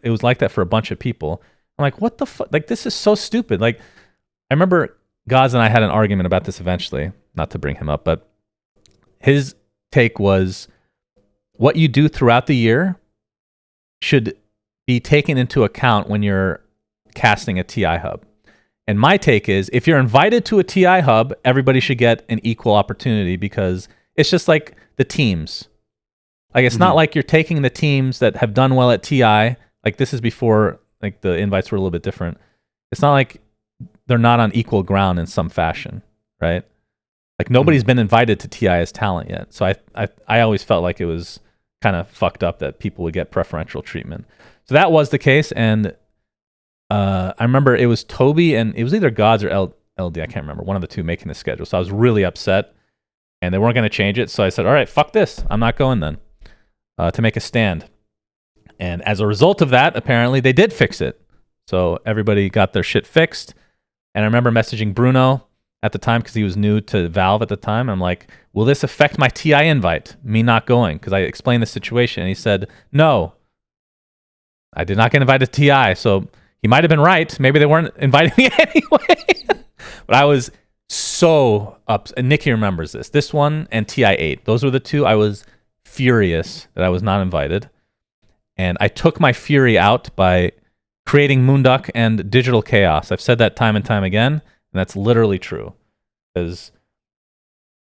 it was like that for a bunch of people. I'm like, what the fuck? Like, this is so stupid. Like, I remember Gaz and I had an argument about this eventually, not to bring him up, but his take was what you do throughout the year should be taken into account when you're casting a TI hub. And my take is, if you're invited to a TI hub, everybody should get an equal opportunity because it's just like the teams. Like, it's not like you're taking the teams that have done well at TI. Like, this is before, like, the invites were a little bit different. It's not like they're not on equal ground in some fashion, right? Like, nobody's been invited to TI as talent yet. So I always felt like it was kind of fucked up that people would get preferential treatment. So that was the case, and I remember it was Toby and it was either Gods or LD, I can't remember, one of the two making the schedule. So I was really upset, and they weren't going to change it. So I said, all right, fuck this. I'm not going then, to make a stand. And as a result of that, apparently they did fix it. So everybody got their shit fixed. And I remember messaging Bruno at the time because he was new to Valve at the time. I'm like, will this affect my TI invite, me not going? Because I explained the situation. And he said, no, I did not get invited to TI. So he might have been right. Maybe they weren't inviting me anyway. But I was so up. And Nikki remembers this. This one and TI8. Those were the two. I was furious that I was not invited. And I took my fury out by creating Moonduck and Digital Chaos. I've said that time and time again, and that's literally true. Because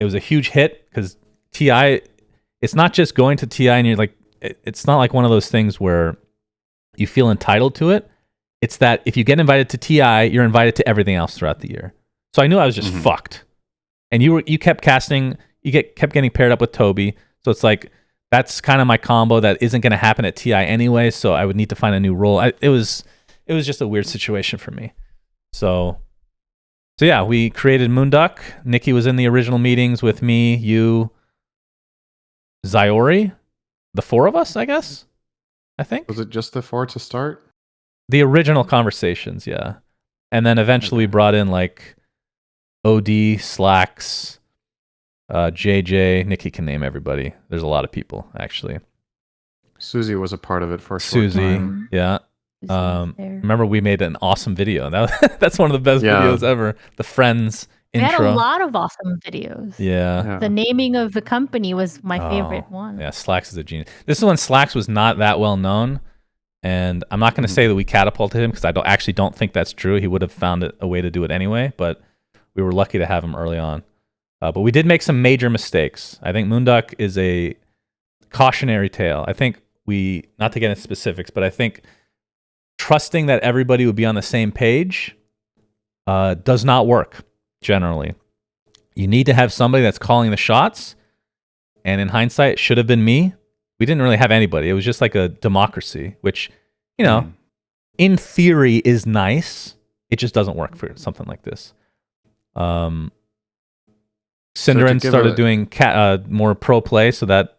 it was a huge hit, because TI, it's not just going to TI and you're like, it's not like one of those things where you feel entitled to it. It's that if you get invited to TI, you're invited to everything else throughout the year. So I knew I was just fucked. And you kept casting, kept getting paired up with Toby. So it's like, that's kind of my combo that isn't going to happen at TI anyway, so I would need to find a new role. It was just a weird situation for me. So yeah, we created Moonduck. Nikki was in the original meetings with me, you, Zyori, the four of us, I guess. I think. Was it just the four to start? The original conversations, yeah. And then eventually we brought in like OD, Slacks, JJ, Nikki can name everybody. There's a lot of people, actually. Susie was a part of it for a short Susie, time. yeah. Remember we made an awesome video. That's one of the best videos ever. The Friends We intro. had a lot of awesome videos. Yeah. The naming of the company was my favorite one. Yeah, Slacks is a genius. This is when Slacks was not that well known. And I'm not going to say that we catapulted him because I don't think that's true. He would have found a way to do it anyway, but we were lucky to have him early on. But we did make some major mistakes. I think Moonduck is a cautionary tale. I think not to get into specifics, but I think trusting that everybody would be on the same page does not work generally. You need to have somebody that's calling the shots. And in hindsight, it should have been me. We didn't really have anybody. It was just like a democracy, which, in theory is nice. It just doesn't work for something like this. Cinderin started doing more pro play, so that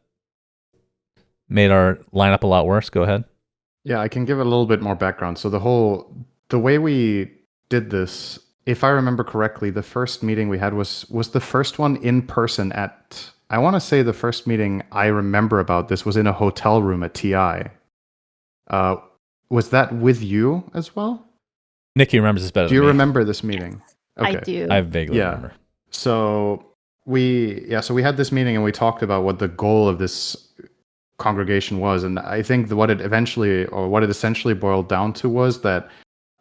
made our lineup a lot worse. Go ahead. Yeah, I can give a little bit more background. So the way we did this, if I remember correctly, the first meeting we had was the first one in person at... I want to say the first meeting I remember about this was in a hotel room at TI. Was that with you as well? Nikki remembers this better. Do you remember this meeting? Okay. I do. I vaguely remember. So we had this meeting and we talked about what the goal of this congregation was, and I think what it essentially boiled down to was that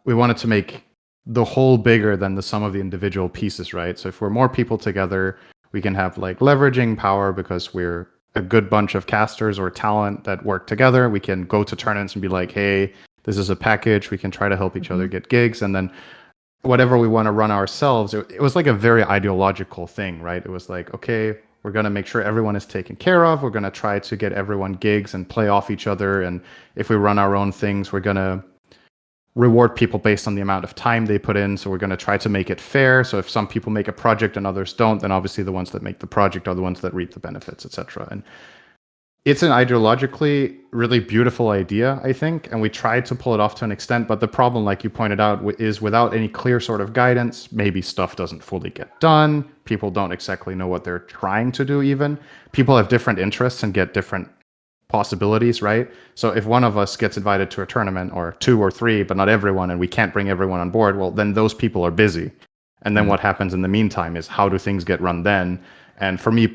we wanted to make the whole bigger than the sum of the individual pieces, right? So if we're more people together, we can have like leveraging power because we're a good bunch of casters or talent that work together. We can go to tournaments and be like, hey, this is a package. We can try to help each other get gigs. And then whatever we want to run ourselves, it was like a very ideological thing, right? It was like, okay, we're going to make sure everyone is taken care of. We're going to try to get everyone gigs and play off each other. And if we run our own things, we're going to reward people based on the amount of time they put in. So we're going to try to make it fair. So if some people make a project and others don't, then obviously the ones that make the project are the ones that reap the benefits, etc. And it's an ideologically really beautiful idea, I think, and we tried to pull it off to an extent. But the problem, like you pointed out, is without any clear sort of guidance, maybe stuff doesn't fully get done. People don't exactly know what they're trying to do even. People have different interests and get different possibilities, right? So if one of us gets invited to a tournament, or 2 or 3, but not everyone, and we can't bring everyone on board, well, then those people are busy. And then what happens in the meantime is how do things get run then? And for me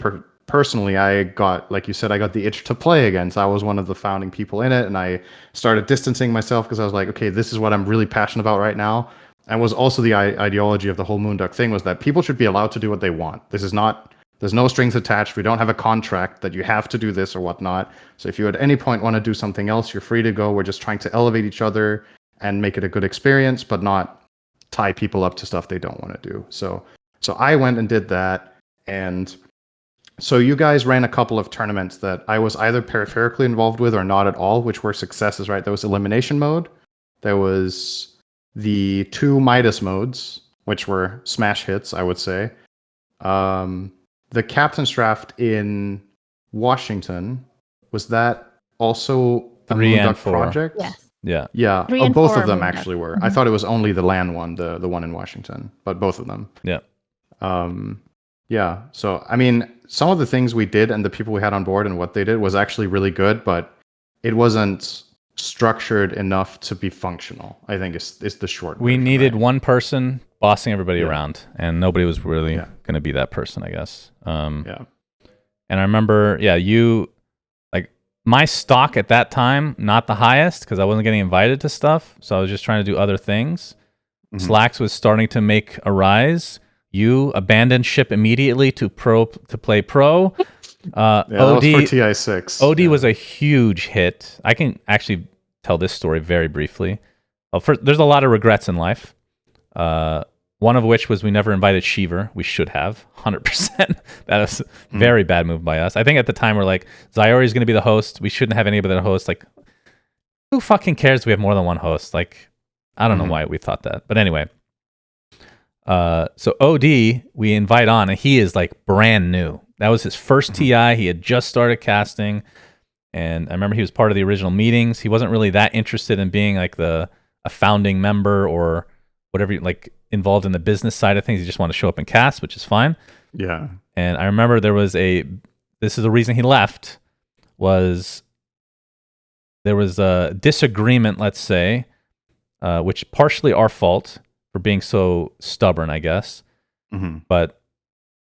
personally, I got, like you said, I got the itch to play again. So I was one of the founding people in it, and I started distancing myself because I was like, okay, this is what I'm really passionate about right now. And was also the ideology of the whole Moonduck thing was that people should be allowed to do what they want. There's no strings attached. We don't have a contract that you have to do this or whatnot. So if you at any point want to do something else, you're free to go. We're just trying to elevate each other and make it a good experience, but not tie people up to stuff they don't want to do. So I went and did that. And so you guys ran a couple of tournaments that I was either peripherically involved with or not at all, which were successes, right? There was elimination mode. There was the 2 Midas modes, which were smash hits, I would say. The captain's draft in Washington, was that also a 3 and Moonduck 4 project? Yes. Yeah. Yeah. 3 and Both 4 of them Moonduck. actually were. I thought it was only the LAN one, the one in Washington, but both of them. Yeah. Yeah. So, I mean, some of the things we did and the people we had on board and what they did was actually really good, but it wasn't structured enough to be functional, I think is the short We version, needed right? one person bossing everybody around, and nobody was really going to be that person, I guess. Yeah. And I remember, my stock at that time, not the highest because I wasn't getting invited to stuff. So I was just trying to do other things. Mm-hmm. Slacks was starting to make a rise. You abandoned ship immediately to play pro. That was for TI6. OD was a huge hit. I can actually tell this story very briefly. There's a lot of regrets in life. One of which was we never invited Sheever. We should have, 100%. That was a very bad move by us. I think at the time we're like, Zyori is going to be the host. We shouldn't have any other host. Like, who fucking cares if we have more than one host? Like, I don't know why we thought that. But anyway. So OD, we invite on, and he is like brand new. That was his first TI. He had just started casting. And I remember he was part of the original meetings. He wasn't really that interested in being like a founding member or whatever, like involved in the business side of things. He just wanted to show up and cast, which is fine. Yeah. And I remember this is the reason he left, was there was a disagreement, let's say, which partially our fault for being so stubborn, I guess. Mm-hmm. But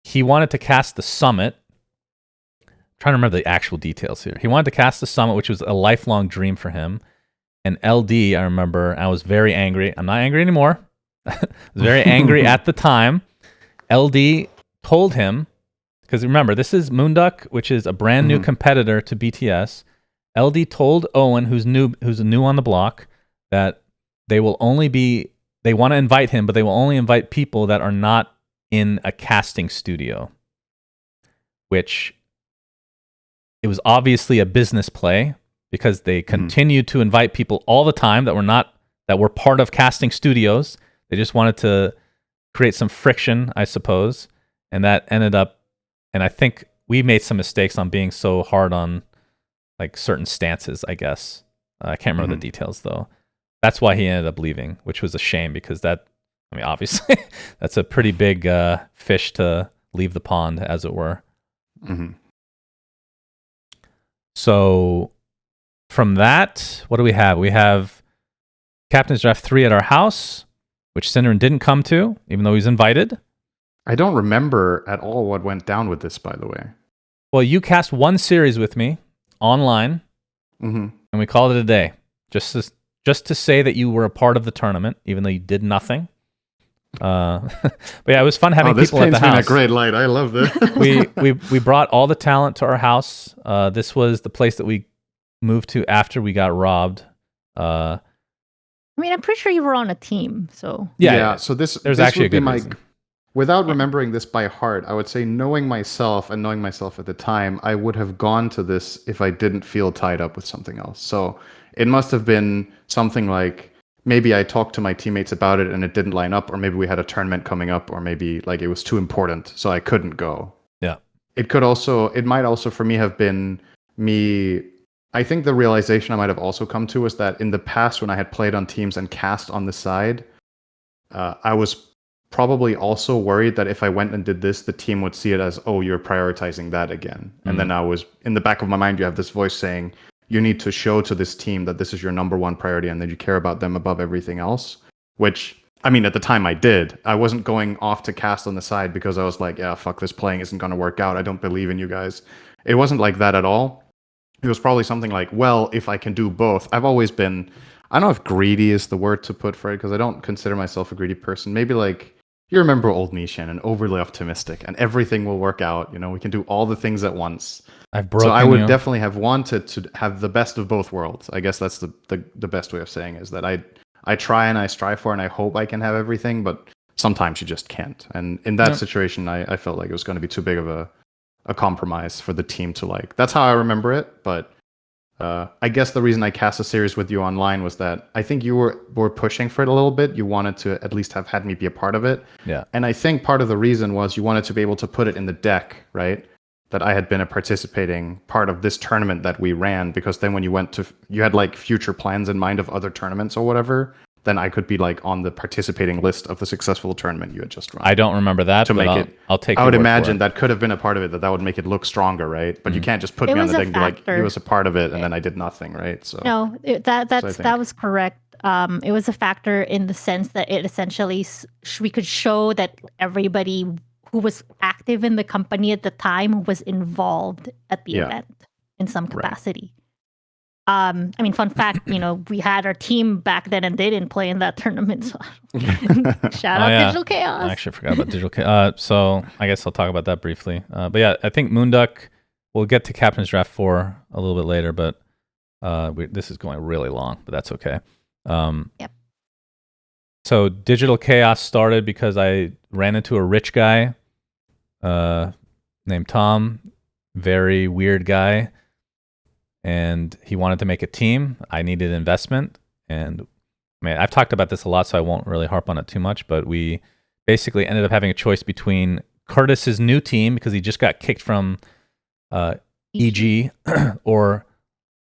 he wanted to cast the Summit. I'm trying to remember the actual details here. He wanted to cast the Summit, which was a lifelong dream for him. And LD, I remember, I was very angry. I'm not angry anymore. I was very angry at the time. LD told him, because remember, this is Moonduck, which is a brand new competitor to BTS. LD told Owen, who's new on the block, that they want to invite him, but they will only invite people that are not in a casting studio. Which it was obviously a business play, because they continued to invite people all the time that were part of casting studios. They just wanted to create some friction, I suppose, and that ended up. And I think we made some mistakes on being so hard on like certain stances, I guess. I can't remember the details though. That's why he ended up leaving, which was a shame, because obviously that's a pretty big fish to leave the pond, as it were. Mm-hmm. So from that, what do we have? We have Captain's Draft 3 at our house, which Synderen didn't come to, even though he was invited. I don't remember at all what went down with this, by the way. Well, you cast one series with me online, and we called it a day, just to say that you were a part of the tournament, even though you did nothing. But yeah, it was fun having people at the house. This paints me in a great light. I love this. we brought all the talent to our house. This was the place that we moved to after we got robbed. I mean, I'm pretty sure you were on a team, so yeah. So there's actually a good reason. Without remembering this by heart, I would say knowing myself at the time, I would have gone to this if I didn't feel tied up with something else. So it must have been something like, maybe I talked to my teammates about it and it didn't line up, or maybe we had a tournament coming up, or maybe like it was too important, so I couldn't go. Yeah. It might also for me have been me. I think the realization I might have also come to was that in the past, when I had played on teams and cast on the side, I was probably also worried that if I went and did this, the team would see it as, oh, you're prioritizing that again. And then I was, in the back of my mind, you have this voice saying, you need to show to this team that this is your number one priority and that you care about them above everything else. Which, I mean, at the time I did. I wasn't going off to cast on the side because I was like, yeah, fuck, this playing isn't going to work out. I don't believe in you guys. It wasn't like that at all. It was probably something like, well, if I can do both. I've always been, I don't know if greedy is the word to put for it, because I don't consider myself a greedy person. Maybe like, you remember old me, Shannon, overly optimistic, and everything will work out. You know, we can do all the things at once. So I would definitely have wanted to have the best of both worlds. I guess that's the best way of saying it, is that I try and I strive for and I hope I can have everything, but sometimes you just can't. And in that situation, I felt like it was going to be too big of a compromise for the team to like. That's how I remember it. But I guess the reason I cast a series with you online was that I think you were pushing for it a little bit. You wanted to at least have had me be a part of it. Yeah. And I think part of the reason was you wanted to be able to put it in the deck, right? That I had been a participating part of this tournament that we ran, because then when you had like future plans in mind of other tournaments or whatever, then I could be like on the participating list of the successful tournament you had just run. I don't remember that, to make it. I'll take. I would imagine that could have been a part of it. That would make it look stronger, right? But you can't just put me on the deck and be like, "He was a part of it," and then I did nothing, right? So no, that was correct. It was a factor in the sense that it essentially we could show that everybody who was active in the company at the time was involved at the event in some capacity. I mean, fun fact, we had our team back then and they didn't play in that tournament. So shout out Digital Chaos. I actually forgot about Digital Chaos. So I guess I'll talk about that briefly. But yeah, I think Moonduck, we'll get to Captain's Draft 4 a little bit later, but this is going really long, but that's okay. Yep. So Digital Chaos started because I ran into a rich guy named Tom, very weird guy, and he wanted to make a team. I needed investment, and I've talked about this a lot, so I won't really harp on it too much, but we basically ended up having a choice between Curtis's new team, because he just got kicked from EG, or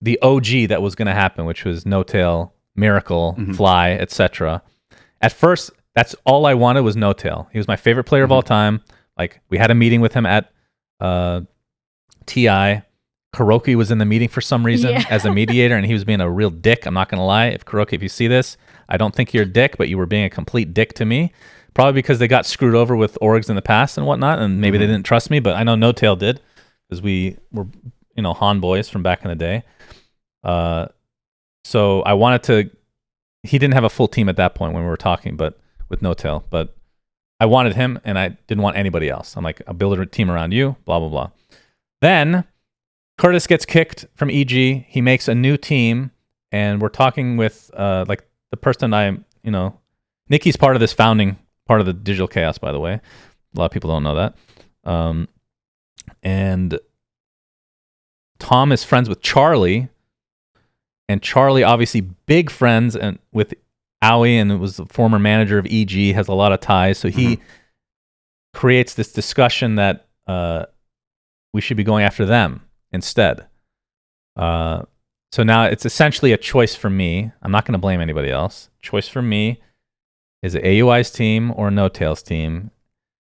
the OG that was going to happen, which was No Tail, Miracle, Fly, etc. At first, that's all I wanted was No Tail. He was my favorite player of all time. Like, we had a meeting with him at TI, Kuroki was in the meeting for some reason Yeah. as a mediator, and he was being a real dick. I'm not going to lie. If Kuroki, if you see this, I don't think you're a dick, but you were being a complete dick to me. Probably because they got screwed over with orgs in the past and whatnot, and maybe they didn't trust me, but I know No Tail did, because we were, Han boys from back in the day. So I wanted to... He didn't have a full team at that point when we were talking, but with No Tail, but I wanted him, and I didn't want anybody else. I'm like, I'll build a team around you, blah, blah, blah. Then Curtis gets kicked from EG. He makes a new team, and we're talking with like the person Nikki's part of this founding part of the Digital Chaos, by the way. A lot of people don't know that. And Tom is friends with Charlie, and Charlie obviously big friends and with Aoi, and was the former manager of EG, has a lot of ties. So he creates this discussion that we should be going after them instead. So now it's essentially a choice for me. I'm not going to blame anybody else. Choice for me is it AUI's team or No Tail's team?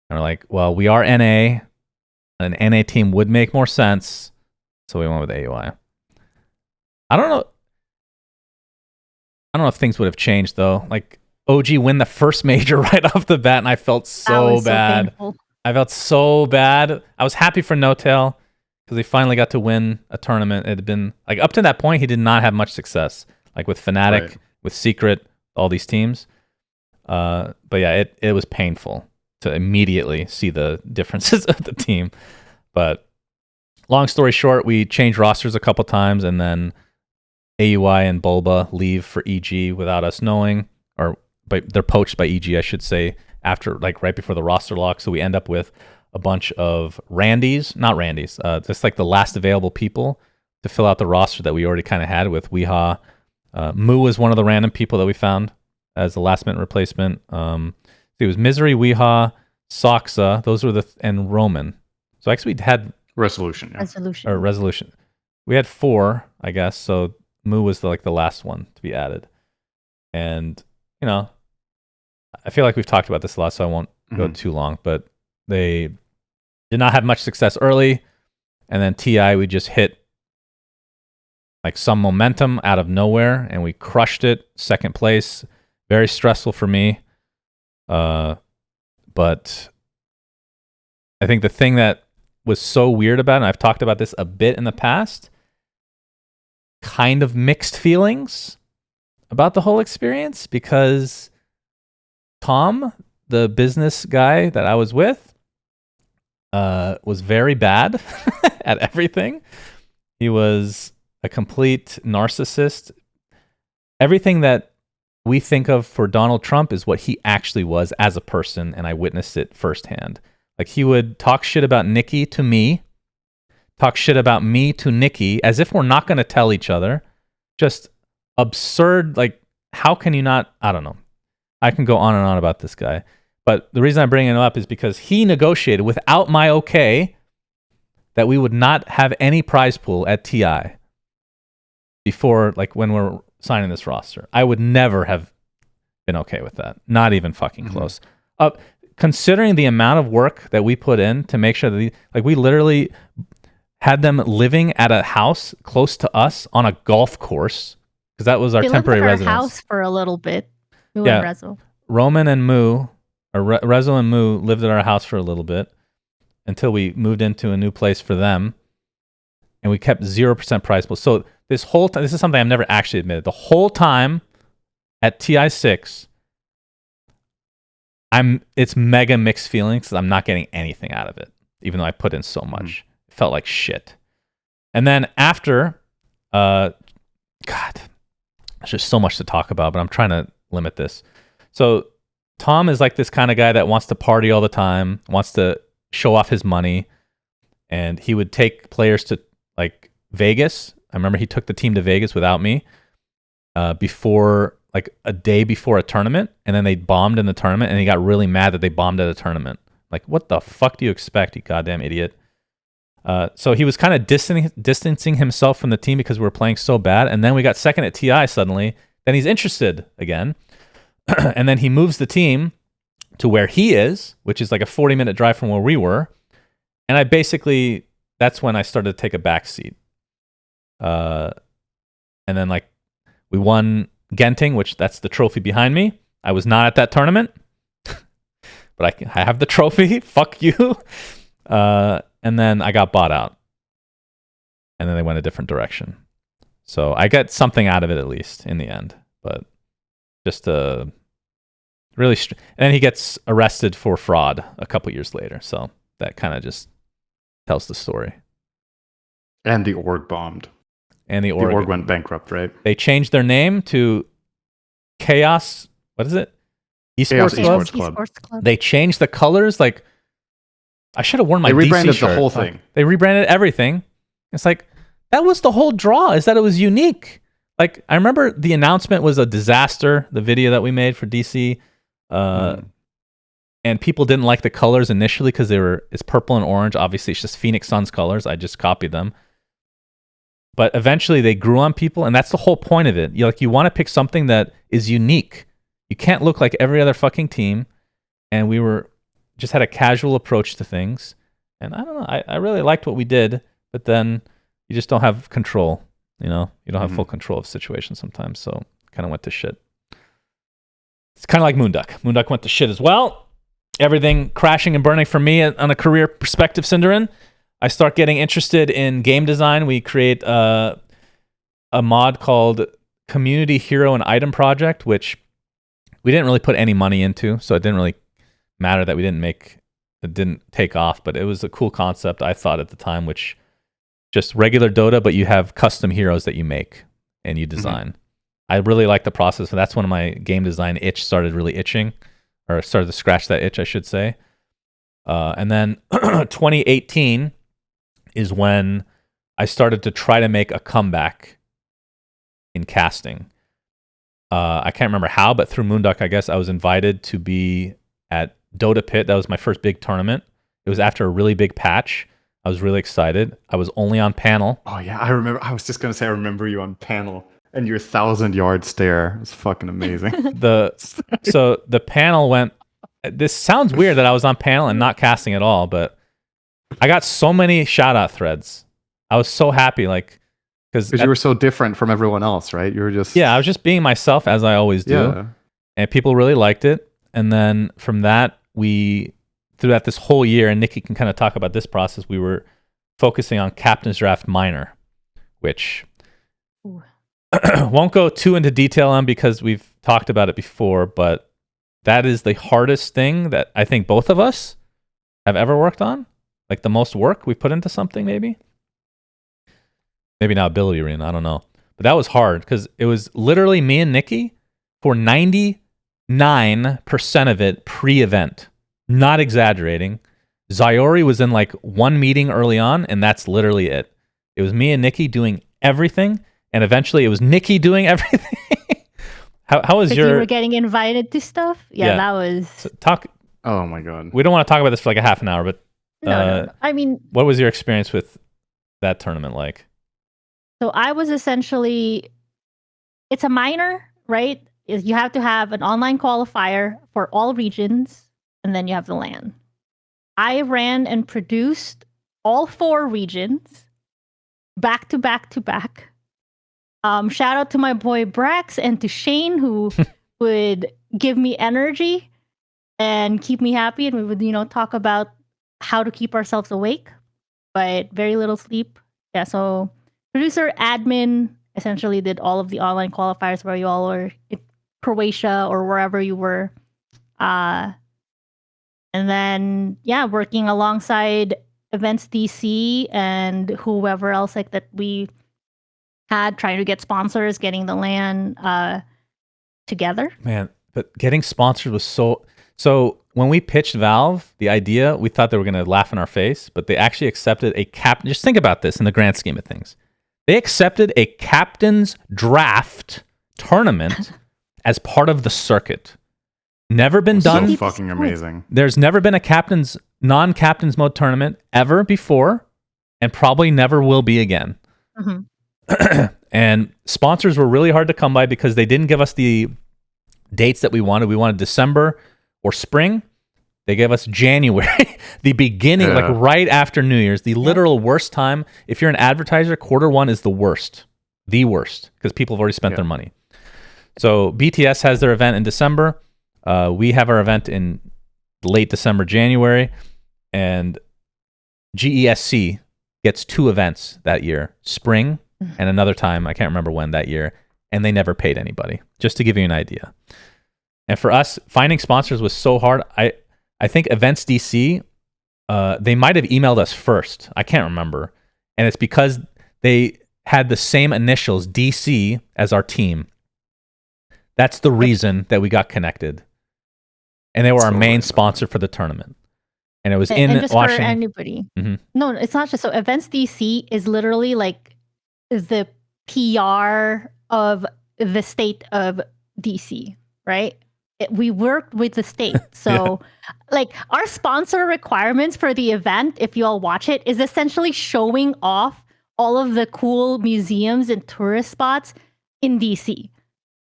And we're like, well, we are NA. An NA team would make more sense. So we went with AUI. I don't know if things would have changed, though. Like, OG win the first major right off the bat, and I felt so bad. I felt so bad. I was happy for No Tail, because he finally got to win a tournament. It had been, like, up to that point, he did not have much success. Like, with Fnatic, with Secret, all these teams. But yeah, it was painful to immediately see the differences of the team. But long story short, we changed rosters a couple times, and then AUI and Bulba leave for EG without us knowing, but they're poached by EG, I should say, after, like, right before the roster lock. So we end up with a bunch of just like the last available people to fill out the roster that we already kind of had with Weehaw. Moo was one of the random people that we found as the last minute replacement. It was Misery, Weehaw, Soxa, those were and Roman. So actually we had Resolution. Yeah. Resolution. We had 4, I guess. So Moo was the last one to be added. And, I feel like we've talked about this a lot, so I won't go too long, but they did not have much success early. And then TI, we just hit like some momentum out of nowhere, and we crushed it. Second place. Very stressful for me. But I think the thing that was so weird about it, and I've talked about this a bit in the past, kind of mixed feelings about the whole experience, because Tom, the business guy that I was with, was very bad at everything. He was a complete narcissist. Everything that we think of for Donald Trump is what he actually was as a person, and I witnessed it firsthand. Like, he would talk shit about Nikki to me, talk shit about me to Nikki, as if we're not going to tell each other. Just absurd. Like, how can you not? I don't know. I can go on and on about this guy. But the reason I'm bringing him up is because he negotiated without my okay that we would not have any prize pool at TI before, like, when we're signing this roster. I would never have been okay with that. Not even fucking close. Considering the amount of work that we put in to make sure that we literally had them living at a house close to us on a golf course, because that was our temporary residence. Our house for a little bit. Moo and Rezo. Roman and Moo, or Rezo and Moo, lived at our house for a little bit until we moved into a new place for them, and we kept 0% prize pool. So this whole time, this is something I've never actually admitted. The whole time at TI6, it's mega mixed feelings because I'm not getting anything out of it, even though I put in so much. It felt like shit. And then after, God, there's just so much to talk about, but I'm trying to limit this. So Tom is like this kind of guy that wants to party all the time, wants to show off his money, and he would take players to, like, Vegas. I remember he took the team to Vegas without me before, like, a day before a tournament, and then they bombed in the tournament, and he got really mad that they bombed at a tournament. Like, what the fuck do you expect, you goddamn idiot? So he was kind of distancing himself from the team because we were playing so bad, and then we got second at TI suddenly. Then he's interested again, and then he moves the team to where he is, which is like a 40-minute drive from where we were, and that's when I started to take a back seat. And then like we won Genting, which that's the trophy behind me. I was not at that tournament, but I have the trophy. Fuck you. And then I got bought out. And then they went a different direction. So I got something out of it at least in the end. But just really... and then he gets arrested for fraud a couple years later. So that kind of just tells the story. And the org bombed. And the The org went bankrupt, right? They changed their name to Chaos... What is it? Chaos Esports Club. Esports Club. They changed the colors. Like, I should have worn my They rebranded DC shirt. the whole thing. They rebranded everything. It's like, that was the whole draw, is that it was unique. Like, I remember the announcement was a disaster, the video that we made for DC. And people didn't like the colors initially because it's purple and orange. Obviously, it's just Phoenix Suns colors. I just copied them. But eventually they grew on people, and that's the whole point of it. You want to pick something that is unique. You can't look like every other fucking team. And we just had a casual approach to things. And I don't know, I really liked what we did, but then you just don't have control. You don't have full control of situations sometimes. So kind of went to shit. It's kind of like Moonduck. Moonduck went to shit as well. Everything crashing and burning for me on a career perspective, Cinderin. I start getting interested in game design. We create a mod called Community Hero and Item Project, which we didn't really put any money into, so it didn't really matter that it didn't take off, but it was a cool concept, I thought at the time, which just regular Dota, but you have custom heroes that you make and you design. I really like the process, and that's when my game design itch started really itching, or started to scratch that itch, I should say. And then 2018 is when I started to try to make a comeback in casting. I can't remember how, but through Moonduck, I guess I was invited to be at Dota Pit. That was my first big tournament. It was after a really big patch. I was really excited. I was only on panel. Oh yeah, I remember. I was just gonna say I remember you on panel and your 1,000-yard stare. It was fucking amazing. So the panel went. This sounds weird that I was on panel and not casting at all, but I got so many shout out threads. I was so happy, like because you were so different from everyone else, right? You were just I was just being myself as I always do, and people really liked it. And then from that, throughout this whole year, and Nikki can kind of talk about this process, we were focusing on Captain's Draft Minor, which won't go too into detail on because we've talked about it before, but that is the hardest thing that I think both of us have ever worked on. Like the most work we've put into something, maybe not Ability Arena, I don't know. But that was hard because it was literally me and Nikki for 99% of it pre-event. Not exaggerating. Zyori was in like one meeting early on, and that's literally it. It was me and Nikki doing everything, and eventually it was Nikki doing everything. How was your... You were getting invited to stuff? Yeah. That was... So oh my God. We don't want to talk about this for like a half an hour, but... No. I mean... What was your experience with that tournament like? So I was essentially... It's a minor, right? You have to have an online qualifier for all regions, and then you have the LAN. I ran and produced all 4 regions back to back to back. Shout out to my boy Brax and to Shane, who would give me energy and keep me happy, and we would, talk about how to keep ourselves awake, but very little sleep. Yeah, so producer, admin, essentially did all of the online qualifiers where you all were in Croatia or wherever you were. And then, working alongside Events DC and whoever else like that we had, trying to get sponsors, getting the LAN together. Man, but getting sponsors was so when we pitched Valve the idea, we thought they were going to laugh in our face, but they actually accepted a just think about this in the grand scheme of things. They accepted a captain's draft tournament as part of the circuit. Never been done. So fucking amazing. There's never been a non-captain's mode tournament ever before, and probably never will be again. Mm-hmm. And sponsors were really hard to come by because they didn't give us the dates that we wanted. We wanted December or spring, They gave us January, the beginning, like right after New Year's, the literal worst time. If you're an advertiser, Q1 is the worst, because people have already spent their money. So BTS has their event in December. We have our event in late December, January, and GESC gets 2 events that year, spring and another time, I can't remember when that year, and they never paid anybody, just to give you an idea. And for us, finding sponsors was so hard. I think Events DC, they might have emailed us first. I can't remember. And it's because they had the same initials, DC, as our team. That's the reason that we got connected. And they were our main sponsor for the tournament. And it was in and just Washington. For anybody. No, it's not just so. Events DC is literally like the PR of the state of DC, right? We worked with the state. So like our sponsor requirements for the event, if you all watch it, is essentially showing off all of the cool museums and tourist spots in DC.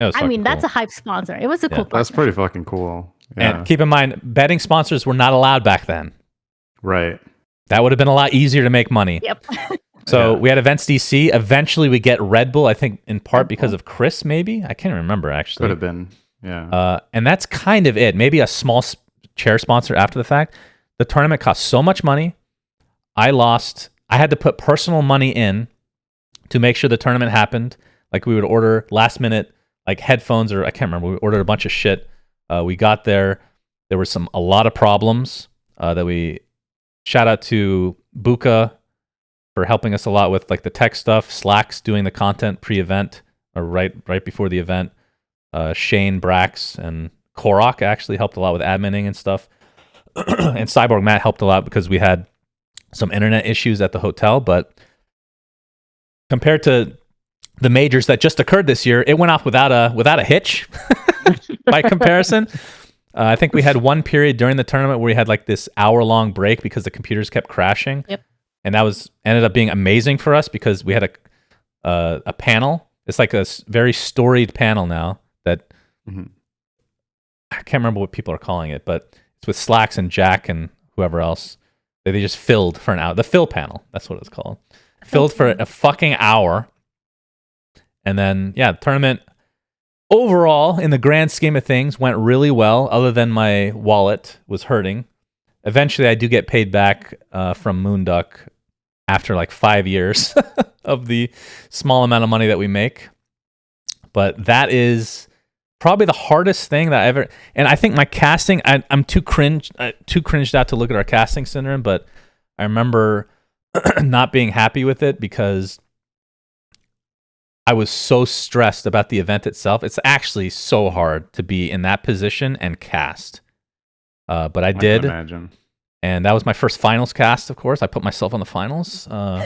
I mean, that's a hype sponsor. It was a cool That's pretty fucking cool. Yeah. And keep in mind, betting sponsors were not allowed back then. Right. That would have been a lot easier to make money. Yep. So we had Events DC. Eventually we get Red Bull, I think in part because of Chris, maybe? I can't remember, actually. Could have been. Yeah. And that's kind of it. Maybe a small chair sponsor after the fact. The tournament cost so much money. I had to put personal money in to make sure the tournament happened. Like we would order last minute, like headphones, or I can't remember. We ordered a bunch of shit. We got there. There were a lot of problems that we shout out to Buka for helping us a lot with, like the tech stuff. Slack's doing the content pre-event or right before the event. Shane Brax and Korok actually helped a lot with adminning and stuff. And Cyborg Matt helped a lot because we had some internet issues at the hotel. But compared to the majors that just occurred this year, it went off without a hitch by comparison. I think we had one period during the tournament where we had like this hour-long break because the computers kept crashing. Yep. And that ended up being amazing for us because we had a panel. It's like a very storied panel now that I can't remember what people are calling it, but it's with Slacks and Jack and whoever else. They just filled for an hour. The fill panel, that's what it's called. Filled for a fucking hour. And then, the tournament overall, in the grand scheme of things, went really well, other than my wallet was hurting. Eventually, I do get paid back from Moonduck after like 5 years of the small amount of money that we make. But that is probably the hardest thing that I ever... And I think my casting, I'm too cringed out to look at our casting syndrome, but I remember not being happy with it because I was so stressed about the event itself. It's actually so hard to be in that position and cast. But I did. Can imagine. And that was my first finals cast, of course. I put myself on the finals. I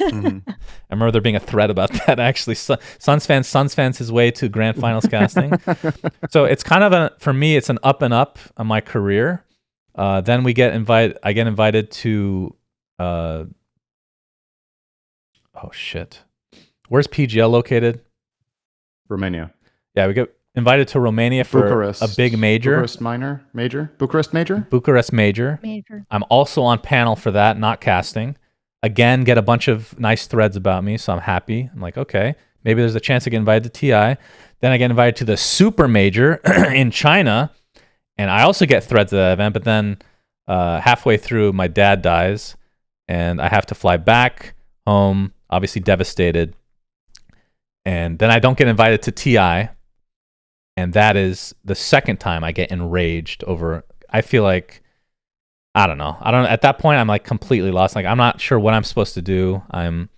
remember there being a thread about that, actually. Suns fans his way to grand finals casting. So it's kind of for me, it's an up and up on my career. Then I get invited to, oh shit. Where's PGL located? Romania. Yeah, we get invited to Romania for Bucharest. A big major. Bucharest major? Bucharest major. I'm also on panel for that, not casting. Again, get a bunch of nice threads about me, so I'm happy. I'm like, okay, maybe there's a chance to get invited to TI. Then I get invited to the super major in China, and I also get threads at that event, but then halfway through, my dad dies, and I have to fly back home, obviously devastated. And then I don't get invited to TI. And that is the second time I get enraged over. I feel like, I don't know. At that point, I'm like completely lost. Like, I'm not sure what I'm supposed to do. I'm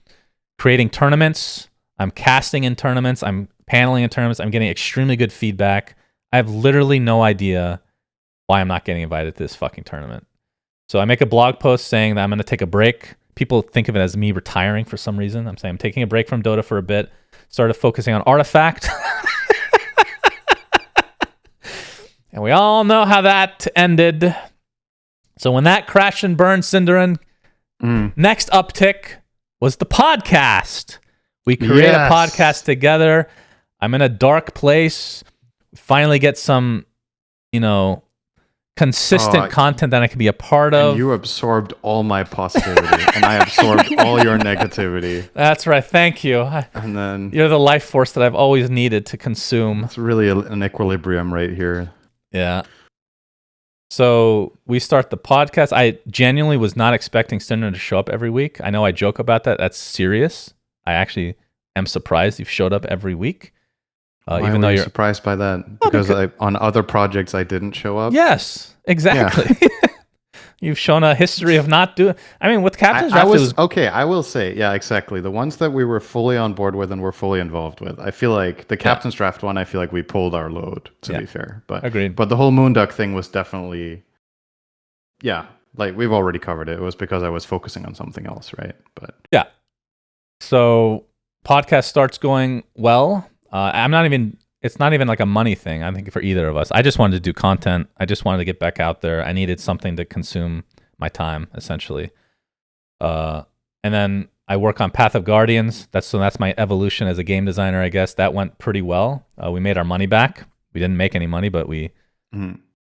creating tournaments. I'm casting in tournaments. I'm paneling in tournaments. I'm getting extremely good feedback. I have literally no idea why I'm not getting invited to this fucking tournament. So I make a blog post saying that I'm going to take a break. People think of it as me retiring for some reason. I'm saying I'm taking a break from Dota for a bit. Started focusing on Artifact. And we all know how that ended. So when that crashed and burned, Cinderin, next uptick was the podcast. We create a podcast together. I'm in a dark place. Finally get some, consistent content that I can be a part And of. you absorbed all my positivity, and I absorbed all your negativity. That's right. Thank you. And then You're the life force that I've always needed to consume. it's really an equilibrium right here. Yeah. So we start the podcast. I genuinely was not expecting Cinder to show up every week. I know I joke about that. That's serious. I actually am surprised you've showed up every week. Why Even were though you you're surprised by that? Because on other projects I didn't show up. Yes, exactly. You've shown a history of not doing. I mean, with Captain's Draft, it was okay. I will say, yeah, exactly. The ones that we were fully on board with and were fully involved with. I feel like the Captain's Draft one. I feel like we pulled our load. To be fair, but agreed. But the whole Moonduck thing was definitely, yeah. Like we've already covered it. It was because I was focusing on something else, right? But yeah. So podcast starts going well. It's not even like a money thing, I think, for either of us. I just wanted to do content. I just wanted to get back out there. I needed something to consume my time, essentially. And then I work on Path of Guardians. That's my evolution as a game designer, I guess. That went pretty well. We made our money back. We didn't make any money, but we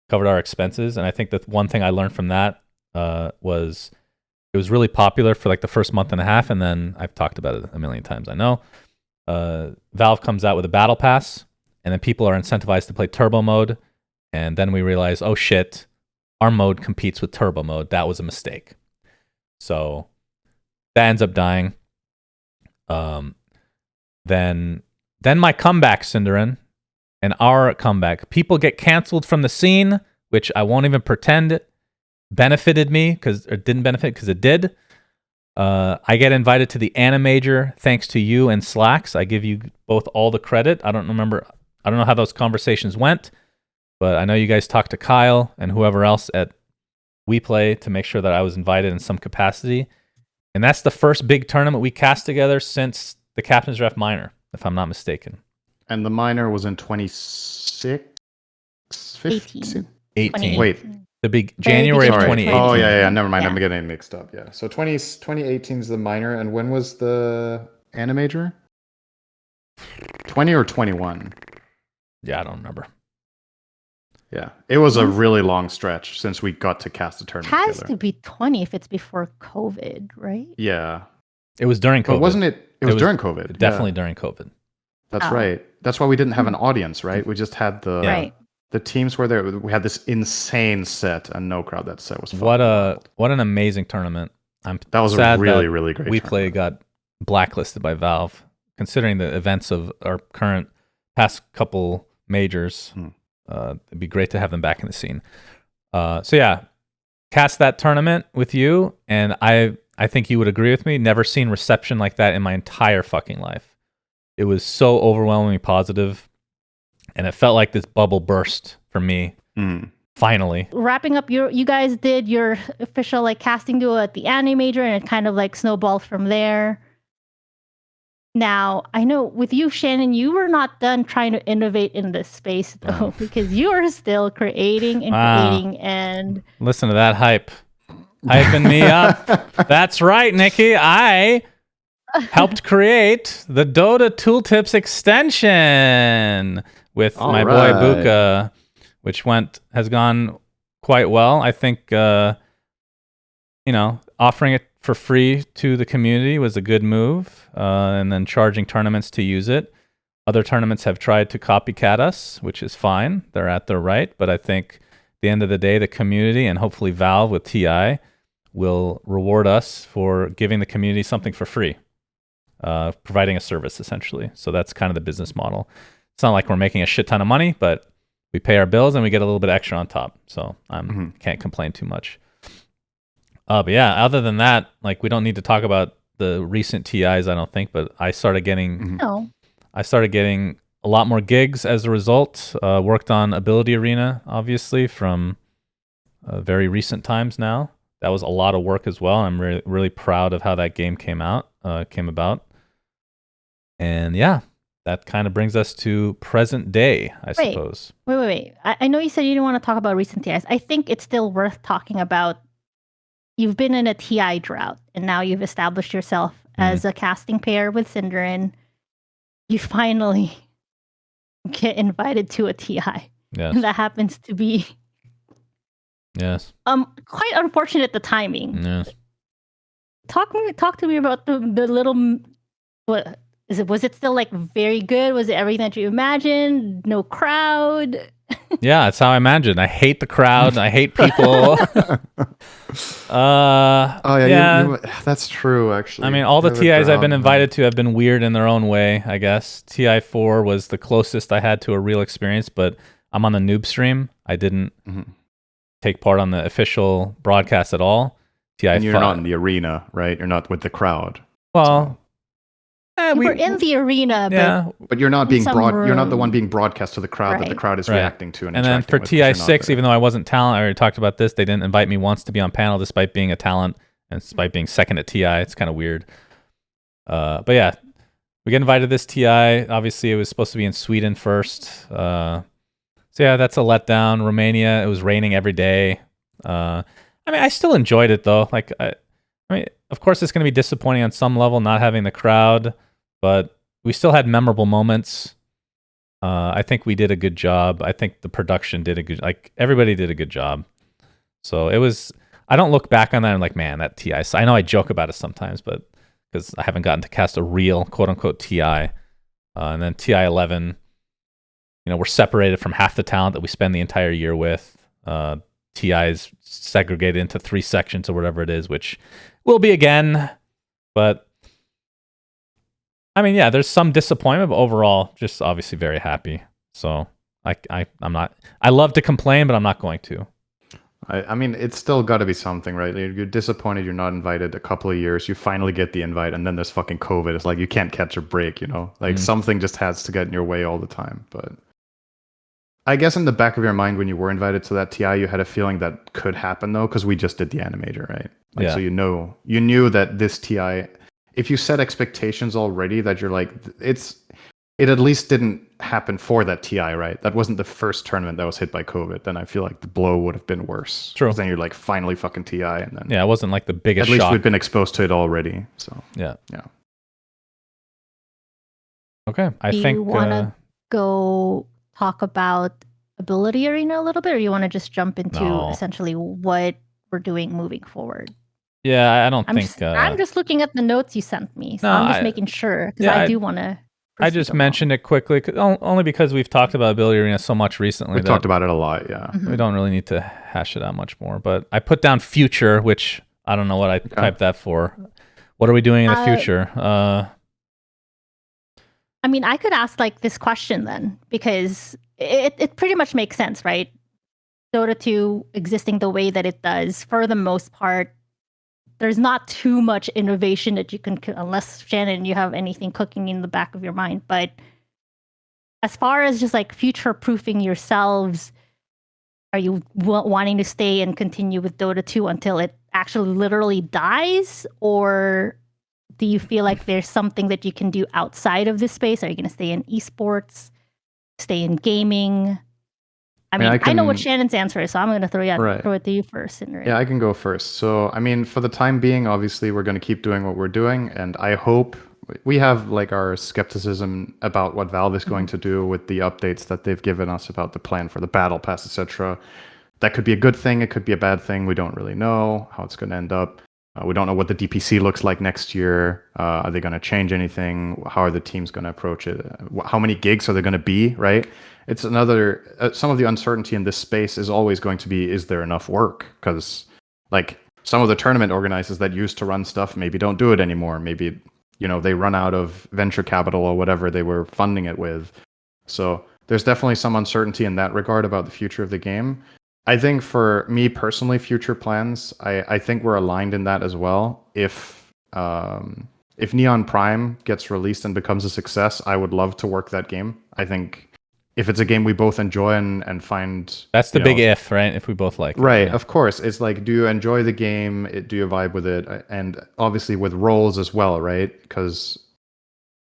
covered our expenses. And I think that one thing I learned from that was it was really popular for like the first month and a half. And then I've talked about it a million times, I know. Valve comes out with a battle pass, and then people are incentivized to play turbo mode. And then we realize, oh shit, our mode competes with turbo mode. That was a mistake. So that ends up dying. Then my comeback, Cinderin, and our comeback. People get canceled from the scene, which I won't even pretend benefited me didn't benefit because it did. I get invited to the Animajor thanks to you and Slacks. I give you both all the credit. I don't know how those conversations went, but I know you guys talked to Kyle and whoever else at WePlay to make sure that I was invited in some capacity. And that's the first big tournament we cast together since the Captain's Draft Minor, if I'm not mistaken. And the minor was in 15? 18. Wait. The big January of 2018. Oh, yeah. Never mind. I'm getting mixed up. Yeah. So 2018 is the minor. And when was the Animajor? 20 or 21? Yeah, I don't remember. Yeah. It was a really long stretch since we got to cast the tournament Has together. to be 20 if it's before COVID, right? Yeah. It was during COVID. But wasn't it? It was during COVID. Definitely during COVID. That's right. That's why we didn't have an audience, right? We just had the teams were there. We had this insane set and no crowd. That set was what an amazing tournament. That was sad a really, really great WePlay got blacklisted by Valve, considering the events of our past couple majors. It'd be great to have them back in the scene. So yeah, cast that tournament with you, and I think you would agree with me. Never seen reception like that in my entire fucking life. It was so overwhelmingly positive, and it felt like this bubble burst for me. Finally. Wrapping up, you guys did your official like casting duo at the Animajor, and it kind of like snowballed from there. Now, I know with you, Shannon, you were not done trying to innovate in this space though, because you are still creating and listen to that hype. Hyping me up. That's right, Nikki. I helped create the Dota Tooltips extension with my boy Buka, which has gone quite well. I think offering it for free to the community was a good move, and then charging tournaments to use it. Other tournaments have tried to copycat us, which is fine. They're at their right, but I think at the end of the day, the community and hopefully Valve with TI will reward us for giving the community something for free, providing a service essentially. So that's kind of the business model. It's not like we're making a shit ton of money, but we pay our bills and we get a little bit extra on top. So I can't complain too much. But yeah, other than that, like we don't need to talk about the recent TIs, I don't think. But I started getting a lot more gigs as a result. Worked on Ability Arena, obviously, from very recent times now. That was a lot of work as well. I'm really, really proud of how that game came about. And yeah, that kind of brings us to present day, I suppose. Wait. I know you said you didn't want to talk about recent TIs. I think it's still worth talking about. You've been in a TI drought, and now you've established yourself as a casting pair with Cinderin. You finally get invited to a TI. Yes. That happens to be Yes. Quite unfortunate the timing. Yes. Talk to me about the little. What is it? Was it still like very good? Was it everything that you imagined? No crowd. Yeah, that's how I imagine. I hate the crowd. I hate people. Oh yeah, yeah. that's true. Actually, I mean, all the You have TIs I've been ground, invited to have been weird in their own way, I guess. TI4 was the closest I had to a real experience, but I'm on the noob stream. I didn't take part on the official broadcast at all. TI5. And you're not in the arena, right? You're not with the crowd. Well, we were in the arena, yeah. But you're not being You're not the one room. being broadcast to the crowd that the crowd is Right. reacting to. And then for interacting with, 'cause you're not TI6, there. even though I wasn't talent, I already talked about this. They didn't invite me once to be on panel, despite being a talent and despite being second at TI. It's kind of weird. But yeah, we get invited to this TI. Obviously, it was supposed to be in Sweden first. So yeah, that's a letdown. Romania, it was raining every day. I mean, I still enjoyed it though. Like, I mean, of course, it's going to be disappointing on some level not having the crowd, but we still had memorable moments. I think we did a good job. I think the production did a good, like everybody did a good job. So it was, I don't look back on that and I'm like, man, that TI, I know I joke about it sometimes, but because I haven't gotten to cast a real quote unquote TI. And then TI 11, we're separated from half the talent that we spend the entire year with. TI is segregated into 3 sections or whatever it is, which will be again. But I mean, yeah, there's some disappointment, but overall, just obviously very happy. So I'm not, I love to complain, but I'm not going to. I mean, it's still got to be something, right? You're disappointed you're not invited a couple of years. You finally get the invite, and then there's fucking COVID. It's like you can't catch a break, Like something just has to get in your way all the time. But I guess in the back of your mind, when you were invited to that TI, you had a feeling that could happen, though, because we just did the animator, right? Like, Yeah. So you knew that this TI, if you set expectations already, that you're like, it at least didn't happen for that TI, right? That wasn't the first tournament that was hit by COVID. Then I feel like the blow would have been worse. True. 'Cause then you're like, finally fucking TI, and then Yeah, it wasn't like the biggest at least shock. we've been exposed to it already. So Yeah. Yeah. Okay. I Do think you want to go talk about Ability Arena a little bit, or you want to just jump into No. essentially what we're doing moving forward? Yeah, I don't I'm think. just looking at the notes you sent me, so No, I'm just I- making sure because yeah, I do want to. I just mentioned it quickly, only because we've talked about Ability Arena so much recently. We've talked about it a lot, yeah. Mm-hmm. We don't really need to hash it out much more. But I put down future, which I don't know what I typed that for. What are we doing in the future? I mean, I could ask like this question then, because it pretty much makes sense, right? Dota 2 existing the way that it does, for the most part, there's not too much innovation that you can, unless Shannon, you have anything cooking in the back of your mind. But as far as just like future proofing yourselves, are you wanting to stay and continue with Dota 2 until it actually literally dies? Or do you feel like there's something that you can do outside of this space? Are you going to stay in esports, stay in gaming? I mean, I know what Shannon's answer is, so I'm going to throw it to you first. Yeah, I can go first. So, I mean, for the time being, obviously, we're going to keep doing what we're doing. And I hope we have like our skepticism about what Valve is going to do with the updates that they've given us about the plan for the battle pass, etc. That could be a good thing. It could be a bad thing. We don't really know how it's going to end up. We don't know what the DPC looks like next year. Are they going to change anything? How are the teams going to approach it? How many gigs are there going to be, right? It's another, some of the uncertainty in this space is always going to be, is there enough work? Because like some of the tournament organizers that used to run stuff maybe don't do it anymore. Maybe, they run out of venture capital or whatever they were funding it with. So there's definitely some uncertainty in that regard about the future of the game. I think for me personally, future plans, I think we're aligned in that as well. If Neon Prime gets released and becomes a success, I would love to work that game. I think if it's a game we both enjoy and find... That's the big if, right? If we both like it. Right, yeah. Of course. It's like, do you enjoy the game? Do you vibe with it? And obviously with roles as well, right? Because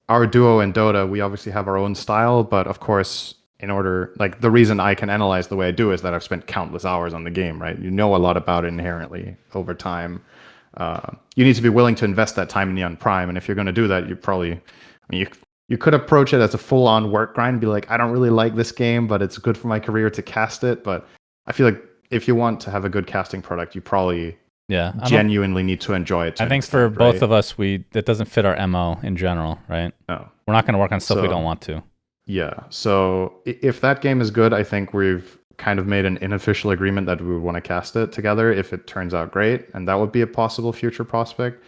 our duo in Dota, we obviously have our own style, but of course... in order, like the reason I can analyze the way I do is that I've spent countless hours on the game, right? You know a lot about it inherently over time. You need to be willing to invest that time in Neon Prime, and if you're going to do that, you probably, you could approach it as a full-on work grind, be like, I don't really like this game, but it's good for my career to cast it. But I feel like if you want to have a good casting product, you probably genuinely need to enjoy it. I think for both of us, that doesn't fit our MO in general, right? No. We're not going to work on stuff we don't want to. Yeah. So if that game is good, I think we've kind of made an unofficial agreement that we would want to cast it together if it turns out great, and that would be a possible future prospect.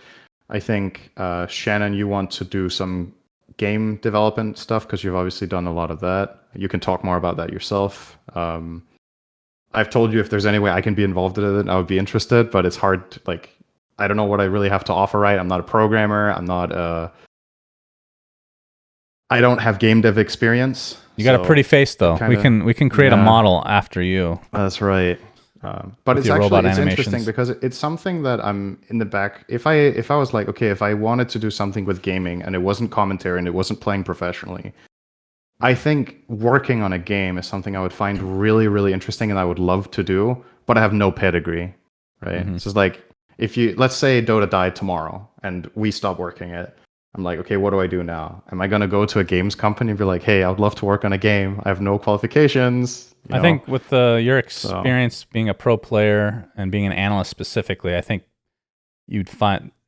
I think Shannon, you want to do some game development stuff because you've obviously done a lot of that. You can talk more about that yourself. I've told you if there's any way I can be involved in it, I would be interested, but it's hard to, like, I don't know what I really have to offer, right? I'm not a programmer. I don't have game dev experience. You got a pretty face though. We can create a model after you. That's right. But it's interesting because it's something that I'm in the back. If I was like, okay, if I wanted to do something with gaming and it wasn't commentary and it wasn't playing professionally, I think working on a game is something I would find really, really interesting and I would love to do, but I have no pedigree, right? Mm-hmm. So it's like, let's say Dota died tomorrow and we stop working it. I'm like, okay, what do I do now? Am I going to go to a games company and be like, hey, I would love to work on a game. I have no qualifications. I think with your experience being a pro player and being an analyst specifically, I think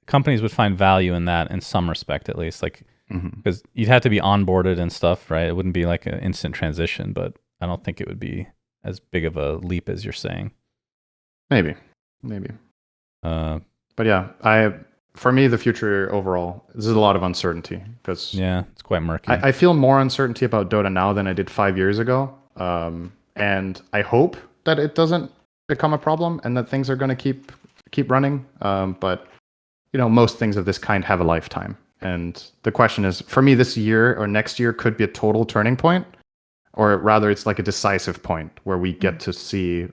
companies would find value in that in some respect, at least. Like, because you'd have to be onboarded and stuff, right? It wouldn't be like an instant transition, but I don't think it would be as big of a leap as you're saying. Maybe. But yeah, for me, the future overall, there's a lot of uncertainty because it's quite murky. I feel more uncertainty about Dota now than I did 5 years ago, and I hope that it doesn't become a problem and that things are going to keep running. But most things of this kind have a lifetime, and the question is, for me, this year or next year could be a total turning point, or rather, it's like a decisive point where we get to see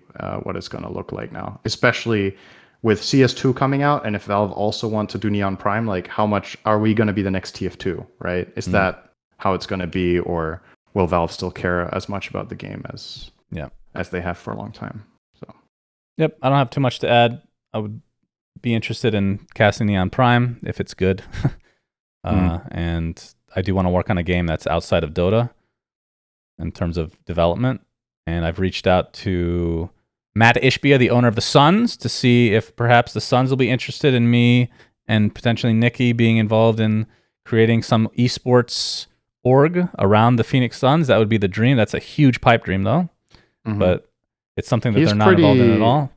what it's going to look like now, especially with CS2 coming out, and if Valve also want to do Neon Prime, like how much are we going to be the next TF2, right? Is that how it's going to be, or will Valve still care as much about the game as they have for a long time? So, yep, I don't have too much to add. I would be interested in casting Neon Prime if it's good, and I do want to work on a game that's outside of Dota in terms of development, and I've reached out to Matt Ishbia, the owner of the Suns, to see if perhaps the Suns will be interested in me and potentially Nikki being involved in creating some esports org around the Phoenix Suns. That would be the dream. That's a huge pipe dream, though. But it's something that they're not involved in at all.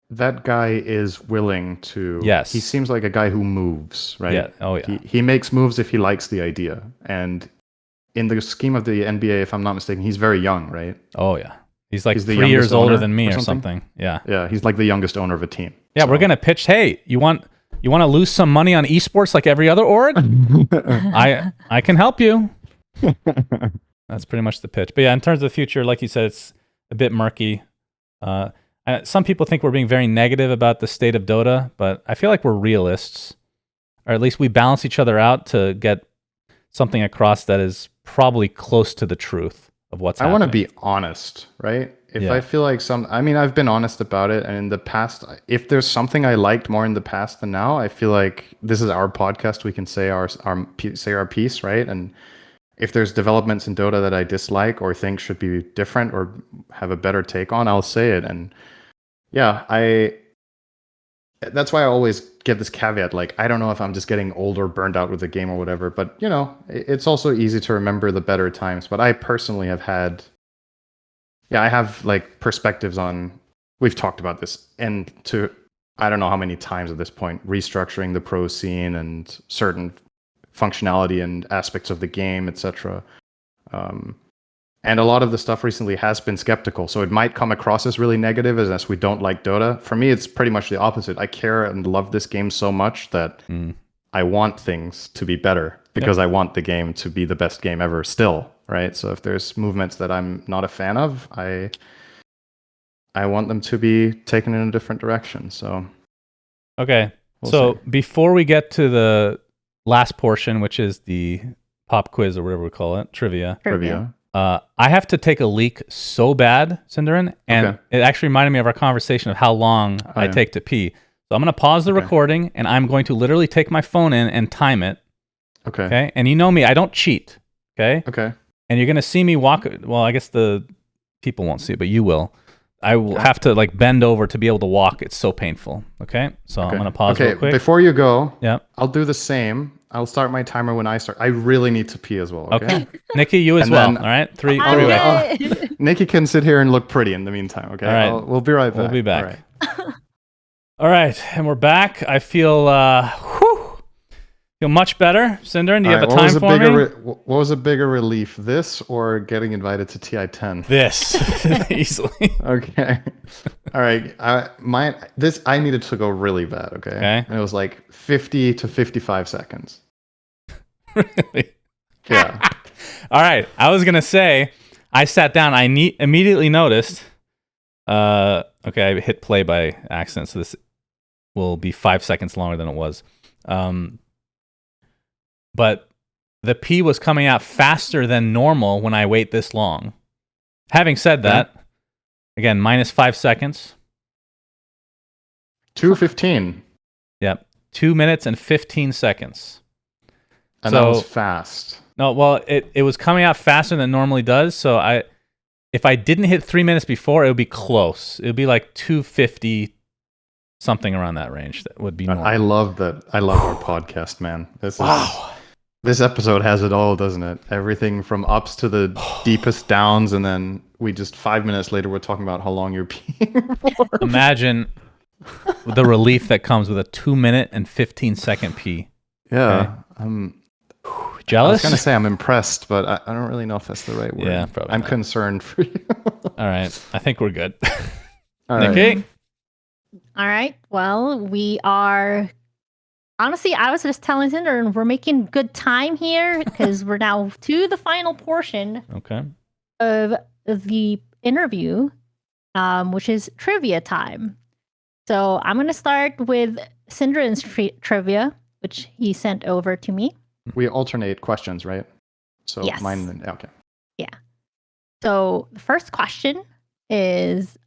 That guy is willing to... Yes. He seems like a guy who moves, right? Yeah. Oh, yeah. He makes moves if he likes the idea. And in the scheme of the NBA, if I'm not mistaken, he's very young, right? Oh, yeah. He's like 3 years older than me or something. Yeah. Yeah, he's like the youngest owner of a team. Yeah, so we're going to pitch, hey, you want to lose some money on esports like every other org? I can help you. That's pretty much the pitch. But yeah, in terms of the future, like you said, it's a bit murky. Some people think we're being very negative about the state of Dota, but I feel like we're realists. Or at least we balance each other out to get something across that is probably close to the truth of what's happening. I want to be honest, right? I feel like I've been honest about it, and in the past, if there's something I liked more in the past than now, I feel like this is our podcast. We can say our piece, right? And if there's developments in Dota that I dislike or think should be different or have a better take on, I'll say it. And that's why I always give this caveat. Like, I don't know if I'm just getting old or burned out with the game or whatever, but it's also easy to remember the better times. But I personally have had, I have like perspectives on, we've talked about this, and I don't know how many times at this point, restructuring the pro scene and certain functionality and aspects of the game, etc. And a lot of the stuff recently has been skeptical, so it might come across as really negative as we don't like Dota. For me, it's pretty much the opposite. I care and love this game so much that I want things to be better because I want the game to be the best game ever still, right? So if there's movements that I'm not a fan of, I want them to be taken in a different direction. So okay. We'll see. Before we get to the last portion, which is the pop quiz or whatever we call it, trivia. I have to take a leak so bad, Cinderin, and it actually reminded me of our conversation of how long I take to pee. So I'm going to pause the recording, and I'm going to literally take my phone in and time it. Okay. And you know me, I don't cheat. Okay. Okay. And you're going to see me walk. Well, I guess the people won't see it, but you will. I will have to like bend over to be able to walk. It's so painful. Okay, so I'm gonna pause real quick. Before you go, Yeah. I'll do the same. I'll start my timer when I start. I really need to pee as well. Okay. Nikki, you as And well. then All right, three. Okay. Nikki can sit here and look pretty in the meantime. Okay. All right. We'll be right back. We'll be back. All right. All right, and we're back. I feel feel much better. Synderen, do you have a time for me? What was a bigger relief, this or getting invited to TI10? This easily. Okay. All right. I needed to go really bad. Okay. Okay. And it was like 50 to 55 seconds. Really? Yeah. All right. I was gonna say, I sat down. I immediately noticed. Okay, I hit play by accident, so this will be 5 seconds longer than it was. But the pee was coming out faster than normal when I wait this long. Having said that, again, minus 5 seconds. 2:15. Yep. 2 minutes and 15 seconds. And that was fast. No, well, it was coming out faster than it normally does. So if I didn't hit 3 minutes before, it would be close. It would be like 2:50, something around that range. That would be normal. I love that. I love our podcast, man. This episode has it all, doesn't it? Everything from ups to the deepest downs, and then we just 5 minutes later we're talking about how long you're peeing for. Imagine the relief that comes with a 2 minute and 15 second pee. Yeah, Okay. I Jealous? was gonna say I'm impressed, but I don't really know if that's the right word. Yeah, probably I'm not. concerned for you. All right, I think we're good. All right. Nikki? All right. Well, we are. Honestly, I was just telling Cinder, and we're making good time here because we're now to the final portion Okay. of the interview, which is trivia time. So I'm going to start with Cinderen's trivia, which he sent over to me. We alternate questions, right? So Yes. mine. Okay. So the first question is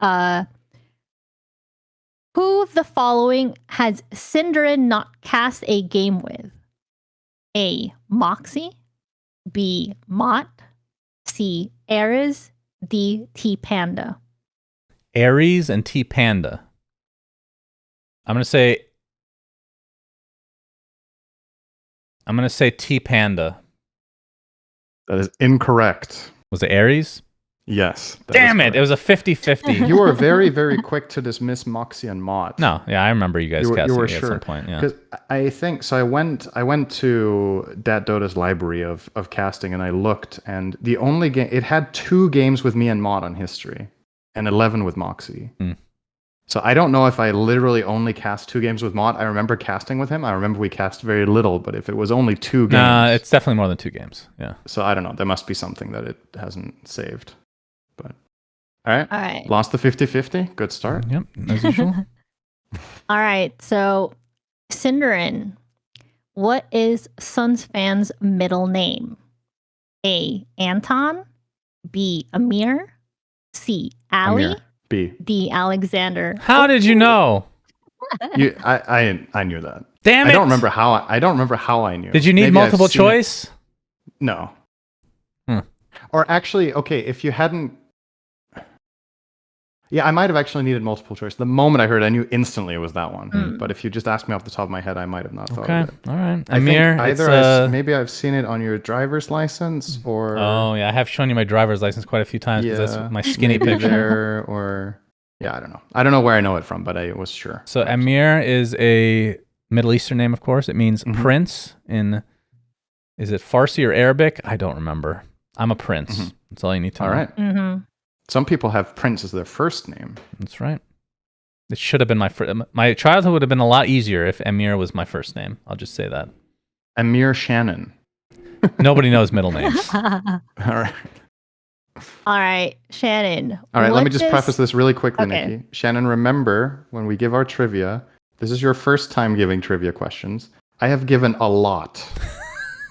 who of the following has Cinderen not cast a game with? A. Moxie, B. Mott, C. Ares, D. T Panda. Ares and T Panda. I'm gonna say T Panda. That is incorrect. Was it Ares? Yes. Damn it! It was a 50-50. You were very, very quick to dismiss Moxie and Mott. No, yeah, I remember you guys You casting were it at sure. some point. Yeah. Because I think so. I went to Dat Dota's library of casting, and I looked, and the only game it had 2 games with me and Mott on history, and 11 with Moxie. Hmm. So I don't know if I literally only cast 2 games with Mott. I remember casting with him. I remember we cast very little, but if it was only 2 games, Nah, it's definitely more than 2 games. Yeah. so I don't know. There must be something that it hasn't saved. But all right, All right. lost the 50-50. Good start. Yep. As usual. All right. So, Cinderen, what is Suns fans' middle name? A. Anton, B. Amir, C. Ali, Amir. B. D. Alexander. How did you know? I knew that. Damn it! I don't remember how I knew. Did you need Maybe I've multiple seen it. choice? No. Hmm. Or actually, okay, if you hadn't. Yeah, I might have actually needed multiple choice. The moment I heard it, I knew instantly it was that one. But if you just asked me off the top of my head, I might have not thought Okay. of it. All right. I Amir, think either maybe I've seen it on your driver's license or. Oh yeah, I have shown you my driver's license quite a few times because that's my skinny maybe picture. there or. Yeah, I don't know. I don't know where I know it from, but I was sure. So Amir is a Middle Eastern name, of course. It means prince in. Is it Farsi or Arabic? I don't remember. I'm a prince. That's all you need to know. All right. Mm-hmm. Some people have Prince as their first name. That's right. It should have been my childhood would have been a lot easier if Amir was my first name. I'll just say that. Amir Shannon. Nobody knows middle names. All right. All right, Shannon. All right, let me what just does- preface this really quickly, Okay. Nikki. Shannon, remember when we give our trivia, this is your first time giving trivia questions. I have given a lot.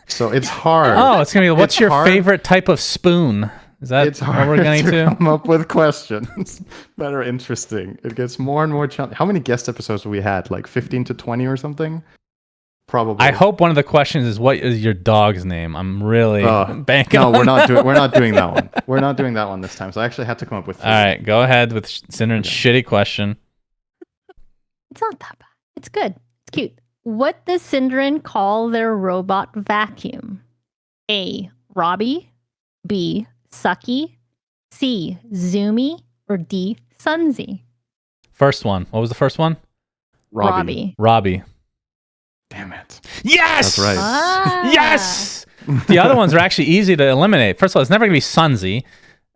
So it's hard. Oh, it's gonna be. What's It's your hard. favorite type of spoon? Is that It's what hard we're going to? come up with questions that are interesting. It gets more and more challenging. How many guest episodes have we had? Like 15 to 20 or something? Probably. I hope one of the questions is what is your dog's name. I'm really banking. No, on we're not doing that one. We're not doing that one this time. So I actually had to come up with 3. All right, go ahead with Cinderen's shitty question. It's not that bad. It's good. It's cute. What does Synderen call their robot vacuum? A. Robbie. B. Sucky. C. Zoomy. Or D. Sunzy. First one. What was the first one? Robbie. Damn it. Yes! That's right. Ah. Yes! The other ones are actually easy to eliminate. First of all, it's never going to be Sunzy.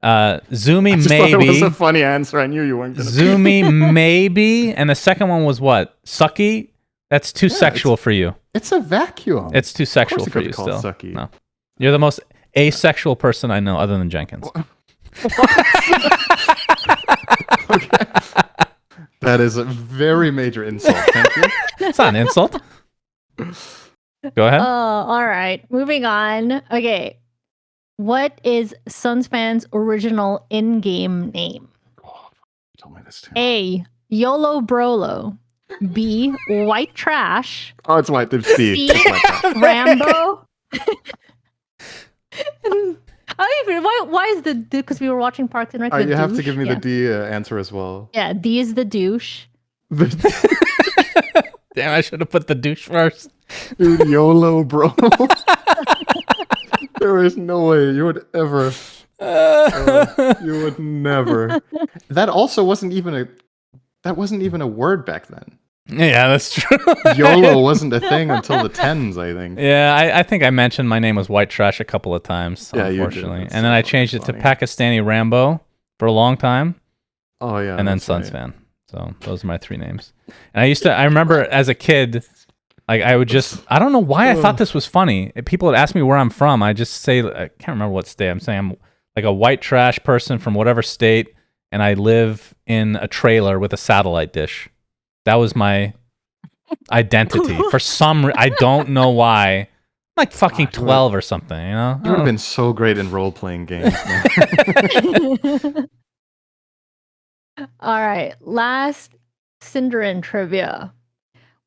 Zoomy, I just maybe. thought it was a funny answer. I knew you weren't going to. Zoomy, maybe. And the second one was what? Sucky? That's too sexual for you. It's a vacuum. It's too sexual for you still. No. You're the most asexual person I know other than Jenkins. Okay. That is a very major insult. Thank you. It's not an insult. Go ahead. Oh, all right. Moving on. Okay. What is Sunsfan's original in-game name? Oh, you told me this too. A. YOLO Brolo. B. White Trash. Oh, it's white. It's B. C. It's white trash. Rambo. Why is the because we were watching Parks and Rec? You have to give me the D answer as well. Yeah, D is the douche. Damn, I should have put the douche first. Dude, YOLO, bro. There is no way you would ever. You would never. That also wasn't even a word back then. Yeah, that's true. YOLO wasn't a thing until the 10s, I think. Yeah, I think I mentioned my name was White Trash a couple of times, Yeah, you did. unfortunately. That's And then I so changed it to funny. Pakistani Rambo for a long time, Oh yeah. and then that's Suns right. fan. So those are my 3 names. And I remember as a kid, like I don't know why I thought this was funny. If people would ask me where I'm from, I just say, I can't remember what state. I'm saying I'm like a white trash person from whatever state, and I live in a trailer with a satellite dish. That was my identity. For I don't know why. I'm like fucking 12 or something, you know? You would have been so great in role-playing games, man. All right, last Synderen trivia.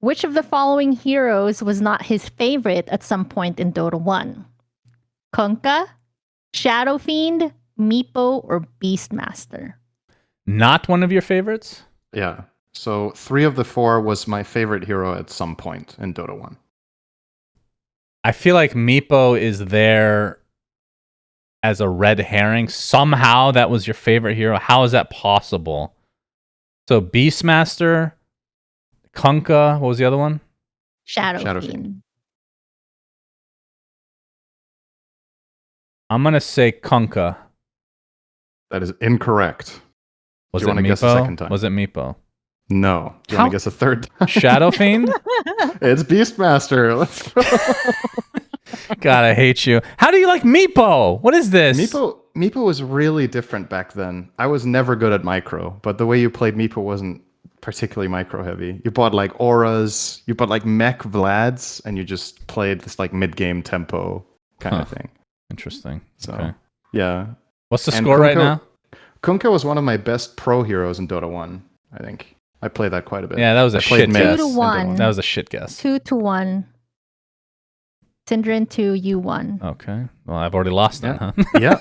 Which of the following heroes was not his favorite at some point in Dota 1? Kunkka, Shadow Fiend, Meepo, or Beastmaster? Not one of your favorites? Yeah. So 3 of the 4 was my favorite hero at some point in Dota 1. I feel like Meepo is there as a red herring. Somehow that was your favorite hero. How is that possible? So Beastmaster, Kunkka, what was the other one? Shadow Shadow Fiend. Fiend. I'm going to say Kunkka. That is incorrect. Was Do you it wanna Meepo? guess a second time? Was it Meepo? No. Do you How- want to guess a third time? Shadow Fiend? It's Beastmaster. Let's go. God, I hate you. How do you like Meepo? What is this? Meepo was really different back then. I was never good at micro, but the way you played Meepo wasn't particularly micro heavy. You bought like auras, you bought like mech Vlads, and you just played this like mid-game tempo kind of thing. Interesting. So Okay. yeah. What's the And score right now? Kunkka was one of my best pro heroes in Dota 1, I think. I played that quite a bit. Yeah, that was a I played shit mid guess. 2 to in Dota 1. That was a shit guess. 2-1. Synderen 2, you 1. Okay. Well, I've already lost that, huh? Yeah.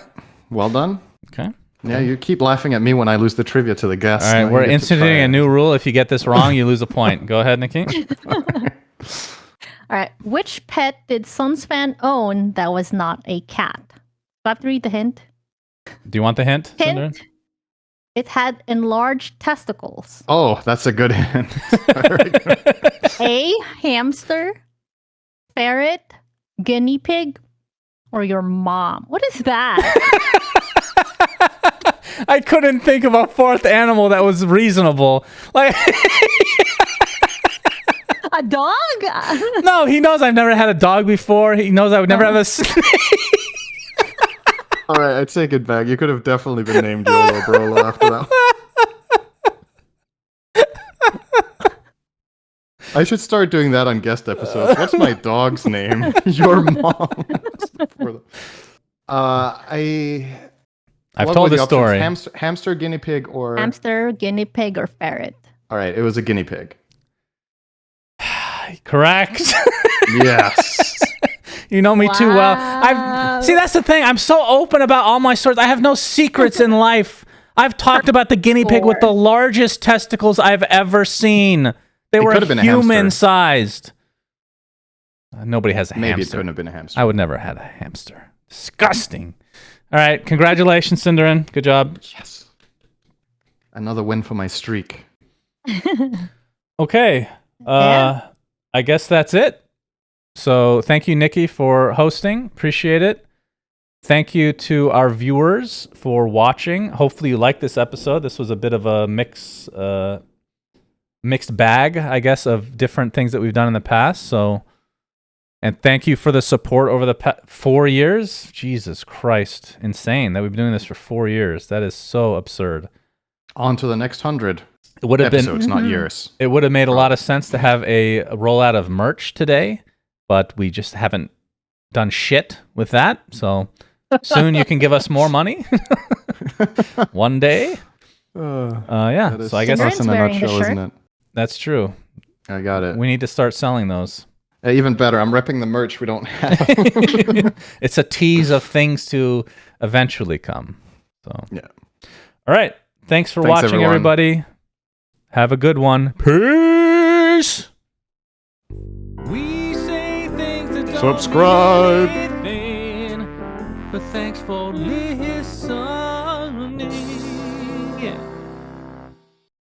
Well done. Okay. Yeah, you keep laughing at me when I lose the trivia to the guests. All right, Now you we're get to instituting try a it. new rule. If you get this wrong, you lose a point. Go ahead, Nikki. All right. Which pet did Sunsfan own that was not a cat? Do I have to read the hint? Do you want the hint? Hint. Synderen? It had enlarged testicles. Oh, that's a good hint. Very good. A. Hamster, ferret, guinea pig, or your mom. What is that? I couldn't think of a fourth animal that was reasonable. Like, A dog? no, he knows I've never had a dog before. He knows I would never have a snake. All right, I take it back. You could have definitely been named YOLO Brolo after that. I should start doing that on guest episodes. What's my dog's name? Your mom. I've what told were the this options? story. Hamster, guinea pig, or Hamster, guinea pig, or ferret? all right, it was a guinea pig. Correct. Yes. You know me too well. See, that's the thing. I'm so open about all my stories. I have no secrets in life. I've talked about the guinea pig with the largest testicles I've ever seen. They were human-sized. Nobody has a hamster. Maybe it couldn't have been a hamster. I would never have had a hamster. Disgusting. All right. Congratulations, Cinderin. Good job. Yes. Another win for my streak. Okay. I guess that's it. So thank you, Nikki, for hosting. Appreciate it. Thank you to our viewers for watching. Hopefully you liked this episode. This was a bit of a mixed bag, I guess, of different things that we've done in the past. So, and thank you for the support over the 4 years. Jesus Christ. Insane that we've been doing this for 4 years. That is so absurd. On to the next 100. It would have episodes, not years. It would have made a lot of sense to have a rollout of merch today, but we just haven't done shit with that. So soon you can give us more money. One day. Yeah. So I guess that's in a nutshell, isn't it? That's true. I got it. We need to start selling those. Even better, I'm repping the merch we don't have. It's a tease of things to eventually come. So yeah. All right. Thanks for watching, everybody. Have a good one. Peace. We say things that don't subscribe. Mean anything, but thanks for listening.